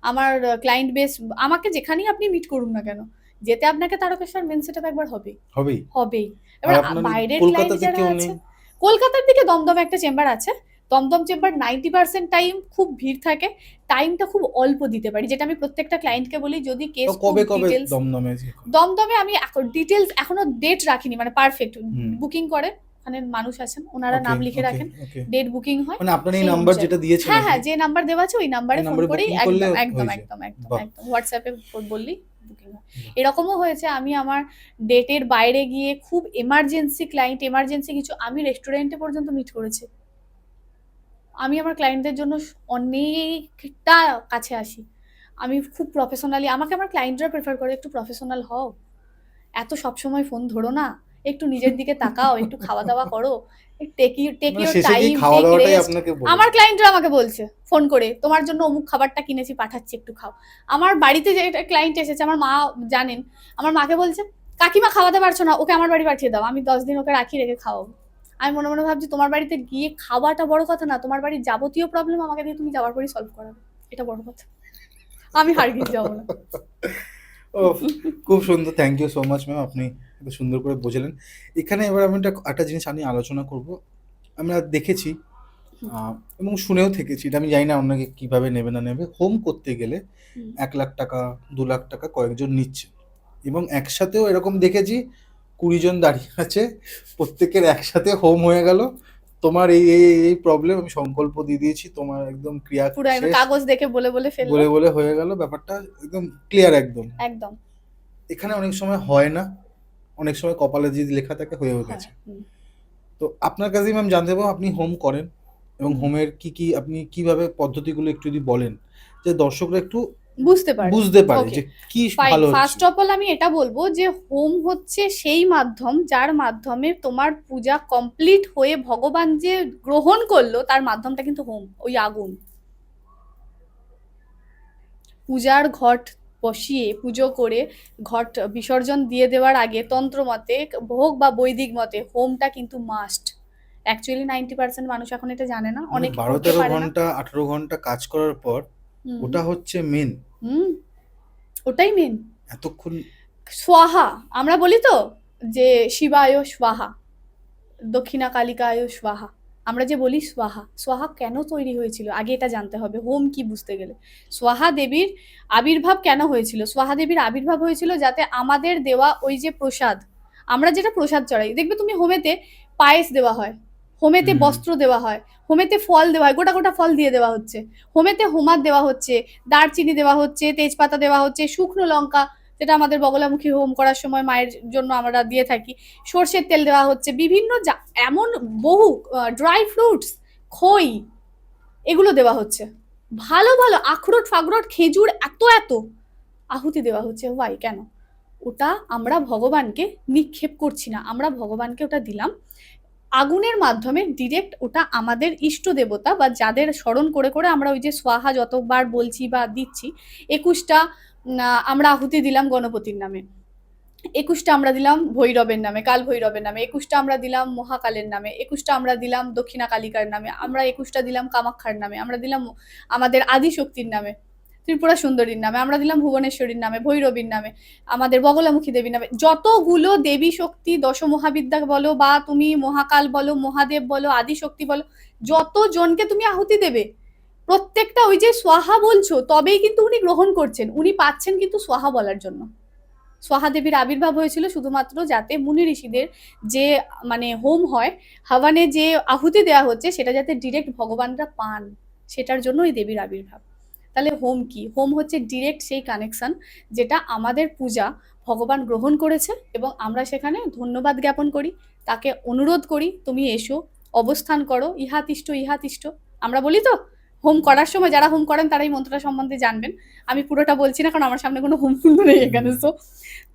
[SPEAKER 1] আমার ক্লায়েন্ট বেস, আমাকে যেখানেই আপনি মিট করুন না কেন, যেতে আপনাকে তারকেশ্বর মেন সেটআপ একবার হবেই
[SPEAKER 2] হবেই।
[SPEAKER 1] হবেই।
[SPEAKER 2] আর
[SPEAKER 1] এবার
[SPEAKER 2] আপনার
[SPEAKER 1] বাইরের ক্লায়েন্ট
[SPEAKER 2] কলকাতাতে
[SPEAKER 1] যারা
[SPEAKER 2] কেউ
[SPEAKER 1] আছে,
[SPEAKER 2] নেই?
[SPEAKER 1] কলকাতার দিকে দমদমে একটা চেম্বার আছে। দমদম চেম্বার 90% টাইম খুব ভিড় থাকে, টাইমটা খুব অল্প দিতে পারি, যেটা আমি প্রত্যেকটা ক্লায়েন্টকে বলি। যদি কেস
[SPEAKER 2] তো কবে কবে
[SPEAKER 1] ডিটেলস,
[SPEAKER 2] দমদমে?
[SPEAKER 1] দমদমে আমি ডিটেলস এখনো ডেট রাখিনি, মানে পারফেক্ট
[SPEAKER 2] হুম।
[SPEAKER 1] বুকিং করে ওখানে মানুষ আছেন, ওনারা
[SPEAKER 2] Okay,
[SPEAKER 1] নাম লিখে
[SPEAKER 2] okay,
[SPEAKER 1] রাখেন,
[SPEAKER 2] okay.
[SPEAKER 1] ডেট বুকিং হয়।
[SPEAKER 2] মানে আপনার এই
[SPEAKER 1] সেই
[SPEAKER 2] নাম্বার
[SPEAKER 1] অনুযায়ী।
[SPEAKER 2] যেটা দিয়েছেন
[SPEAKER 1] হ্যাঁ হ্যাঁ,
[SPEAKER 2] আপনি,
[SPEAKER 1] যে নাম্বার দেওয়া আছে ওই নাম্বারে
[SPEAKER 2] ওই
[SPEAKER 1] ফোন
[SPEAKER 2] নাম্বারে
[SPEAKER 1] করেই,
[SPEAKER 2] booking করলে
[SPEAKER 1] একদম একদম
[SPEAKER 2] হয়ে যায়।
[SPEAKER 1] একদম একদম
[SPEAKER 2] বাহ।
[SPEAKER 1] একদম হোয়াটসঅ্যাপে বললেই বুকিং হয়। এরকমও হয়েছে, আমি আমার ডেটের বাইরে গিয়ে খুব এমার্জেন্সি ক্লায়েন্ট, এমার্জেন্সি কিছু, আমি রেস্টুরেন্টে পর্যন্ত মিট করেছি। আমি আমার ক্লায়েন্টদের জন্য অনেকটা কাছে আসি, আমি খুব প্রফেশনালি, আমাকে আমার ক্লায়েন্টরা প্রেফার করে একটু প্রফেশনাল হও, এত সবসময় ফোন ধরো না, একটু নিজের দিকে তাকাও, একটু খাওয়া দাওয়া করো, টেক
[SPEAKER 2] মানে
[SPEAKER 1] ইউর
[SPEAKER 2] শেষে কি
[SPEAKER 1] টাইম,
[SPEAKER 2] খাওয়া
[SPEAKER 1] টেক
[SPEAKER 2] দাওয়াটাই
[SPEAKER 1] রেস্ট।
[SPEAKER 2] আপনাকে বলে?
[SPEAKER 1] আমার ক্লায়েন্টরা আমাকে বলছে ফোন করে, তোমার জন্য অমুক খাবারটা কিনেছি পাঠাচ্ছি একটু খাও। আমার বাড়িতে যে ক্লায়েন্ট এসেছে, আমার মা জানেন, আমার মাকে বলছে কাকিমা খাওয়াতে পারছো না, ওকে আমার বাড়ি পাঠিয়ে দাও, আমি 10 দিন ওকে রাখি, রেখে খাওয়াবো। আমি মনে মনে ভাবছি, তোমার বাড়িতে গিয়ে খাওয়াটা বড় কথা না, তোমার বাড়ির যাবতীয় প্রবলেম আমাকে দিয়ে তুমি যাওয়ার পরই সলভ করাবে, এটা বড় কথা। আমি হারগিজ যাবো না।
[SPEAKER 2] ও, খুব সুন্দর, thank you so much ma'am, আপনি এত সুন্দর করে বোঝালেন। এখানে এবার আমি একটা জিনিস আমি আলোচনা করব। আমরা দেখেছি এবং শুনেও থেকেছি, এটা আমি জানি না আপনাকে কিভাবে নেবে না নেবে, হোম করতে গেলে 1 লাখ টাকা 2 লাখ টাকা কয়েকজন নিচ্ছে, এবং একসাথেও এরকম দেখেছি 20 জন দাঁড়িয়ে আছে, প্রত্যেকের একসাথে হোম হয়ে গেল, তোমার এই এই এই প্রবলেম, আমি সংকল্প দিয়ে দিয়েছি, তোমার একদম ক্রিয়া
[SPEAKER 1] পুরো একদম
[SPEAKER 2] শেষ,
[SPEAKER 1] কাগজ দেখে বলে বলে ফেললো,
[SPEAKER 2] বলে বলে হয়ে গেল, ব্যাপারটা একদম ক্লিয়ার একদম।
[SPEAKER 1] একদম
[SPEAKER 2] এখানে অনেক সময় হয় না, অনেক সময় কপালে যদি লেখা থাকে হয়েও গেছে। তো আপনার কাছেই ম্যাম জানতে পারবো, আপনি হোম করেন, এবং হোমের কি আপনি কিভাবে পদ্ধতিগুলো একটু যদি বলেন, যে দর্শকরা একটু
[SPEAKER 1] বুঝতে পারে।
[SPEAKER 2] বুঝতে পারে
[SPEAKER 1] ওকে,
[SPEAKER 2] যে কি
[SPEAKER 1] ফাইন।
[SPEAKER 2] ভালো হচ্ছে।
[SPEAKER 1] ফার্স্ট অফ অল আমি এটা বলবো যে হোম হচ্ছে সেই মাধ্যম যার মাধ্যমে তোমার পূজা কমপ্লিট হয়ে ভগবান যে গ্রহণ করলো তার মাধ্যমটা কিন্তু হোম, ওই আগুন। পূজার ঘট বসিয়ে পুজো করে ঘট বিসর্জন দিয়ে দেওয়ার আগে তন্ত্র মতে হোক বা বৈদিক মতে হোমটা কিন্তু মাস্ট। অ্যাকচুয়ালি 90% মানুষ এখন এটা জানে না,
[SPEAKER 2] মানে
[SPEAKER 1] অনেকে করতে
[SPEAKER 2] 12-13
[SPEAKER 1] পারে না।
[SPEAKER 2] ঘন্টা 18 ঘন্টা কাজ করার পর
[SPEAKER 1] হুম
[SPEAKER 2] ওটা হচ্ছে মেন।
[SPEAKER 1] হুম, ওটাই মেন।
[SPEAKER 2] এতক্ষণ
[SPEAKER 1] স্বাহা, আমরা বলি তো যে শিবায় স্বাহা, দক্ষিণা কালিকায় স্বাহা, আমরা যে বলি স্বাহা, স্বাহা কেন তৈরি হয়েছিল আগে এটা জানতে হবে হোম কি বুঝতে গেলে। স্বাহা দেবীর আবির্ভাব কেন হয়েছিল? স্বাহা দেবীর আবির্ভাব হয়েছিল যাতে আমাদের দেওয়া ওই যে প্রসাদ, আমরা যেটা প্রসাদ চড়াই, দেখবে তুমি হোমেতে পায়েস দেওয়া হয়, হোমেতে
[SPEAKER 2] হুম
[SPEAKER 1] বস্ত্র দেওয়া হয়, হোমেতে ফল দেওয়া হয়, গোটা গোটা ফল দিয়ে দেওয়া হচ্ছে, হোমেতে হোমার দেওয়া হচ্ছে, দারচিনি দেওয়া হচ্ছে, তেজপাতা দেওয়া হচ্ছে, শুকনো লঙ্কা যেটা আমাদের বগলামুখী হোম করার সময় মায়ের জন্য আমরা দিয়ে থাকি, সর্ষের তেল দেওয়া হচ্ছে, বিভিন্ন এমন বহু ড্রাই ফ্রুটস, খই, এগুলো দেওয়া হচ্ছে, ভালো ভালো আখরোট ফাগরোট খেজুর এত এত আহুতি দেওয়া হচ্ছে। ওয়াই? কেন? ওটা আমরা ভগবানকে নিক্ষেপ করছি না, আমরা ভগবানকে ওটা দিলাম আগুনের মাধ্যমে ডিরেক্ট। ওটা আমাদের ইষ্ট দেবতা বা যাদের স্মরণ করে করে আমরা ওই যে স্বাহা যতবার বলছি বা দিচ্ছি, 21টা আমরা আহুতি দিলাম গণপতির নামে, 21টা আমরা দিলাম ভৈরবের নামে, কাল ভৈরবের নামে, 21টা আমরা দিলাম মহাকালের নামে, 21টা আমরা দিলাম দক্ষিণা কালিকার নামে, আমরা 21টা দিলাম কামাক্ষার নামে, আমরা দিলাম আমাদের আদিশক্তির নামে, ত্রিপুরা সুন্দরীর নামে, আমরা দিলাম ভুবনেশ্বরীর নামে, ভৈরবীর নামে, আমাদের বগলামুখী দেবীর নামে, যতগুলো দেবী শক্তি দশ মহাবিদ্যা বলো বা তুমি মহাকাল বলো, মহাদেব বলো, আদিশক্তি বলো, যতজনকে তুমি আহুতি দেবে প্রত্যেকটা ওই যে স্বাহা বলছো তবেই কিন্তু উনি গ্রহণ করছেন, উনি পাচ্ছেন কিন্তু স্বাহা বলার জন্য। স্বাহা দেবীর আবির্ভাব হয়েছিল শুধুমাত্র যাতে মুনি ঋষিদের যে মানে হোম হয়, হাওয়ানে যে আহুতি দেওয়া হচ্ছে সেটা যাতে ডিরেক্ট ভগবানরা পান, সেটার জন্য এই দেবীর আবির্ভাব। তাহলে হোম কি? হোম হচ্ছে ডিরেক্ট সেই কানেকশন যেটা আমাদের পূজা ভগবান গ্রহণ করেছে এবং আমরা সেখানে ধন্যবাদ জ্ঞাপন করি, তাকে অনুরোধ করি তুমি এসো, অবস্থান করো, ইহাতিষ্ঠ ইহাতিষ্ঠ। আমরা বলি তো হোম করার সময়, যারা হোম করেন তারা এই মন্ত্রটা সম্বন্ধে জানবেন, আমি পুরোটা বলছি না কারণ আমার সামনে কোনো হোম মন্ত্র নেই এখানে।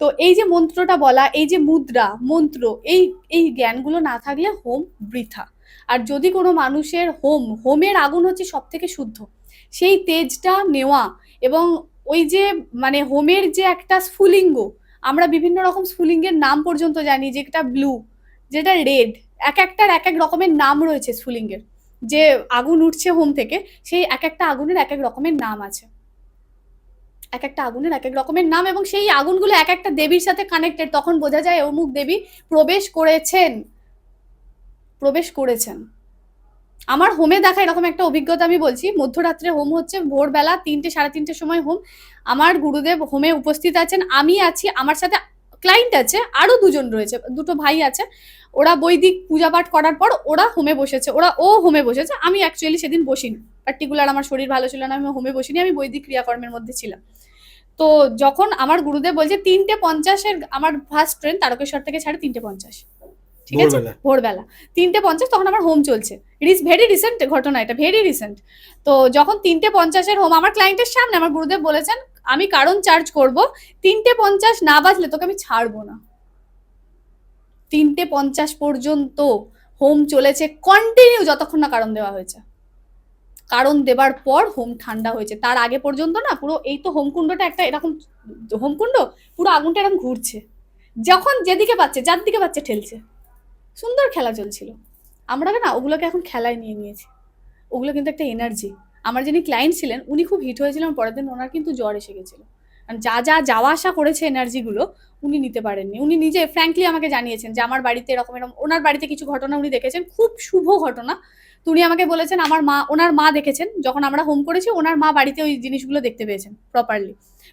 [SPEAKER 1] তো এই যে মন্ত্রটা বলা, এই যে মুদ্রা মন্ত্র, এই এই জ্ঞানগুলো না থাকলে হোম বৃথা। আর যদি কোনো মানুষের হোমের আগুন হচ্ছে সব থেকে শুদ্ধ, সেই তেজটা নেওয়া এবং ওই যে মানে হোমের যে একটা স্ফুলিঙ্গ, আমরা বিভিন্ন রকম স্ফুলিঙ্গের নাম পর্যন্ত জানি, যেটা ব্লু, যেটা রেড, এক একটার এক এক রকমের নাম রয়েছে স্ফুলিঙ্গের, যে আগুন উঠছে হোম থেকে সেই এক একটা আগুনের এক এক রকমের নাম আছে, এক একটা আগুনের এক এক রকমের নাম, এবং সেই আগুনগুলো এক একটা দেবীর সাথে কানেক্টেড, তখন বোঝা যায় অমুক দেবী প্রবেশ করেছেন, প্রবেশ করেছেন। আমার হোমে দেখা এরকম একটা অভিজ্ঞতা আমি বলছি, মধ্যরাত্রে হোম হচ্ছে, ভোরবেলা 3টে 3:30 সময় হোম, আমার গুরুদেব হোমে উপস্থিত আছেন, আমি আছি, আমার সাথে ক্লায়েন্ট আছে, আরো দুজন রয়েছে, দুটো ভাই আছে, ওরা বৈদিক পূজা পাঠ করার পর ওরা হোমে বসেছে, ও হোমে বসেছে, আমি অ্যাকচুয়ালি সেদিন বসিনি, পার্টিকুলার আমার শরীর ভালো ছিল না, আমি হোমে বসিনি, আমি বৈদিক ক্রিয়াকর্মের মধ্যে ছিলাম। তো যখন আমার গুরুদেব বলছে 3:50 আমার ফার্স্ট ট্রেন তারকেশ্বর থেকে ছাড়ে 3:50, ঠিক আছে,
[SPEAKER 2] ভোরবেলা
[SPEAKER 1] ভোরবেলা 3:50, তখন আমার হোম চলছে, ইট ইজ ভেরি রিসেন্ট ঘটনা, এটা ভেরি রিসেন্ট। তো যখন 3:50 হোম আমার ক্লায়েন্টের সামনে, আমার গুরুদেব বলেছেন আমি কারণ চার্জ করব, 3:50 না বাজলে তোকে আমি ছাড়বো না। 3:50 পর্যন্ত হোম চলেছে কন্টিনিউ, যতক্ষণ না কারণ দেওয়া হয়েছে, কারণ দেবার পর হোম ঠান্ডা হয়েছে, তার আগে পর্যন্ত না পুরো এই তো হোমকুণ্ডটা একটা এরকম হোমকুণ্ড, পুরো আগুনটা এরকম ঘুরছে, যখন যেদিকে পাচ্ছে যার দিকে পাচ্ছে ঠেলছে, সুন্দর খেলা চলছিল। আমরা না ওগুলোকে এখন খেলায় নিয়ে নিয়েছি, ওগুলো কিন্তু একটা এনার্জি। আমার যিনি ক্লায়েন্ট ছিলেন উনি খুব হিট হয়েছিলেন, পরের দিন ওনার কিন্তু জ্বর এসে গেছিল, যা যা যাওয়া আসা করেছে এনার্জিগুলো উনি নিতে পারেননি, উনি নিজে ফ্র্যাঙ্কলি আমাকে জানিয়েছেন যে আমার বাড়িতে এরকম এরকম, ওনার বাড়িতে কিছু ঘটনা উনি দেখেছেন, খুব শুভ ঘটনা। তো উনি আমাকে বলেছেন ওনার মা দেখেছেন, যখন আমরা হোম করেছি ওনার মা বাড়িতে ওই জিনিসগুলো দেখতে পেয়েছেন প্রপারলি।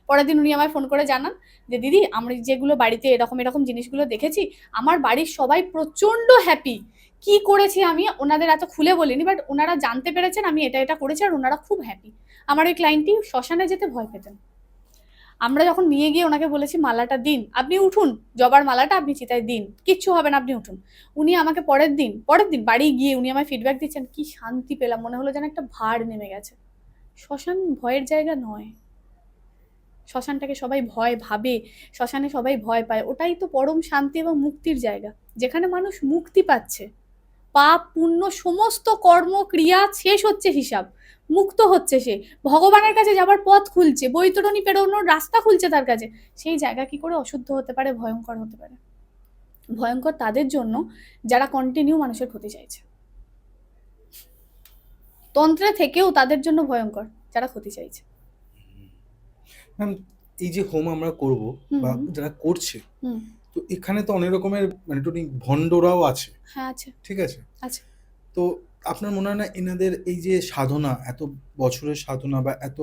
[SPEAKER 1] পরের দিন উনি আমায় ফোন করে জানান যে দিদি আমরা যেগুলো বাড়িতে এরকম এরকম জিনিসগুলো দেখেছি, আমার বাড়ির সবাই প্রচন্ড হ্যাপি। কি করেছি আমি ওনাদের এত খুলে বলিনি, বাট ওনারা জানতে পেরেছেন আমি এটা এটা করেছি আর ওনারা খুব হ্যাপি। আমার ওই ক্লায়েন্টটি শ্মশানে যেতে ভয় পেতেন, আমরা যখন নিয়ে গিয়ে ওনাকে বলেছি মালাটা দিন, আপনি উঠুন, জবার মালাটা আপনি চিতায় দিন, কিচ্ছু হবে না, আপনি উঠুন। উনি আমাকে পরের দিন বাড়ি গিয়ে উনি আমায় ফিডব্যাক দিচ্ছেন, কি শান্তি পেলাম, মনে হলো যেন একটা ভার নেমে গেছে। শ্মশান ভয়ের জায়গা নয়, শ্মশানটাকে সবাই ভয় ভাবে, শ্মশানে সবাই ভয় পায়, ওটাই তো পরম শান্তি এবং মুক্তির জায়গা, যেখানে মানুষ মুক্তি পাচ্ছে, পাপ পুণ্য সমস্ত কর্ম ক্রিয়া শেষ হচ্ছে, হিসাব মুক্ত হচ্ছে, সে ভগবানের কাছে যাবার পথ খুলছে, বৈতরণী পেরোনোর রাস্তা খুলছে তার কাছে। সেই জায়গা কি করে অশুদ্ধ হতে পারে, ভয়ঙ্কর হতে পারে? ভয়ঙ্কর তাদের জন্য যারা কন্টিনিউ মানুষের ক্ষতি চাইছে। তন্ত্রে থেকেও তাদের জন্য ভয়ঙ্কর যারা ক্ষতি চাইছে।
[SPEAKER 2] ম্যাম, এই যে হোম আমরা করব বা
[SPEAKER 1] হুম
[SPEAKER 2] যারা করছে,
[SPEAKER 1] হুম
[SPEAKER 2] তো এখানে তো অনেক রকমের মানে একটু ভণ্ডরাও আছে,
[SPEAKER 1] হ্যাঁ আছে
[SPEAKER 2] ঠিক আছে?
[SPEAKER 1] আছে।
[SPEAKER 2] তো আপনার মনে হয় না এনাদের এই যে সাধনা, এত বছরের সাধনা বা এত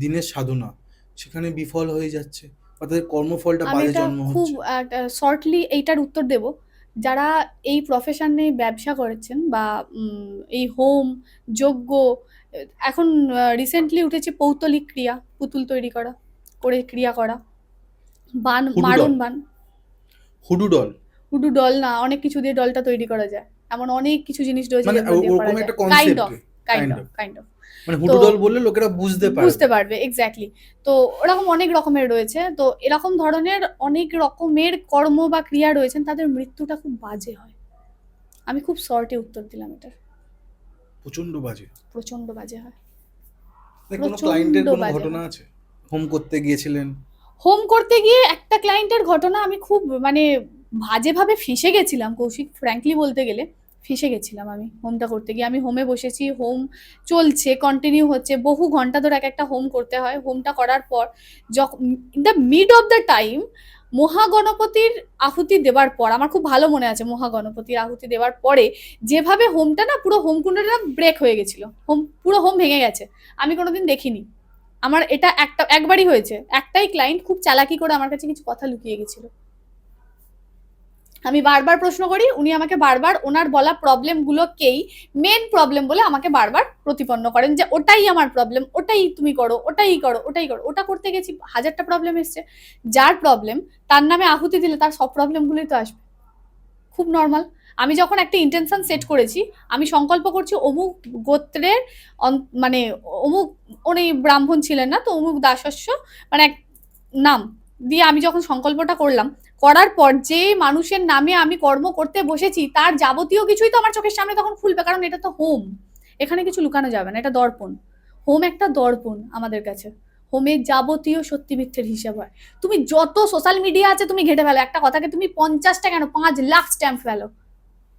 [SPEAKER 2] দিনের সাধনা, সেখানে বিফল হয়ে যাচ্ছে বা তাদের কর্মফলটা
[SPEAKER 1] আমি
[SPEAKER 2] বাজে
[SPEAKER 1] এটা
[SPEAKER 2] জন্ম
[SPEAKER 1] খুব
[SPEAKER 2] হচ্ছে?
[SPEAKER 1] শর্টলি এইটার উত্তর দেব। যারা এই প্রফেশনে ব্যবসা করেছেন বা এই হোম যজ্ঞ, এখন রিসেন্টলি উঠেছে পৌত্তলিক ক্রিয়া, পুতুল তৈরি করা, করে ক্রিয়া করা, বান
[SPEAKER 2] হুডু ডল,
[SPEAKER 1] মারণ বান,
[SPEAKER 2] হুডু ডল,
[SPEAKER 1] শুধু ডল না, অনেক কিছু দিয়ে ডলটা তৈরি করা যায়, এমন অনেক কিছু জিনিস রয়েছে
[SPEAKER 2] মানে
[SPEAKER 1] যেগুলো দিয়ে করা
[SPEAKER 2] ওরকম
[SPEAKER 1] যায়,
[SPEAKER 2] একটা
[SPEAKER 1] kind
[SPEAKER 2] concept,
[SPEAKER 1] of kind
[SPEAKER 2] kind
[SPEAKER 1] of
[SPEAKER 2] of,
[SPEAKER 1] kind of
[SPEAKER 2] মানে
[SPEAKER 1] তো
[SPEAKER 2] হুডু ডল বললে লোকেরা বুঝতে
[SPEAKER 1] বুঝতে
[SPEAKER 2] পারবে।
[SPEAKER 1] পারবে এক্স্যাক্টলি। তো ওরকম অনেক রকমের রয়েছে, তো এরকম ধরনের অনেক রকমের কর্ম বা ক্রিয়া রয়েছেন, তাদের মৃত্যুটা খুব বাজে হয়। আমি খুব শর্টে উত্তর দিলাম এটার।
[SPEAKER 2] প্রচন্ড বাজে।
[SPEAKER 1] প্রচন্ড বাজে হয়,
[SPEAKER 2] কোনো ক্লায়েন্টের
[SPEAKER 1] প্রচন্ড
[SPEAKER 2] কোনো
[SPEAKER 1] বাজে
[SPEAKER 2] ঘটনা
[SPEAKER 1] হয়।
[SPEAKER 2] আছে হোম করতে গিয়েছিলেন?
[SPEAKER 1] হোম করতে গিয়ে একটা ক্লায়েন্টের ঘটনা আমি খুব মানে বাজেভাবে ফেঁসে গেছিলাম কৌশিক, ফ্র্যাঙ্কলি বলতে গেলে ফেঁসে গেছিলাম আমি হোমটা করতে গিয়ে। আমি হোমে বসেছি, হোম চলছে, কন্টিনিউ হচ্ছে, বহু ঘন্টা ধরে এক একটা হোম করতে হয়। হোমটা করার পর যখন in the mid of the time মহাগণপতির আহুতি দেওয়ার পর, আমার খুব ভালো মনে আছে, মহাগণপতির আহুতি দেওয়ার পরে যেভাবে হোমটা না পুরো হোমকুণ্ডটা ব্রেক হয়ে গেছিল, পুরো হোম ভেঙে গেছে, আমি কোনোদিন দেখিনি। আমার এটা একবারই হয়েছে, একটাই ক্লায়েন্ট খুব চালাকি করে আমার কাছে কিছু কথা লুকিয়ে গেছিল। আমি বারবার প্রশ্ন করি, উনি আমাকে বারবার ওনার বলা প্রবলেমগুলোকেই মেন প্রবলেম বলে আমাকে বারবার প্রতিপন্ন করেন, যে ওটাই আমার প্রবলেম, ওটাই তুমি করো, ওটাই করো, ওটাই করো। ওটা করতে গেছি, হাজারটা প্রবলেম এসছে। যার প্রবলেম তার নামে আহুতি দিলে তার সব প্রবলেমগুলোই তো আসবে, খুব নর্মাল। আমি যখন একটা ইন্টেনশন সেট করেছি, আমি সংকল্প করছি অমুক গোত্রের মানে অমুক, উনি ব্রাহ্মণ ছিলেন না তো, অমুক দাসস্য মানে এক নাম দিয়ে আমি যখন সংকল্পটা করলাম, করার পর যে মানুষের নামে আমি কর্ম করতে বসেছি তার যাবতীয় কিছুই তো আমার চোখের সামনে তখন খুলবে, কারণ এটা তো হোম, এখানে কিছু লুকানো যাবে না, এটা দর্পণ। হোম একটা দর্পণ আমাদের কাছে, হোমের যাবতীয় সত্যি মিথ্যের হিসাব হয়। তুমি যত সোশ্যাল মিডিয়া আছে তুমি ঘেটে ফেলো, একটা কথাকে তুমি 50টা কেন 5 লাখ স্ট্যাম্প ফেলো,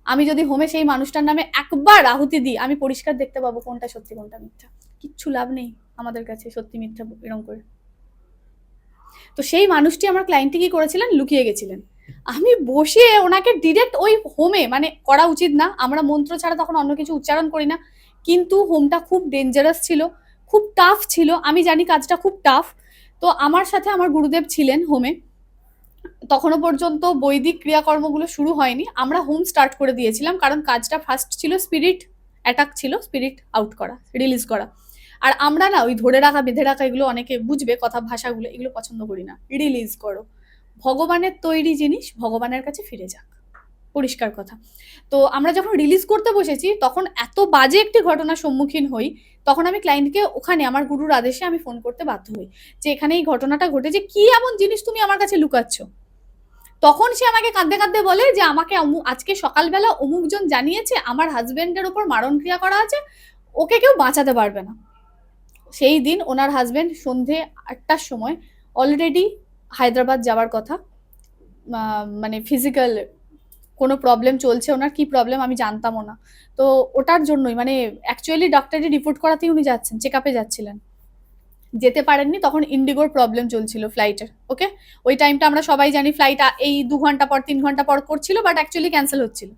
[SPEAKER 1] আমি যদি হোমে সেই মানুষটার নামে একবার আহুতি দিই, আমি পরিষ্কার দেখতে পাবো কোনটা সত্যি কোনটা মিথ্যা। কিচ্ছু লাভ নেই আমাদের কাছে সত্যি মিথ্যা এরকম করে। তো সেই মানুষটি আমার ক্লায়েন্টটি কি করেছিলেন, লুকিয়ে গেছিলেন। আমি বসে ওনাকে ডিরেক্ট ওই হোমে, মানে করা উচিত না, আমরা মন্ত্র ছাড়া তখন অন্য কিছু উচ্চারণ করি না, কিন্তু হোমটা খুব ডেঞ্জারাস ছিল, খুব টাফ ছিল, আমি জানি কাজটা খুব টাফ। তো আমার সাথে আমার গুরুদেব ছিলেন হোমে, তখনও পর্যন্ত বৈদিক ক্রিয়াকর্মগুলো শুরু হয়নি, আমরা হোম স্টার্ট করে দিয়েছিলাম, কারণ কাজটা ফার্স্ট ছিল স্পিরিট অ্যাটাক, ছিল স্পিরিট আউট করা, রিলিজ করা। আর আমরা না ওই ধরে রাখা বেঁধে রাখা, এগুলো অনেকে বুঝবে কথা ভাষাগুলো, এগুলো পছন্দ করি না। রিলিজ করো, ভগবানের তৈরি জিনিস ভগবানের কাছে ফিরে যাক, পরিষ্কার কথা। তো আমরা যখন রিলিজ করতে বসেছি তখন এত বাজে একটি ঘটনার সম্মুখীন হই, তখন আমি ক্লায়েন্টকে ওখানে আমার গুরুর আদেশে আমি ফোন করতে বাধ্য হই, যে এখানে এই ঘটনাটা ঘটেছে, কি এমন জিনিস তুমি আমার কাছে লুকাচ্ছ। তখন সে আমাকে কাঁদতে কাঁদতে বলে যে আমাকে আজকে সকালবেলা অমুকজন জানিয়েছে আমার হাজবেন্ডের উপর মারণ ক্রিয়া করা আছে, ওকে কেউ বাঁচাতে পারবে না। সেই দিন ওনার হাজবেন্ড সন্ধে 8টার সময় অলরেডি হায়দ্রাবাদ যাওয়ার কথা, মানে ফিজিক্যাল কোনো প্রবলেম চলছে ওনার, কি প্রবলেম আমি জানতামও না। তো ওটার জন্যই মানে অ্যাকচুয়ালি ডক্টরি রিপোর্ট করাতেই উনি যাচ্ছেন, চেক আপে যাচ্ছিলেন, যেতে পারেননি, তখন ইন্ডিগোর প্রবলেম চলছিল ফ্লাইটের। ওকে, ওই টাইমটা আমরা সবাই জানি ফ্লাইট এই 2 ঘন্টা পর 3 ঘন্টা পর করছিল, বাট অ্যাকচুয়ালি ক্যান্সেল হচ্ছিল।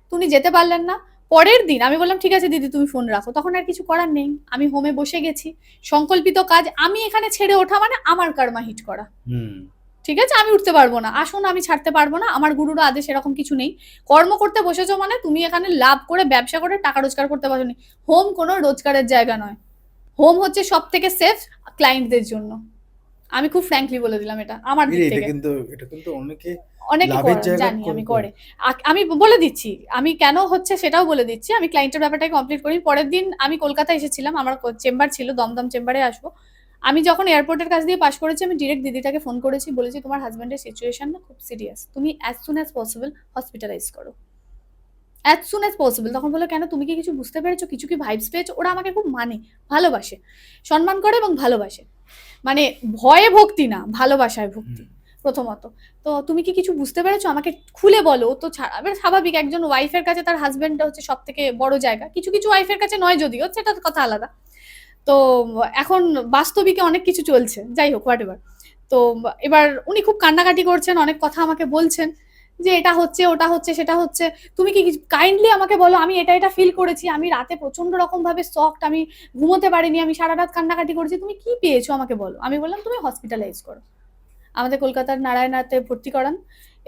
[SPEAKER 1] তো উনি যেতে পারলেন না। পরের দিন আমি বললাম ঠিক আছে দিদি তুমি ফোন রাখো, তখন আর কিছু করার নেই, আমি হোমে বসে গেছি, সংকল্পিত কাজ, আমি এখানে ছেড়ে ওঠা মানে আমার কর্মা হিট করা। ঠিক আছে, আমি উঠতে পারবো না, আসুন আমি ছাড়তে পারবো না, আমার গুরুর আদেশ এরকম কিছু নেই। কর্ম করতে বসেছো মানে তুমি এখানে লাভ করে ব্যবসা করে টাকা রোজগার করতে পারোনি। হোম কোনো রোজগারের জায়গা নয়, হোম হচ্ছে সব থেকে সেফ ক্লায়েন্টদের জন্য। আমি খুব ফ্র্যাঙ্কলি বলে দিলাম এটা আমার দিক থেকে।
[SPEAKER 2] এটা কিন্তু অনেকে
[SPEAKER 1] অনেকে
[SPEAKER 2] লাভের
[SPEAKER 1] করে,
[SPEAKER 2] জায়গা
[SPEAKER 1] জানি আমি
[SPEAKER 2] করে।
[SPEAKER 1] করে। আমি বলে দিচ্ছি আমি কেন হচ্ছে সেটাও বলে দিচ্ছি। আমি ক্লায়েন্টের ব্যাপারটাকে কমপ্লিট করি। পরের দিন আমি কলকাতা এসেছিলাম, আমার চেম্বার ছিল, দমদম চেম্বারে আসবো। আমি যখন এয়ারপোর্টের কাছ দিয়ে পাস করেছি, আমি ডিরেক্ট দিদিটাকে ফোন করেছি, বলেছি তোমার হাজব্যান্ডের সিচুয়েশন না খুব সিরিয়াস, তুমি as soon as possible hospitalise করো, অ্যাজ সুন অ্যাজ পসিবল। তখন বললো কেন, তুমি কি কিছু বুঝতে পেরেছো, কিছু কি ভাইবস পেয়েছো? ওরা আমাকে খুব মানে, ভালোবাসে, সম্মান করে এবং ভালোবাসে, মানে ভয়ে ভক্তি না, ভালোবাসায় ভক্তি প্রথমত। তো তুমি কি কিছু বুঝতে পেরেছো, আমাকে খুলে বলো। তো এবার স্বাভাবিক, একজন ওয়াইফের কাছে তার হাজবেন্ডটা হচ্ছে সব থেকে বড় জায়গা, কিছু কিছু ওয়াইফের কাছে নয় যদিও, সেটা কথা আলাদা। তো এখন বাস্তবিকে অনেক কিছু চলছে, যাই হোক হোয়াট এভার। তো এবার উনি খুব কান্নাকাটি করছেন, অনেক কথা আমাকে বলছেন যে এটা হচ্ছে, ওটা হচ্ছে, সেটা হচ্ছে, তুমি কি কাইন্ডলি আমাকে বলো, আমি এটা এটা ফিল করেছি, আমি রাতে প্রচন্ড রকম ভাবে শকড, আমি ঘুমোতে পারিনি, আমি সারা রাত কান্নাকাটি করেছি, তুমি কি পেয়েছো আমাকে বলো। আমি বললাম তুমি হসপিটালাইজ করো, আমাদের কলকাতার নারায়ণাতে ভর্তি করান।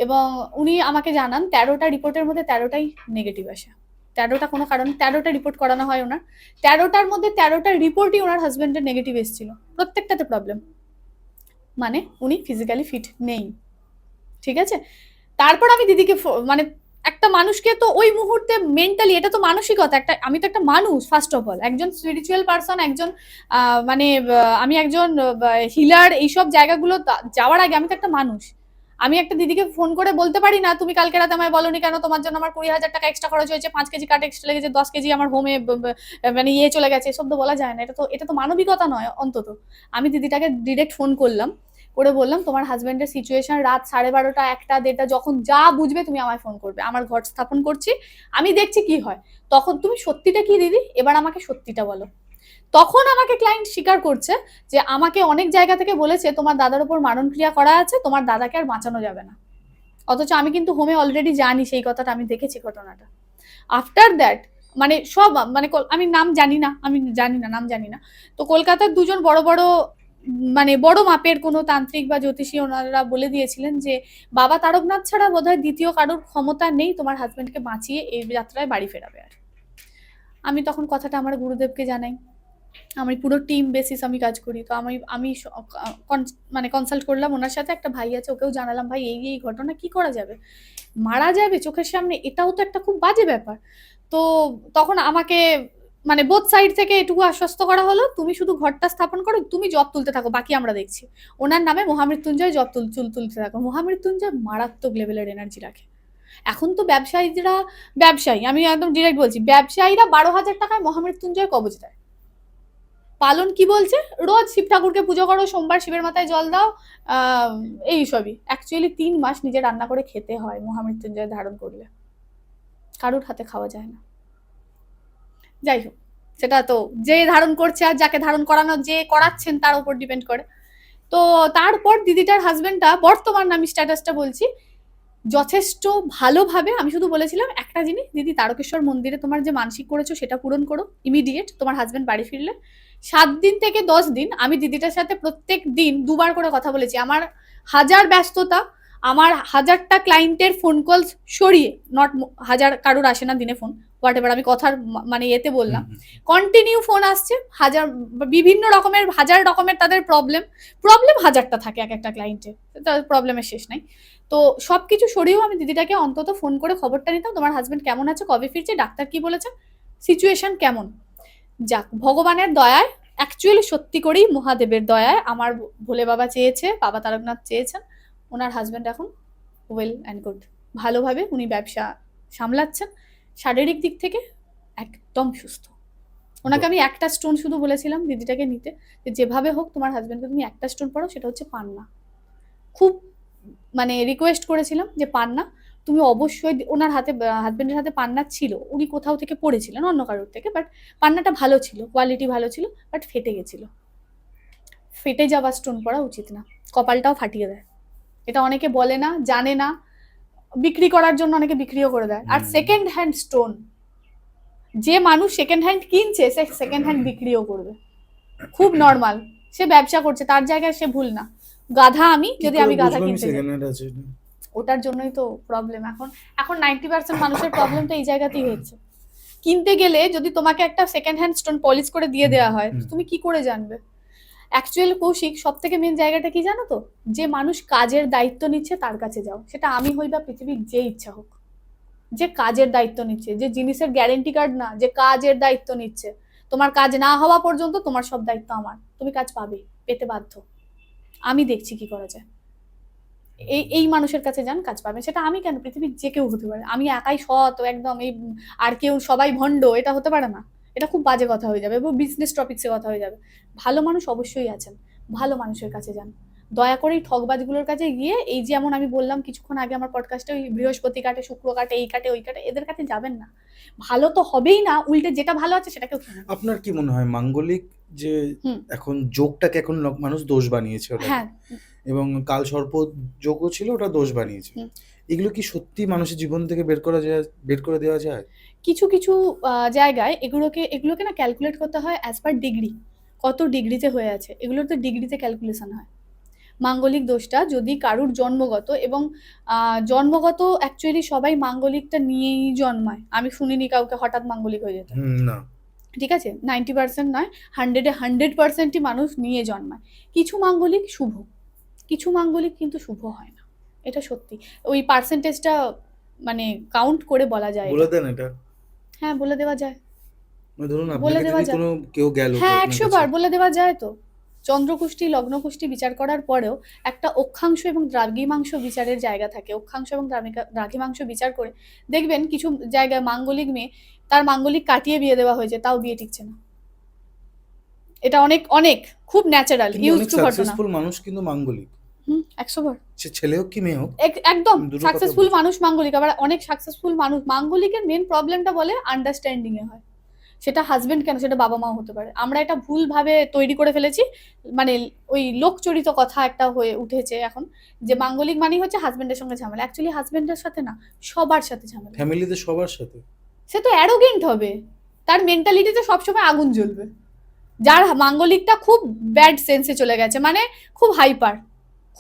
[SPEAKER 1] এবং উনি আমাকে জানান 13টা রিপোর্টের মধ্যে 13টাই নেগেটিভ আসে। 13টা কোনো কারণ, 13টা রিপোর্ট করানো হয় ওনার, 13টার মধ্যে 13টা রিপোর্টই ওনার হাজবেন্ডের নেগেটিভ এসেছিল, প্রত্যেকটাতে প্রবলেম, মানে উনি ফিজিক্যালি ফিট নেই। ঠিক আছে, তারপর আমি দিদিকে মানে একটা মানুষকে তো ওই মুহূর্তে মেন্টালি, এটা তো মানসিকতা একটা, আমি তো একটা মানুষ ফার্স্ট অফ অল, একজন স্পিরিচুয়াল পারসন, একজন মানে আমি একজন হিলার, এইসব জায়গাগুলো যাওয়ার আগে আমি তো একটা মানুষ। আমি একটা দিদিকে ফোন করে বলতে পারি না তুমি কালকে রাতে আমায় বলনি কেন, তোমার জন্য আমার 20,000 টাকা এক্সট্রা খরচ হয়েছে, 5 কেজি কাঠ এক্সট্রা লেগেছে, 10 কেজি আমার হোমে মানে ইয়ে চলে গেছে, এসব তো বলা যায় না, এটা তো মানবিকতা নয় অন্তত। আমি দিদিটাকে ডিরেক্ট ফোন করলাম, করে বললাম তোমার হাজবেন্ডের সিচুয়েশন রাত 12:30, 1টা, 1:30 যখন যা বুঝবে তুমি আমায় ফোন করবে, আমার ঘর স্থাপন করছি, আমি দেখছি কি হয়। তখন তুমি সত্যিটা কি দিদি, এবার আমাকে সত্যিটা বলো। তখন আমাকে ক্লায়েন্ট স্বীকার করছে যে আমাকে অনেক জায়গা থেকে বলেছে তোমার দাদার উপর মারণ ক্রিয়া করা আছে, তোমার দাদাকে আর বাঁচানো যাবে না। অথচ আমি কিন্তু হোমে অলরেডি জানি সেই কথাটা, আমি দেখেছি ঘটনাটা। আফটার দ্যাট মানে সব মানে আমি নাম জানি না, নাম জানি না। তো কলকাতার দুজন বড় বড় মানে বড় মাপের কোনো তান্ত্রিক বা জ্যোতিষী ওনারা বলে দিয়েছিলেন যে বাবা তারকনাথ ছাড়া বোধহয় দ্বিতীয় কারোর ক্ষমতা নেই তোমার হাজবেন্ডকে বাঁচিয়ে এই যাত্রায় বাড়ি ফেরাবে। আর আমি তখন কথাটা আমার গুরুদেবকে জানাই, আমি পুরো টিম বেসিস আমি কাজ করি, তো আমি মানে কনসাল্ট করলাম ওনার সাথে, একটা ভাই আছে ওকেও জানালাম, ভাই এই এই ঘটনা কি করা যাবে, মারা যাবে চোখের সামনে, এটাও তো একটা খুব বাজে ব্যাপার। তো তখন আমাকে মানে বোথ সাইড থেকে এটুকু আশ্বস্ত করা হলো, তুমি শুধু ঘরটা স্থাপন করো, তুমি জব তুলতে থাকো, বাকি আমরা দেখছি। ওনার নামে মহামৃত্যুঞ্জয় জব তুলতে থাকো। মহামৃত্যুঞ্জয় মারাত্মক লেভেলের এনার্জি রাখে। এখন তো ব্যবসায়ীরা, ব্যবসায়ী আমি একদম ডিরেক্ট বলছি, ব্যবসায়ীরা 12,000 টাকায় মহামৃত্যুঞ্জয় কবচ দেয়। পালন কি বলছে, রোজ শিব ঠাকুরকে পুজো করো, সোমবার শিবের মাথায় জল দাও, এই সবই। অ্যাকচুয়ালি 3 মাস নিজে রান্না করে খেতে হয় মহামৃত্যুঞ্জয় ধারণ করলে, কারুর হাতে খাওয়া যায় না। যাই হোক, সেটা তো যে ধারণ করছে আর যাকে ধারণ করানো, যে করাচ্ছেন তার উপর ডিপেন্ড করে। তো তারপর দিদিটার হাজবেন্ডটা বর্তমান, আমি স্ট্যাটাসটা বলছি, যথেষ্ট ভালোভাবে, আমি শুধু বলেছিলাম একটা জিনিস, দিদি তারকেশ্বর মন্দিরে তোমার যে মানসিক করেছো সেটা পূরণ করো ইমিডিয়েট, তোমার হাজবেন্ড বাড়ি ফিরলে। 7 দিন থেকে 10 দিন আমি দিদিটার সাথে প্রত্যেক দিন 2বার করে কথা বলেছি। আমার হাজার ব্যস্ততা, আমার হাজারটা ক্লায়েন্টের ফোন কল সরিয়ে, নট হাজার কারুর আসে না দিনে ফোন, হোয়াট এভার, আমি কথার মানে এতে বললাম, কন্টিনিউ ফোন আসছে, হাজার বিভিন্ন রকমের, হাজার রকমের তাদের প্রবলেম হাজারটা থাকে এক একটা ক্লায়েন্টের, তাদের প্রবলেমের শেষ নাই। তো সবকিছু সরিয়েও আমি দিদিটাকে অন্তত ফোন করে খবরটা নিতাম, তোমার হাজবেন্ড কেমন আছে, কবে ফিরছে, ডাক্তার কি বলেছে, সিচুয়েশন কেমন। যাক, ভগবানের দয়ায়, অ্যাকচুয়ালি সত্যি করেই মহাদেবের দয়ায়, আমার ভোলে বাবা চেয়েছে, বাবা তারকনাথ চেয়েছেন, ওনার হাজবেন্ড এখন ওয়েল অ্যান্ড গুড, ভালোভাবে উনি ব্যবসা সামলাচ্ছেন, শারীরিক দিক থেকে একদম সুস্থ। ওনাকে আমি একটা স্টোন শুধু বলেছিলাম দিদিটাকে নিতে, যে যেভাবে হোক তোমার হাজবেন্ডকে তুমি একটা স্টোন পড়ো, সেটা হচ্ছে পান্না। খুব মানে রিকোয়েস্ট করেছিলাম যে পান্না তুমি অবশ্যই, ওনার হাতে, হাজবেন্ডের হাতে পান্না ছিল, উনি কোথাও থেকে পড়েছিলেন অন্য কারোর থেকে, বাট পান্নাটা ভালো ছিল, কোয়ালিটি ভালো ছিল, বাট ফেটে গেছিল। ফেটে যাওয়া স্টোন পড়া উচিত না, কপালটাও ফাটিয়ে দেয়। এটা অনেকে বলে না, জানে না, বিক্রি করার জন্য অনেকে বিক্রিও করে দেয়। আর সেকেন্ড হ্যান্ড স্টোন, যে মানুষ সেকেন্ড হ্যান্ড কিনছে সে সেকেন্ড হ্যান্ড বিক্রিও করবে, খুব নর্মাল, সে ব্যবসা করছে, তার জায়গায় সে ভুল না। গাধা আমি, যদি আমি গাধা কিনতে যাই, ওটার জন্যই তো প্রবলেম। এখন 90% মানুষের প্রবলেমটা এই জায়গাতেই হচ্ছে। কিনতে গেলে যদি তোমাকে একটা সেকেন্ড হ্যান্ড স্টোন পলিশ করে দিয়ে দেওয়া হয়, তুমি কি করে জানবে? অ্যাকচুয়াল কৌশিক সব থেকে মেন জায়গাটা কি জানো তো, যে মানুষ কাজের দায়িত্ব নিচ্ছে তার কাছে যাও, সেটা আমি হই বা পৃথিবীর যে ইচ্ছা হোক, যে কাজের দায়িত্ব নিচ্ছে, যে জিনিসের গ্যারেন্টি কার্ড না, যে কাজের দায়িত্ব নিচ্ছে। তোমার কাজ না হওয়া পর্যন্ত তোমার সব দায়িত্ব আমার, তুমি কাজ পাবে, পেতে বাধ্য। আমি দেখছি কি করা যায়। এই মানুষের কাছে যান, কাজ পাবেন। সেটা আমি কেন, পৃথিবীর যে কেউ হতে পারে। আমি একাই সৎ একদম এই আর কেউ সবাই ভণ্ড, এটা হতে পারে না। এটা খুব বাজে কথা হয়ে যাবে এবং বিজনেস টপিক্সে কথা হয়ে যাবে। ভালো মানুষ অবশ্যই আছেন, ভালো মানুষের কাছে যান। দয়া করে এই ঠকবাজগুলোর কাছে গিয়ে, এই যেমন আমি বললাম কিছুক্ষণ আগে আমার পডকাস্টে, ওই বৃহস্পতি কাটে, শুক্র কাটে, এই কাটে ওই কাটে, এদের কাছে যাবেন না। ভালো তো হবেই না, উল্টে যেটা ভালো আছে সেটাকেও খেয়ে নেবে।
[SPEAKER 2] আপনার কি মনে হয় মাঙ্গলিক যে
[SPEAKER 1] হুম।
[SPEAKER 2] এখন যোগটাকে এখন মানুষ দোষ বানিয়েছে ওটাকে,
[SPEAKER 1] হ্যাঁ।
[SPEAKER 2] এবং কাল সর্প যোগও ছিল, ওটা দোষ বানিয়েছে,
[SPEAKER 1] হুম।
[SPEAKER 2] এগুলো কি সত্যি মানুষের জীবন থেকে বের করে দেওয়া যায়?
[SPEAKER 1] কিছু কিছু জায়গায় এগুলোকে না ক্যালকুলেট করতে হয় অ্যাজ পার ডিগ্রি, কত ডিগ্রিতে হয়ে আছে, এগুলোর তো ডিগ্রিতে ক্যালকুলেশন হয়। মাঙ্গলিক দোষটা যদি কারুর জন্মগত, এবং জন্মগত অ্যাকচুয়ালি সবাই মাঙ্গলিকটা নিয়েই জন্মায়, আমি শুনিনি কাউকে হঠাৎ মাঙ্গলিক হয়ে যেতে।
[SPEAKER 2] না,
[SPEAKER 1] ঠিক আছে, 90% নয়, 100%ই মানুষ নিয়ে জন্মায়। কিছু মাঙ্গলিক শুভ, কিছু মাঙ্গলিক কিন্তু শুভ হয় না, এটা সত্যি। ওই পার্সেন্টেজটা মানে কাউন্ট করে বলা যায়
[SPEAKER 2] বলে
[SPEAKER 1] এটা।
[SPEAKER 2] দেন এটা।
[SPEAKER 1] হ্যাঁ, বলে দেওয়া যায়,
[SPEAKER 2] মানে ধরুন
[SPEAKER 1] বলে
[SPEAKER 2] আপনাকে
[SPEAKER 1] দেওয়া
[SPEAKER 2] যদি
[SPEAKER 1] যায়।
[SPEAKER 2] কোনো কেউ গেল
[SPEAKER 1] হ্যাঁ,
[SPEAKER 2] আপনার
[SPEAKER 1] 100
[SPEAKER 2] কাছে,
[SPEAKER 1] বার বলে দেওয়া যায় তো। চন্দ্রকুষ্টি লগ্নকুষ্টি বিচার করার পরেও একটা অক্ষাংশ এবং দ্রাঘিমাংশ বিচারের জায়গা থাকে। অক্ষাংশ এবং দ্রাঘিমাংশ বিচার করে দেখবেন কিছু জায়গায় মাঙ্গলিক মেয়ে, তার মাঙ্গলিক কাটিয়ে বিয়ে দেওয়া হয়েছে, তাও বিয়ে টিকছে না। এটা অনেক অনেক খুব ন্যাচারাল
[SPEAKER 2] কিন্তু
[SPEAKER 1] ইউজ
[SPEAKER 2] অনেক
[SPEAKER 1] টু ঘটনা।
[SPEAKER 2] সাকসেসফুল মানুষ কিন্তু মাঙ্গলিক,
[SPEAKER 1] 100 বার।
[SPEAKER 2] সে ছেলে হোক কি মেয়ে হোক,
[SPEAKER 1] একদম
[SPEAKER 2] আমি দুটো কথা
[SPEAKER 1] সাকসেসফুল
[SPEAKER 2] বলছি।
[SPEAKER 1] মানুষ মাঙ্গলিক, আবার অনেক সাকসেসফুল মানুষ মাঙ্গলিকের মেন প্রবলেমটা বলে আন্ডারস্ট্যান্ডিং এ হয়। সেটা হাজবেন্ড কেন, সেটা বাবা মাও হতে পারে। আমরা এটা ভুলভাবে তৈরি করে ফেলেছি, মানে ওই লোকচরিত কথা একটা হয়ে উঠেছে এখন, যে মাঙ্গলিক মানেই হচ্ছে হাজবেন্ডের সঙ্গে ঝামেলা। অ্যাকচুয়ালি হাজবেন্ডের সাথে না, সবার সাথে ঝামেলা।
[SPEAKER 2] ফ্যামিলিতে সবার সাথে।
[SPEAKER 1] সে তো অ্যারোগেন্ট হবে, তার মেন্টালিটিতে সবসময় আগুন জ্বলবে। যার মাঙ্গলিকটা খুব ব্যাড সেন্সে চলে গেছে, মানে খুব হাইপার,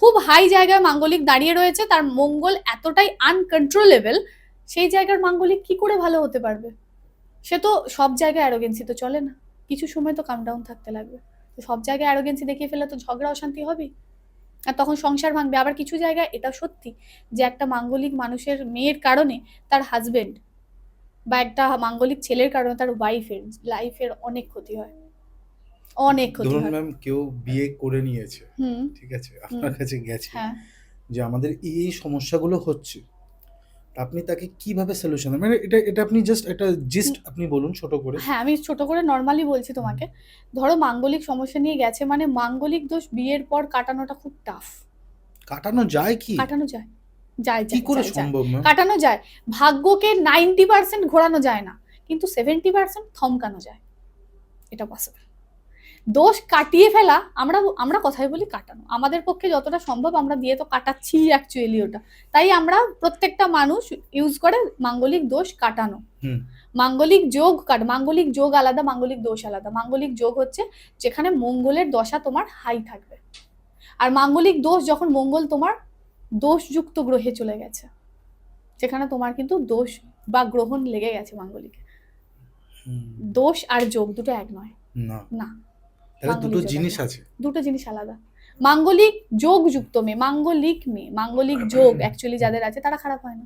[SPEAKER 1] খুব হাই জায়গায় মাঙ্গলিক দাঁড়িয়ে রয়েছে, তার মঙ্গল এতটাই আনকন্ট্রোলেবল, সেই জায়গার মাঙ্গলিক কি করে ভালো হতে পারবে? সে তো সব জায়গায় অ্যারোগেন্সি তো চলে না, কিছু সময় তো কাম ডাউন থাকতে লাগবে। তো সব জায়গায় অ্যারোগেন্সি দেখিয়ে ফেলে তো ঝগড়া অশান্তি হবেই, আর তখন সংসার ভাঙবে। আবার কিছু জায়গায় এটা সত্যি যে একটা মাঙ্গলিক মানুষের মেয়ের কারণে তার হাজবেন্ড, বা একটা মাঙ্গলিক ছেলের কারণে তার ওয়াইফের লাইফের অনেক ক্ষতি হয়, অনেক ক্ষতি
[SPEAKER 2] ধরুন
[SPEAKER 1] হয়।
[SPEAKER 2] ম্যাম কেউ বিয়ে করে নিয়েছে,
[SPEAKER 1] হুম।
[SPEAKER 2] ঠিক আছে, আপনার কাছে গেছে
[SPEAKER 1] হ্যাঁ।
[SPEAKER 2] যে আমাদের এই সমস্যাগুলো হচ্ছে, তা আপনি তাকে কিভাবে সলিউশন, মানে এটা এটা আপনি জাস্ট একটা জিস্ট আপনি বলুন ছোট করে।
[SPEAKER 1] হ্যাঁ, আমি ছোট করে নর্মালি বলছি তোমাকে। ধরো মাঙ্গলিক সমস্যা নিয়ে গেছে, মানে মাঙ্গলিক দোষ বিয়ের পর কাটানোটা খুব টাফ।
[SPEAKER 2] কাটানো যায় কি?
[SPEAKER 1] কাটানো যায়, যায়
[SPEAKER 2] কি
[SPEAKER 1] যায়
[SPEAKER 2] করে
[SPEAKER 1] যায় যায়
[SPEAKER 2] সম্ভব ম্যাম?
[SPEAKER 1] কাটানো যায়। ভাগ্যকে 90% ঘোরানো যায় না, কিন্তু 70% থমকানো যায়, এটা পসিবল। দোষ কাটিয়ে ফেলা, আমরা আমরা কথাই বলি কাটানো, আমাদের পক্ষে যতটা সম্ভব আমরা দিয়ে তো কাটাচ্ছি অ্যাকচুয়ালি ওটা। তাই আমরা প্রত্যেকটা মানুষ ইউজ করে মাঙ্গলিক দোষ কাটানো।
[SPEAKER 2] হুম।
[SPEAKER 1] মাঙ্গলিক যোগ মাঙ্গলিক যোগ আলাদা, মাঙ্গলিক দোষ আলাদা। মাঙ্গলিক যোগ হচ্ছে যেখানে মঙ্গলের দশা তোমার হাই থাকবে, আর মাঙ্গলিক দোষ যখন মঙ্গল তোমার দোষযুক্ত গ্রহে চলে গেছে, যেখানে তোমার কিন্তু দোষ বা গ্রহণ লেগে গেছে মাঙ্গলিকে। দোষ আর যোগ দুটো এক নয়,
[SPEAKER 2] না
[SPEAKER 1] না,
[SPEAKER 2] তাহলে দুটো
[SPEAKER 1] মাঙ্গলিক যোগ
[SPEAKER 2] জিনিস
[SPEAKER 1] আলাদা।
[SPEAKER 2] আছে।
[SPEAKER 1] দুটো জিনিস আলাদা। মাঙ্গলিক যোগ যুক্ত মেয়ে, মাঙ্গলিক যোগ অ্যাকচুয়ালি যাদের আছে তারা খারাপ হয় না।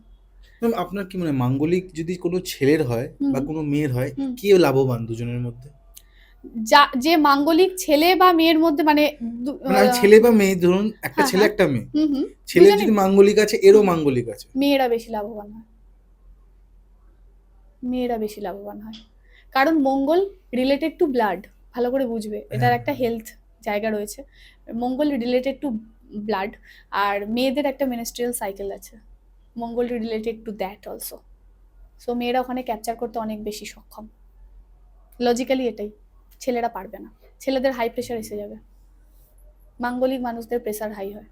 [SPEAKER 2] ম্যাম আপনার কি মনে হয় মাঙ্গলিক যদি কোনো ছেলের হয় বা কোনো মেয়ের হয়,
[SPEAKER 1] হুম।
[SPEAKER 2] কে লাভবান দুজনের মধ্যে?
[SPEAKER 1] যে মাঙ্গলিক ছেলে বা মেয়ের মধ্যে, মানে
[SPEAKER 2] মানে আমি ছেলে বা মেয়ে, ধরুন একটা
[SPEAKER 1] হ্যাঁ,
[SPEAKER 2] ছেলে
[SPEAKER 1] হ্যাঁ।
[SPEAKER 2] একটা মেয়ে,
[SPEAKER 1] হুম,
[SPEAKER 2] ছেলে
[SPEAKER 1] দুজনেই।
[SPEAKER 2] যদি মাঙ্গলিক আছে এরও মাঙ্গলিক আছে,
[SPEAKER 1] মেয়েরা বেশি লাভবান হয়, মেয়েরা বেশি লাভবান হয়। কারণ মঙ্গল রিলেটেড টু ব্লাড, ভালো করে বুঝবে, এটার একটা হেলথ জায়গা রয়েছে। মঙ্গল রিলেটেড টু ব্লাড, আর মেয়েদের একটা মেনস্ট্রিয়াল সাইকেল আছে, Mangal related to that also. So মেয়েরা ওখানে ক্যাপচার করতে অনেক বেশি সক্ষম। লজিক্যালি এটাই, ছেলেরা পারবে না, ছেলেদের হাই প্রেশার এসে যাবে। মাঙ্গলিক মানুষদের প্রেশার হাই হয়,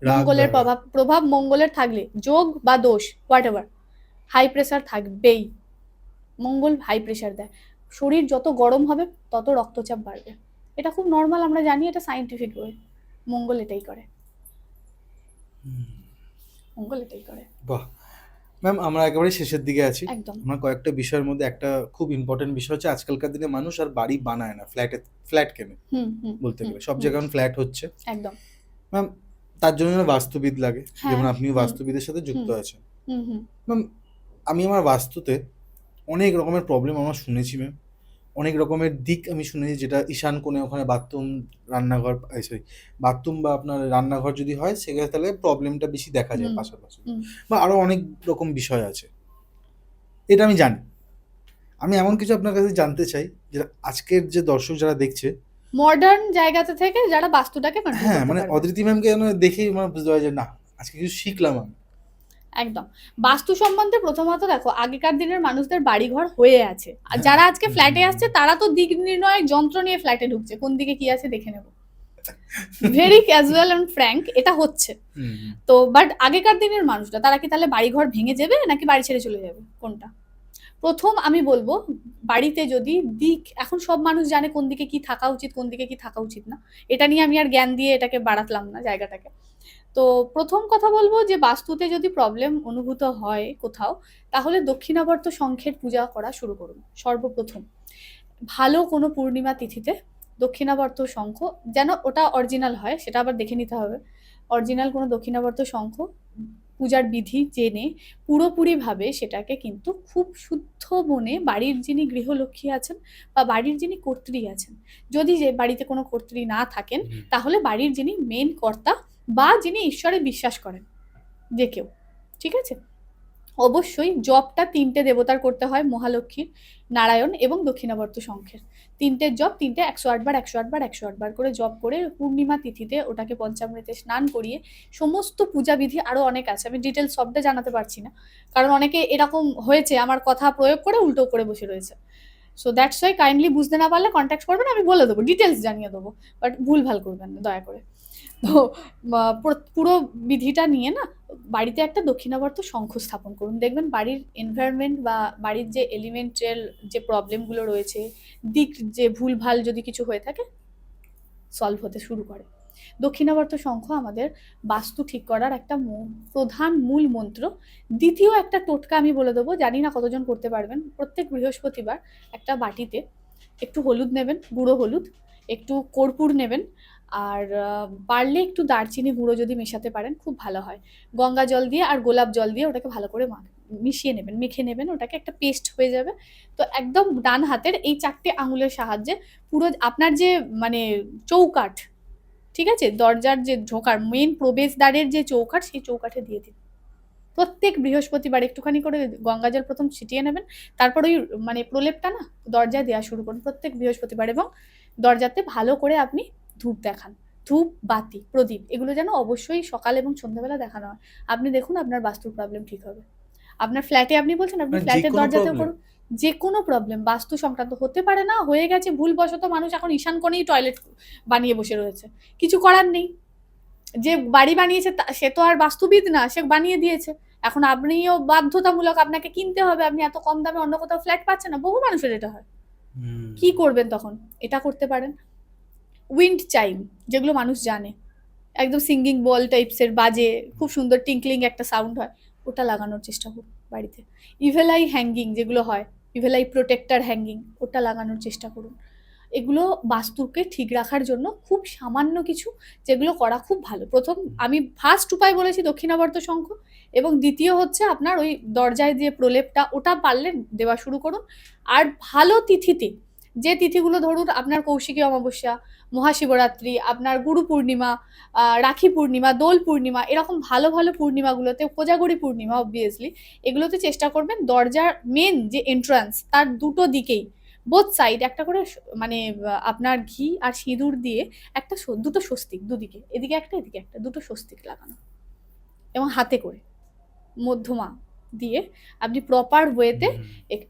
[SPEAKER 1] মঙ্গলের প্রভাব মঙ্গলের থাকলে, যোগ বা দোষ হোয়াট এভার, হাই প্রেশার থাকবেই। মঙ্গল হাই প্রেশার দেয়, শরীর যত গরম হবে তত রক্তচাপ বাড়বে, এটা খুব নর্মাল, আমরা জানি, এটা সাইন্টিফিক ওয়ে। মঙ্গল এটাই করে, মঙ্গল এটাই করে।
[SPEAKER 2] বাহ, ম্যাম আমরা একেবারে শেষের দিকে আছি।
[SPEAKER 1] একদম।
[SPEAKER 2] আমার কয়েকটা বিষয়ের মধ্যে একটা খুব ইম্পর্টেন্ট বিষয় হচ্ছে আজকালকার দিনে মানুষ আর বাড়ি বানায় না, ফ্ল্যাট কেনে
[SPEAKER 1] হুম হুম
[SPEAKER 2] বলতে
[SPEAKER 1] হুম
[SPEAKER 2] গেলে। সব
[SPEAKER 1] হুম
[SPEAKER 2] জায়গায় এখন ফ্ল্যাট হচ্ছে।
[SPEAKER 1] একদম।
[SPEAKER 2] ম্যাম তার জন্য না বাস্তুবিদ লাগে,
[SPEAKER 1] হ্যাঁ।
[SPEAKER 2] যেমন আপনিও
[SPEAKER 1] হুম
[SPEAKER 2] বাস্তুবিদের সাথে যুক্ত
[SPEAKER 1] হুম
[SPEAKER 2] আছেন।
[SPEAKER 1] হুম হুম
[SPEAKER 2] ম্যাম আমি আমার বাস্তুতে অনেক রকমের প্রবলেম আমার শুনেছি ম্যাম। অনেক রকমের দিক আমি শুনেছি, যেটা ঈশান কোণে ওখানে বাথরুম, রান্নাঘর, সরি বাথরুম বা আপনার রান্নাঘর যদি হয় সেক্ষেত্রে তাহলে প্রবলেমটা বেশি দেখা যায়
[SPEAKER 1] হুম
[SPEAKER 2] পাশাপাশি,
[SPEAKER 1] হুম
[SPEAKER 2] বা আরও অনেক রকম বিষয় আছে। এটা আমি জানি। আমি এমন কিছু আপনার কাছে জানতে চাই যেটা আজকের যে দর্শক যারা দেখছে,
[SPEAKER 1] মডার্ন জায়গাতে থেকে যারা বাস্তুটাকে কন্ট্রোল
[SPEAKER 2] হ্যাঁ
[SPEAKER 1] করতে
[SPEAKER 2] মানে
[SPEAKER 1] পারবে।
[SPEAKER 2] অদিতি ম্যামকে যেন দেখেই মানে বুঝতে পারে যে না আজকে কিছু শিখলাম আমি।
[SPEAKER 1] একদম। বাস্তু সম্বন্ধে প্রথমত দেখো, আগেকার দিনের মানুষদের বাড়িঘর হয়ে আছে, আর
[SPEAKER 2] হ্যাঁ
[SPEAKER 1] যারা আজকে
[SPEAKER 2] হুম,
[SPEAKER 1] ফ্ল্যাটে
[SPEAKER 2] হুম,
[SPEAKER 1] আসছে তারা তো দিক নির্ণয় যন্ত্র নিয়ে ফ্ল্যাটে ঢুকছে, কোন দিকে কি আছে দেখে নেব। ভেরি ক্যাজুয়াল অ্যান্ড ফ্র্যাঙ্ক এটা হচ্ছে।
[SPEAKER 2] হুম, হুম।
[SPEAKER 1] তো বাট আগেকার দিনের মানুষরা তারা কি তাহলে বাড়িঘর ভেঙে যাবে নাকি বাড়ি ছেড়ে চলে যাবে, কোনটা? প্রথম আমি বলবো, বাড়িতে যদি দিক, এখন সব মানুষ জানে কোন দিকে কি থাকা উচিত, কোন দিকে কি থাকা উচিত না। এটা নিয়ে আমি আর জ্ঞান দিয়ে এটাকে বাড়াতলাম না জায়গাটাকে। তো প্রথম কথা বলবো যে বাস্তুতে যদি প্রবলেম অনুভূত হয় কোথাও, তাহলে দক্ষিণাবর্ত শঙ্খের পূজা করা শুরু করুন সর্বপ্রথম। ভালো কোনো পূর্ণিমা তিথিতে দক্ষিণাবর্ত শঙ্খ, যেন ওটা অরিজিনাল হয় সেটা আবার দেখে নিতে হবে। অরিজিনাল কোনো দক্ষিণাবর্ত শঙ্খ পূজার বিধি জেনে পুরোপুরিভাবে সেটাকে কিন্তু খুব শুদ্ধ মনে বাড়ির যিনি গৃহলক্ষ্মী আছেন বা বাড়ির যিনি কর্ত্রী আছেন, যদি যে বাড়িতে কোনো কর্ত্রী না থাকেন
[SPEAKER 2] হুম।
[SPEAKER 1] তাহলে বাড়ির যিনি মেন কর্তা বা যিনি ঈশ্বরে বিশ্বাস করেন, যে কেউ, ঠিক আছে, অবশ্যই জপটা ৩টে দেবতার করতে হয়, মহালক্ষ্মীর, নারায়ণ এবং দক্ষিণাবর্ত শঙ্খের। ৩টের জপ, ৩টে ১০৮ বার ১০৮ বার ১০৮ বার করে জপ করে পূর্ণিমা তিথিতে ওটাকে পঞ্চামৃতে স্নান করিয়ে সমস্ত পূজাবিধি, আরও অনেক আছে আমি ডিটেলস সবটা জানাতে পারছি না, কারণ অনেকে এরকম হয়েছে আমার কথা প্রয়োগ করে উল্টো করে বসে রয়েছে। সো দ্যাটস ওয়াই কাইন্ডলি বুঝতে না পারলে কন্ট্যাক্ট করবেন, আমি বলে দেবো, ডিটেলস জানিয়ে দেবো, বাট ভুল ভাল করবেন না দয়া করে। তো পুরো বিধিটা নিয়ে না বাড়িতে একটা দক্ষিণাবর্ত শঙ্খ স্থাপন করুন, দেখবেন বাড়ির এনভায়রনমেন্ট বা বাড়ির যে এলিমেন্টাল যে প্রবলেমগুলো রয়েছে, দিক যে ভুলভাল যদি কিছু হয়ে থাকে, সলভ হতে শুরু করে। দক্ষিণাবর্ত শঙ্খ আমাদের বাস্তু ঠিক করার একটা প্রধান মূল মন্ত্র। দ্বিতীয় একটা টোটকা আমি বলে দেবো, জানি না কতজন করতে পারবেন। প্রত্যেক বৃহস্পতিবার একটা বাটিতে একটু হলুদ নেবেন, গুঁড়ো হলুদ, একটু কর্পূর নেবেন, আর পারলে একটু দারচিনি গুঁড়ো যদি মেশাতে পারেন খুব ভালো হয়। গঙ্গা জল দিয়ে আর গোলাপ জল দিয়ে ওটাকে ভালো করে মিশিয়ে নেবেন, মেখে নেবেন, ওটাকে একটা পেস্ট হয়ে যাবে। তো একদম ডান হাতের এই 4টে আঙুলের সাহায্যে পুরো আপনার যে মানে চৌকাঠ, ঠিক আছে, দরজার যে ঢোকার মেন প্রবেশদ্বারের যে চৌকাঠ, সেই চৌকাঠে দিয়ে দিন। প্রত্যেক বৃহস্পতিবার একটুখানি করে গঙ্গা জল প্রথম ছিটিয়ে নেবেন, তারপর ওই মানে প্রলেপটা না দরজায় দেওয়া শুরু করুন প্রত্যেক বৃহস্পতিবার, এবং দরজাতে ভালো করে আপনি ধূপ দেখান, ধূপ, বাতি, প্রদীপ, এগুলো যেন অবশ্যই সকাল এবং সন্ধ্যাবেলা দেখানো হয়। আপনি দেখুন আপনার বাস্তুর প্রবলেম ঠিক হবে। আপনার ফ্ল্যাটে আপনি বলছেন আপনি
[SPEAKER 2] মানে যে
[SPEAKER 1] ফ্ল্যাটের
[SPEAKER 2] কোনো
[SPEAKER 1] দরজাতেও
[SPEAKER 2] প্রবলেম।
[SPEAKER 1] করুন। যে কোনো প্রবলেম বাস্তু সংক্রান্ত হতে পারে, না হয়ে গেছে ভুলবশত মানুষ এখন ঈশান কোণেই টয়লেট বানিয়ে বসে রয়েছে, কিছু করার নেই, যে বাড়ি বানিয়েছে সে তো আর বাস্তুবিদ না, সে বানিয়ে দিয়েছে, এখন আপনিও বাধ্যতামূলক আপনাকে কিনতে হবে, আপনি এত কম দামে অন্য কোথাও ফ্ল্যাট পাচ্ছেন না, বহু মানুষের এটা হয়। কি করবেন তখন? এটা করতে পারেন। উইন্ড চাইম, যেগুলো মানুষ জানে, একদম সিঙ্গিং বল টাইপসের বাজে, খুব সুন্দর টিঙ্কলিং একটা সাউন্ড হয়, ওটা লাগানোর চেষ্টা করুন বাড়িতে। ইভেলাই হ্যাঙ্গিং যেগুলো হয়, ইভেলাই প্রোটেক্টার হ্যাঙ্গিং, ওটা লাগানোর চেষ্টা করুন। এগুলো বাস্তুকে ঠিক রাখার জন্য খুব সামান্য কিছু, যেগুলো করা খুব ভালো। প্রথম আমি ফার্স্ট উপায় বলেছি দক্ষিণাবর্ত শঙ্খ, এবং দ্বিতীয় হচ্ছে আপনার ওই দরজায় যে প্রলেপটা, ওটা পারলে দেওয়া শুরু করুন। আর ভালো তিথিতে, যে তিথিগুলো ধরুন আপনার কৌশিকী অমাবস্যা, মহাশিবরাত্রি, আপনার গুরু পূর্ণিমা, রাখি পূর্ণিমা, দোল পূর্ণিমা, এরকম ভালো ভালো পূর্ণিমাগুলোতে, কোজাগরি পূর্ণিমা অবভিয়াসলি, এগুলোতে চেষ্টা করবেন দরজার মেন যে এন্ট্রান্স তার দুটো দিকেই, বোথ সাইড একটা করে মানে আপনার ঘি আর সিঁদুর দিয়ে একটা দুটো স্বস্তিক, দুদিকে, এদিকে একটা এদিকে একটা, দুটো স্বস্তিক লাগানো, এবং হাতে করে মধ্যমা দিয়ে আপনি প্রপার ওয়েতে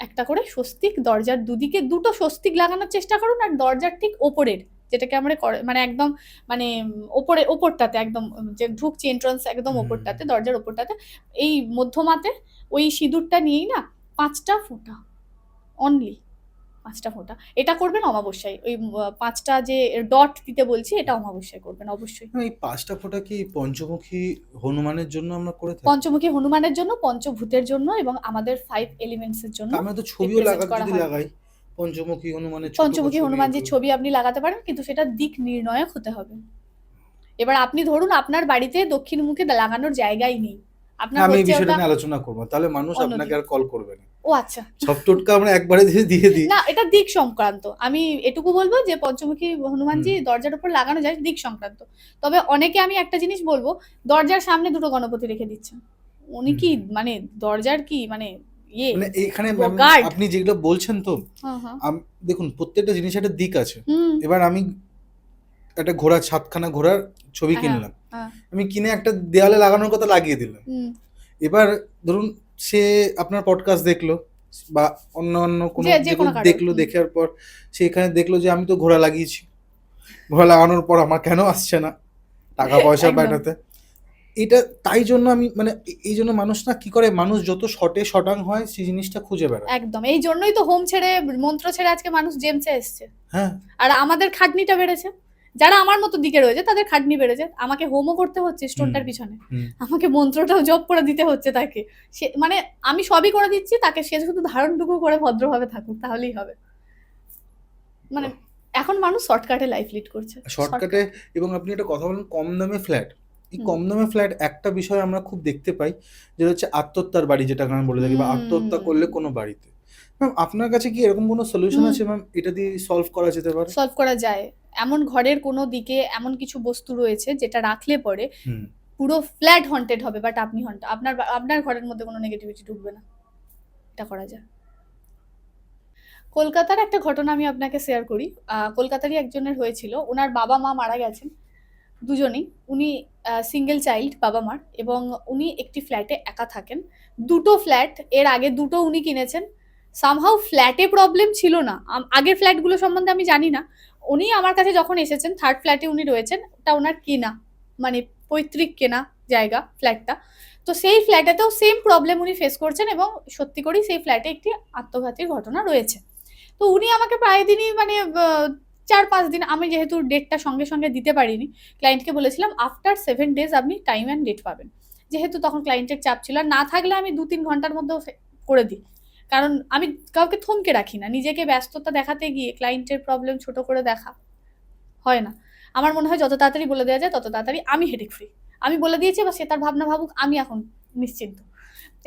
[SPEAKER 1] একটা করে স্বস্তিক দরজার দুদিকে দুটো স্বস্তিক লাগানোর চেষ্টা করুন। আর দরজার ঠিক ওপরের, যেটাকে আমরা মানে একদম মানে ওপরটাতে একদম, যে ঢুকছি এন্ট্রান্স একদম ওপরটাতে, দরজার ওপরটাতে, এই মধ্যমাতে ওই সিঁদুরটা নিয়েই না 5টা ফোঁটা অনলি, 5টা ফোঁটা। এটা করবেন অমাবস্যায়। ওই 5টা যে ডট দিতে বলছি এটা অমাবস্যায় করবেন অবশ্যই।
[SPEAKER 2] এই 5টা ফোঁটা কি পঞ্চমুখী হনুমানের জন্য আমরা করে থাকি?
[SPEAKER 1] পঞ্চমুখী হনুমানের জন্য, পঞ্চভূতের জন্য এবং আমাদের 5 এলিমেন্টস এর জন্য
[SPEAKER 2] আমরা তো ছবিও
[SPEAKER 1] রিপ্রেজেন্ট করা
[SPEAKER 2] যদি
[SPEAKER 1] হয়।
[SPEAKER 2] লাগাই, পঞ্চমুখী হনুমানের ছোট
[SPEAKER 1] পঞ্চমুখী
[SPEAKER 2] ছবি
[SPEAKER 1] হনুমানজির
[SPEAKER 2] এগুলো।
[SPEAKER 1] ছবি আপনি লাগাতে পারেন, কিন্তু সেটা দিক নির্ণয়ক হতে হবে। এবার আপনি ধরুন আপনার বাড়িতে দক্ষিণ মুখে লাগানোর জায়গাই নেই, আপনার
[SPEAKER 2] আমি এই
[SPEAKER 1] হচ্ছে
[SPEAKER 2] বিষয়টা
[SPEAKER 1] ওটা
[SPEAKER 2] নিয়ে আলোচনা করবো, তাহলে মানুষ আপনাকে
[SPEAKER 1] অন্যদিকে।
[SPEAKER 2] আর কল করবে না।
[SPEAKER 1] ও আচ্ছা।
[SPEAKER 2] সব টোটকা আমরা একবারে দিয়ে দিই।
[SPEAKER 1] না, এটা দিক সংক্রান্ত। আমি এটুকু বলবো যে পঞ্চমুখী হনুমানজি
[SPEAKER 2] হুম,
[SPEAKER 1] দরজার উপর লাগানো যায় দিক সংক্রান্ত। তবে অনেকে, আমি একটা জিনিস বলবো, দরজার সামনে দুটো গণপতি রেখে দিচ্ছেন। উনি কি
[SPEAKER 2] হুম।
[SPEAKER 1] মানে দরজার কি মানে ইয়ে
[SPEAKER 2] মানে এখানে
[SPEAKER 1] গার্ড?
[SPEAKER 2] আপনি যেগুলো বলছেন তো,
[SPEAKER 1] হ্যাঁ হ্যাঁ।
[SPEAKER 2] দেখুন প্রত্যেকটা জিনিসের একটা দিক আছে।
[SPEAKER 1] হুম।
[SPEAKER 2] এবার আমি একটা ঘোড়া, 7খানা ঘোড়ার ছবি
[SPEAKER 1] হ্যাঁ
[SPEAKER 2] কিনলাম,
[SPEAKER 1] হ্যাঁ।
[SPEAKER 2] আমি কিনে একটা দেয়ালে লাগানোর কথা লাগিয়ে দিলাম।
[SPEAKER 1] হুম।
[SPEAKER 2] এবার ধরুন সে আপনার পডকাস্ট দেখলো বা অন্য অন্য কোনো
[SPEAKER 1] যে
[SPEAKER 2] যেগুলো
[SPEAKER 1] কোনো কারোর।
[SPEAKER 2] দেখলো, দেখার পর সে এখানে দেখলো যে আমি তো ঘোড়া লাগিয়েছি, ঘোড়া লাগানোর পর আমার কেন আসছে না টাকা পয়সা
[SPEAKER 1] একদম।
[SPEAKER 2] পাঠাতে। এটা তাই জন্য আমি মানে এই জন্য মানুষ না কি করে, মানুষ যত শর্টে শটাং হয় সেই জিনিসটা খুঁজে বেড়ায়।
[SPEAKER 1] একদম। এই জন্যই তো হোম ছেড়ে, মন্ত্র ছেড়ে আজকে মানুষ জেমসে এসছে।
[SPEAKER 2] হ্যাঁ,
[SPEAKER 1] আর আমাদের খাটনিটা বেড়েছে। যারা আমার মতো দিকে রয়েছে তাদের খাটনি বেড়েছে। আমাকে হোমও করতে হচ্ছে স্টোনটার পিছনে। আমাকে মন্ত্রটাও জপ করে দিতে হচ্ছে তাকে। সে মানে আমি সবই করে দিচ্ছি তাকে, সে শুধু ধারণটুকু করে ভদ্রভাবে থাকুক তাহলেই হবে। মানে এখন মানুষ শর্টকাটে লাইফ লিড করছে।
[SPEAKER 2] শর্টকাটে। এবং আপনি একটা কথা বলেন, কম দামে ফ্ল্যাট। এই
[SPEAKER 1] হুম।
[SPEAKER 2] কম দামে ফ্ল্যাট একটা বিষয় আমরা খুব দেখতে পাই, যেটা হচ্ছে আত্মহত্যার বাড়ি, যেটাকে আমরা বলে থাকি, বা আত্মহত্যা করলে কোনো বাড়িতে। ম্যাম আপনার কাছে কি এরকম কোনো সলিউশন আছে ম্যাম, এটা দিয়ে সলভ করা যেতে পারে?
[SPEAKER 1] সলভ করা যায়। এমন ঘরের কোনো দিকে এমন কিছু বস্তু রয়েছে যেটা রাখলে পরে
[SPEAKER 2] হুম।
[SPEAKER 1] পুরো ফ্ল্যাট হন্টেড হবে, বাট আপনি আপনার ঘরের মধ্যে কোনো নেগেটিভিটি ঢুকবে না। এটা করা যায়। কলকাতার একটা ঘটনা আমি আপনাকে শেয়ার করি। কলকাতারই একজনের হয়েছিল, ওনার বাবা মা মারা গেছেন দুজনেই। উনি সিঙ্গেল চাইল্ড বাবা মার, এবং উনি একটি ফ্ল্যাটে একা থাকেন। দুটো ফ্ল্যাট, এর আগে দুটো উনি কিনেছেন। সামহাউ ফ্ল্যাটে প্রবলেম ছিল না। আগের ফ্ল্যাটগুলো সম্বন্ধে আমি জানি না। উনি আমার কাছে যখন এসেছেন, থার্ড ফ্ল্যাটে উনি রয়েছেন, ওটা ওনার কেনা, মানে পৈতৃক কেনা জায়গা ফ্ল্যাটটা। তো সেই ফ্ল্যাটেতেও সেম প্রবলেম উনি ফেস করছেন, এবং সত্যি করেই সেই ফ্ল্যাটে একটি আত্মঘাতীর ঘটনা রয়েছে। তো উনি আমাকে প্রায় দিনই মানে 4-5 দিন, আমি যেহেতু ডেটটা সঙ্গে সঙ্গে দিতে পারিনি, ক্লায়েন্টকে বলেছিলাম আফটার 7 ডেজ আপনি টাইম অ্যান্ড ডেট পাবেন। যেহেতু তখন ক্লায়েন্টের চাপ ছিল, আর না থাকলে আমি 2-3 ঘন্টার মধ্যেও করে দিই। কারণ আমি কাউকে থমকে রাখি না, নিজেকে ব্যস্ততা দেখাতে গিয়ে ক্লায়েন্টের প্রবলেম ছোট করে দেখা হয় না। আমার মনে হয় যত তাড়াতাড়ি বলে দেওয়া যায় তত তাড়াতাড়ি আমি হেডেক ফ্রি। আমি বলে দিয়েছি, বা সে তার ভাবনা ভাবুক, আমি এখন নিশ্চিন্ত।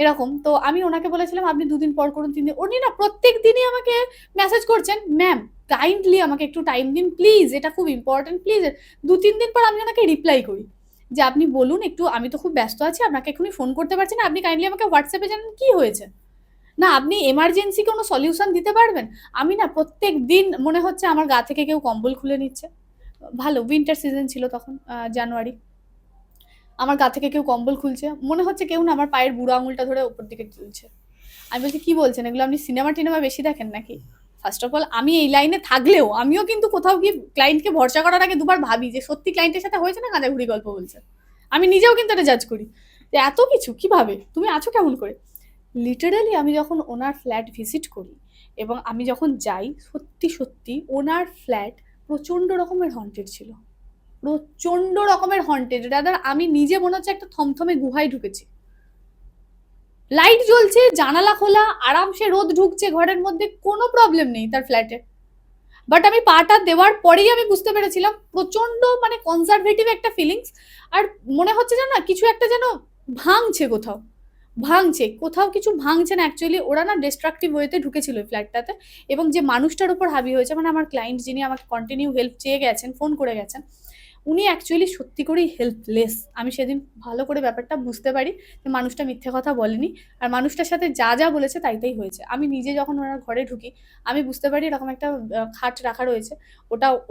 [SPEAKER 1] এরকম। তো আমি ওনাকে বলেছিলাম আপনি 2 দিন পর করুন, 3 দিন। উনি না প্রত্যেক দিনই আমাকে মেসেজ করছেন, ম্যাম কাইন্ডলি আমাকে একটু টাইম দিন প্লিজ, এটা খুব ইম্পর্টেন্ট প্লিজ। 2-3 দিন পর আমি ওনাকে রিপ্লাই করি যে আপনি বলুন একটু, আমি তো খুব ব্যস্ত আছি, আপনাকে এখনই ফোন করতে পারছি না, আপনি কাইন্ডলি আমাকে হোয়াটসঅ্যাপে জানান কি হয়েছে। না আপনি এমার্জেন্সি কোনো সলিউশন দিতে পারবেন। আমি না প্রত্যেক দিন মনে হচ্ছে আমার গা থেকে কেউ কম্বল খুলে নিচ্ছে। ভালো উইন্টার সিজন ছিল তখন, জানুয়ারি। আমার গা থেকে কেউ কম্বল খুলছে, মনে হচ্ছে কেউ না আমার পায়ের বুড়ো আঙুলটা ধরে উপর দিকে তুলছে। আমি বলছি কি বলছেন এগুলো, আপনি সিনেমা টিনেমা বেশি দেখেন নাকি? ফার্স্ট অফ অল আমি এই লাইনে থাকলেও আমিও কিন্তু কোথাও গিয়ে ক্লায়েন্টকে ভরসা করার আগে দুবার ভাবি যে সত্যি ক্লায়েন্টের সাথে হয়েছে না গাঁজাঘুরি গল্প বলছে। আমি নিজেও কিন্তু এটা জাজ করি যে এত কিছু কিভাবে তুমি আছো কেমন করে। লিটারালি আমি যখন ওনার ফ্ল্যাট ভিজিট করি এবং আমি যখন যাই, সত্যি সত্যি ওনার ফ্ল্যাট প্রচন্ড রকমের হন্টেড ছিল, প্রচন্ড রকমের হন্টেড। রাদার আমি নিজে মনে হচ্ছে একটা থমথমে গুহায় ঢুকেছি। লাইট জ্বলছে, জানালা খোলা, আরামসে রোদ ঢুকছে ঘরের মধ্যে, কোনো প্রবলেম নেই তার ফ্ল্যাটে। বাট আমি পাটা দেওয়ার পরেই আমি বুঝতে পেরেছিলাম প্রচন্ড মানে কনজারভেটিভ একটা ফিলিংস। আর মনে হচ্ছে যেন না কিছু একটা যেন ভাঙছে, কোথাও ভাঙছে, কোথাও কিছু ভাঙছে না। অ্যাকচুয়ালি ওরা না ডিস্ট্রাকটিভ ওয়েতে ঢুকেছিল ওই ফ্ল্যাটটাতে, এবং যে মানুষটার উপর হাবি হয়েছে, মানে আমার ক্লায়েন্ট যিনি আমাকে কন্টিনিউ হেল্প চেয়ে গেছেন, ফোন করে গেছেন, উনি অ্যাকচুয়ালি সত্যি করেই হেল্পলেস। আমি সেদিন ভালো করে ব্যাপারটা বুঝতে পারি যে মানুষটা মিথ্যে কথা বলেনি, আর মানুষটার সাথে যা যা বলেছে তাই তাই হয়েছে। আমি নিজে যখন ওনার ঘরে ঢুকি আমি বুঝতে পারি এরকম একটা খাট রাখা রয়েছে,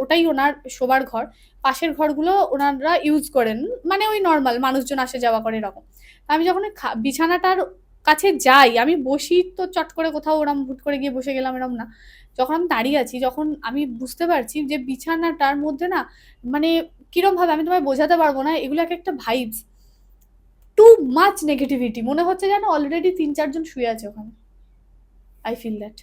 [SPEAKER 1] ওটাই ওনার শোবার ঘর। পাশের ঘরগুলো ওনারা ইউজ করেন, মানে ওই নর্মাল মানুষজন আসে যাওয়া করে এরকম। আমি যখন বিছানাটার কাছে যাই, আমি বসি তো চট করে কোথাও ওরম হুট করে গিয়ে বসে গেলাম এরম না। যখন আমি দাঁড়িয়ে আছি, যখন আমি বুঝতে পারছি যে বিছানাটার মধ্যে না মানে কিরম ভাবে আমি তোমায় বোঝাতে পারবো না, এগুলো এক একটা ভাইবস, টু মাচ নেগেটিভিটি। মনে হচ্ছে যেন অলরেডি 3-4 জন শুয়ে আছে ওখানে। I feel that.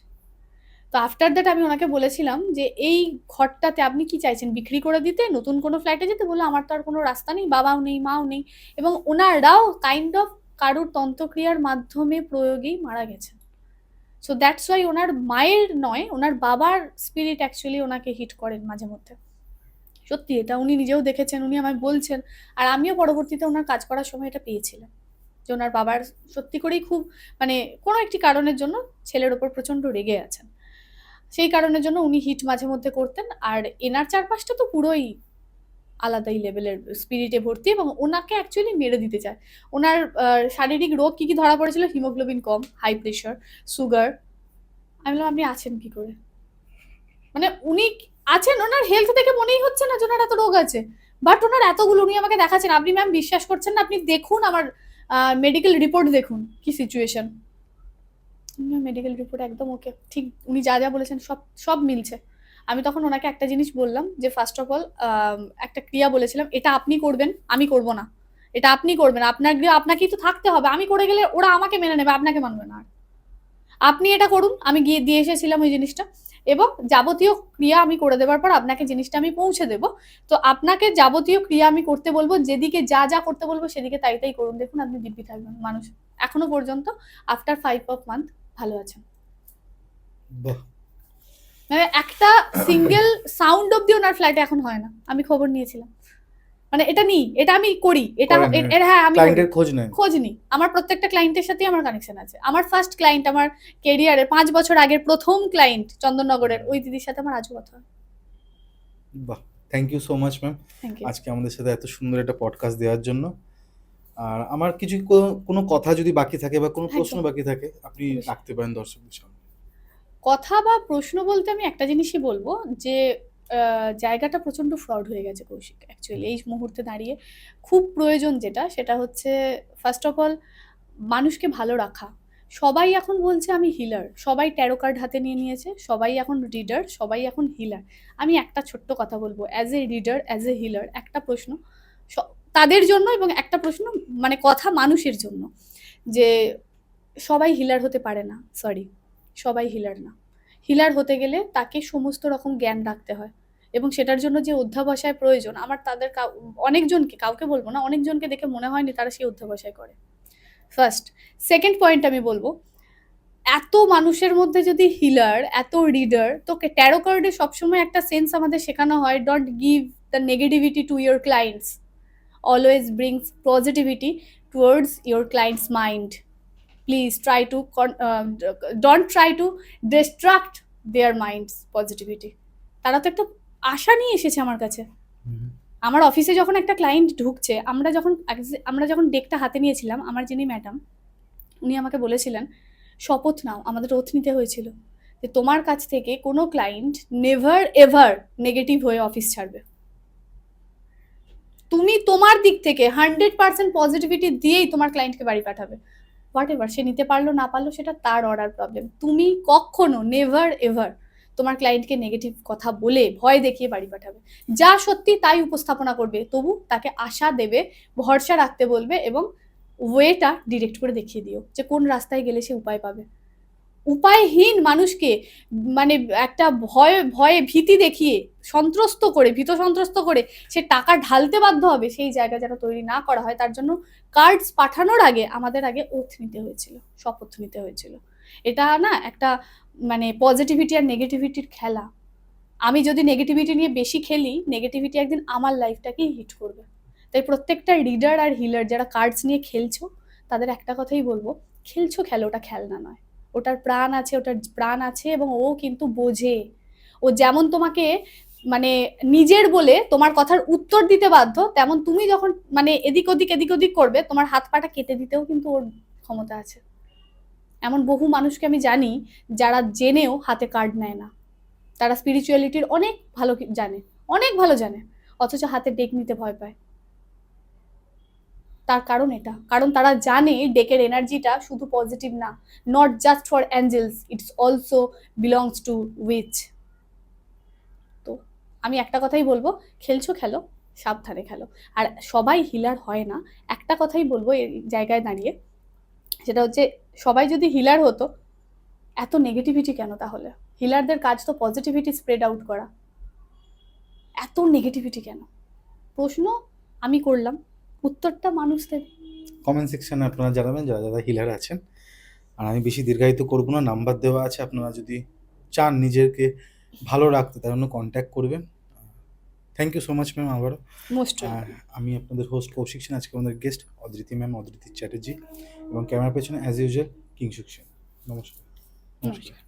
[SPEAKER 1] তো আফটার দ্যাট আমি ওনাকে বলেছিলাম যে এই ঘরটাতে আপনি কি চাইছেন, বিক্রি করে দিতে, নতুন কোনো ফ্ল্যাটে যেতে? বললো আমার তো আর কোনো রাস্তা নেই, বাবাও নেই, মাও নেই, এবং ওনারাও কাইন্ড অফ কারুর তন্ত্রক্রিয়ার মাধ্যমে প্রয়োগেই মারা গেছেন। সো দ্যাটস ওয়াই ওনার মায়ের নয়, ওনার বাবার স্পিরিট অ্যাকচুয়ালি ওনাকে হিট করেন মাঝে মধ্যে। সত্যি, এটা উনি নিজেও দেখেছেন, উনি আমায় বলছেন, আর আমিও পরবর্তীতে ওনার কাজ করার সময় এটা পেয়েছিলাম যে ওনার বাবার সত্যি করেই খুব মানে কোনো একটি কারণের জন্য ছেলের ওপর প্রচণ্ড রেগে আছেন, সেই কারণের জন্য উনি হিট মাঝে মধ্যে করতেন। আর এনার চারপাশটা তো পুরোই আলাদাই লেভেলের স্পিরিটে ভর্তি, এবং ওনাকে অ্যাকচুয়ালি মেরে দিতে চায়। ওনার শারীরিক রোগ কি কি ধরা পড়েছিল, হিমোগ্লোবিন কম, হাই প্রেশার, সুগার। আমি বললাম আপনি আছেন কি করে, মানে উনি আছেন, ওনার হেলথ দেখে মনেই হচ্ছে না যে ওনার এত রোগ আছে, বাট ওনার এতগুলো উনি আমাকে দেখাচ্ছেন। আপনি ম্যাম বিশ্বাস করছেন না, আপনি দেখুন আমার মেডিকেল রিপোর্ট দেখুন কি সিচুয়েশন। মেডিকেল রিপোর্ট একদম ওকে, ঠিক উনি যা যা বলেছেন সব সব মিলছে। আমি তখন ওনাকে একটা জিনিস বললাম যে ফার্স্ট অফ অল একটা ক্রিয়া বলেছিলাম, এটা আপনি করবেন, আমি করব না, এটা আপনি করবেন, আপনার গৃহ আপনাকেই তো থাকতে হবে, আমি করে গেলে ওরা আমাকে মেনে নেবে, আপনাকে মানবে না। আপনি এটা করুন, আমি গিয়ে দিয়ে এসেছিলাম ওই জিনিসটা, এবং যাবতীয় ক্রিয়া আমি করে দেওয়ার পর আপনাকে জিনিসটা আমি পৌঁছে দেব। তো আপনাকে যাবতীয় ক্রিয়া আমি করতে বলবো, যেদিকে যা যা করতে বলবো সেদিকে তাই তাই করুন, দেখুন আপনি দিব্যি থাকবেন। মানুষ এখনো পর্যন্ত আফটার 5 মান্থ ভালো আছেন।
[SPEAKER 2] বাহ!
[SPEAKER 1] মানে একটা সিঙ্গেল সাউন্ড অব্দি ওনার ফ্ল্যাটে এখন হয় না, আমি খবর নিয়েছিলাম। মানে এটা নিই, এটা আমি করি, এটা
[SPEAKER 2] করেন, হ্যাঁ।
[SPEAKER 1] হ্যাঁ আমি করি।
[SPEAKER 2] ক্লায়েন্টের খোঁজ নেন।
[SPEAKER 1] খোঁজ নিই, আমার প্রত্যেকটা ক্লায়েন্টের সাথেই আমার কানেকশন আছে। আমার ফার্স্ট ক্লায়েন্ট, আমার কেরিয়ারে 5 বছর আগের প্রথম ক্লায়েন্ট চন্দননগরের ওই দিদির সাথে আমার আজও কথা হয়।
[SPEAKER 2] বাহ! Thank you so much ma'am
[SPEAKER 1] thank you.
[SPEAKER 2] আজকে আমাদের সাথে এত সুন্দর একটা পডকাস্ট দেওয়ার জন্য। আর আমার কিছু কোনো কথা যদি বাকি থাকে বা কোনো প্রশ্ন
[SPEAKER 1] একদম।
[SPEAKER 2] বাকি থাকে আপনি
[SPEAKER 1] অবশ্যই।
[SPEAKER 2] রাখতে পারেন দর্শকদের সামনে।
[SPEAKER 1] কথা বা প্রশ্ন বলতে আমি একটা জিনিসই বলবো যে জায়গাটা প্রচন্ড ফ্রড হয়ে গেছে কৌশিক, অ্যাকচুয়ালি এই মুহূর্তে দাঁড়িয়ে খুব প্রয়োজন যেটা, সেটা হচ্ছে ফার্স্ট অফ অল মানুষকে ভালো রাখা। সবাই এখন বলছে আমি হিলার, সবাই ট্যারো কার্ড হাতে নিয়ে নিয়েছে, সবাই এখন রিডার, সবাই এখন হিলার। আমি একটা ছোট্ট কথা বলবো, as a reader, as a healer, একটা প্রশ্ন তাদের জন্য, এবং একটা প্রশ্ন মানে কথা মানুষের জন্য, যে সবাই হিলার হতে পারে না, সরি, সবাই হিলার না। হিলার হতে গেলে তাকে সমস্ত রকম জ্ঞান রাখতে হয়, এবং সেটার জন্য যে অধ্যাবসায় প্রয়োজন, আমার তাদের অনেকজনকে, কাউকে বলবো না, অনেকজনকে দেখে মনে হয়নি তারা সেই অধ্যাবসায় করে। ফার্স্ট। সেকেন্ড পয়েন্ট আমি বলবো, এত মানুষের মধ্যে যদি হিলার, এত রিডার, তোকে ট্যারো কার্ডে সবসময় একটা সেন্স আমাদের শেখানো হয়, don't give the negativity to your clients, always brings positivity towards your clients mind, please try to don't try to distract their minds positivity. তারা তো একটা আশা নিয়ে এসেছে আমার কাছে। আমার অফিসে যখন একটা ক্লায়েন্ট ঢুকছে, আমরা যখন ডেকটা হাতে নিয়েছিলাম, আমার যিনি ম্যাডাম উনি আমাকে বলেছিলেন শপথ নাও, আমাদের ওথ নিতে হয়েছিল যে তোমার কাছ থেকে কোনো ক্লায়েন্ট নেভার এভার নেগেটিভ হয়ে অফিস ছাড়বে, তুমি তোমার দিক থেকে 100% পজিটিভিটি দিয়েই তোমার ক্লায়েন্টকে বাড়ি পাঠাবে। হোয়াট এভার সে নিতে পারলো না পারলো সেটা তার অর্ডার প্রবলেম, তুমি কখনো নেভার এভার তোমার ক্লায়েন্টকে নেগেটিভ কথা বলে ভয় দেখিয়ে বাড়ি পাঠাবে। যা সত্যি তাই উপস্থাপনা করবে, তবু তাকে আশা দেবে, ভরসা রাখতে বলবে, এবং ওয়েটা ডিরেক্ট করে দেখিয়ে দিও যে কোন রাস্তায় গেলে সে উপায় পাবে। উপায়হীন মানুষকে মানে একটা ভয়ে ভীতি দেখিয়ে সন্ত্রস্ত করে, ভীত সন্ত্রস্ত করে সে টাকা ঢালতে বাধ্য হবে, সেই জায়গা যেন তৈরি না করা হয়, তার জন্য কার্ডস পাঠানোর আগে আমাদের আগে ওথ নিতে হয়েছিল, শপথ নিতে হয়েছিল। এটা না একটা মানে পজিটিভিটি আর নেগেটিভিটির খেলা। আমি যদি নেগেটিভিটি নিয়ে বেশি খেলি, নেগেটিভিটি একদিন আমার লাইফটাকেই হিট করবে। তাই প্রত্যেকটা রিডার আর হিলার যারা কার্ডস নিয়ে খেলছো, তাদের একটা কথাই বলবো, খেলছো খেলো, ওটা খেলনা নয়, ওটার প্রাণ আছে, ওটার প্রাণ আছে, এবং ও কিন্তু বোঝে। ও যেমন তোমাকে মানে নিজের বলে তোমার কথার উত্তর দিতে বাধ্য, তেমন তুমি যখন মানে এদিক ওদিক করবে, তোমার হাত পাটা কেটে দিতেও কিন্তু ওর ক্ষমতা আছে। এমন বহু মানুষকে আমি জানি যারা জেনেও হাতে কার্ড নেয় না, তারা স্পিরিচুয়ালিটির অনেক ভালো জানে, অনেক ভালো জানে, অথচ হাতে ডেক নিতে ভয় পায়। তার কারণ এটা, কারণ তারা জানে ডেকের এনার্জিটা শুধু পজিটিভ না, not just for angels, it's also belongs to witch. তো আমি একটা কথাই বলবো, খেলছো খেলো, সাবধানে খেলো। আর সবাই হিলার হয় না, একটা কথাই বলবো এই জায়গায় দাঁড়িয়ে, সেটা হচ্ছে সবাই যদি হিলার হতো, এত নেগেটিভিটি কেন তাহলে? হিলারদের কাজ তো পজিটিভিটি স্প্রেড আউট করা, এত নেগেটিভিটি কেন? প্রশ্ন আমি করলাম, উত্তরটা মানুষ দেবে।
[SPEAKER 2] কমেন্ট সেকশনে আপনারা জানাবেন যারা যারা হিলার আছেন। আর আমি বেশি দীর্ঘায়িত করবো না, নাম্বার দেওয়া আছে, আপনারা যদি চান নিজেকে ভালো রাখতে তার জন্য কন্ট্যাক্ট করবেন। Thank you so much ma'am আবারও।
[SPEAKER 1] মোস্ট
[SPEAKER 2] আর আমি আপনাদের হোস্ট কৌশিক সেন, আজকে আমাদের গেস্ট অদিতি ম্যাম, অদিতি চ্যাটার্জি, এবং ক্যামেরার পেছনে অ্যাজ ইউজুয়াল কিংশুক সেন। নমস্কার।
[SPEAKER 1] ওয়েলকাম।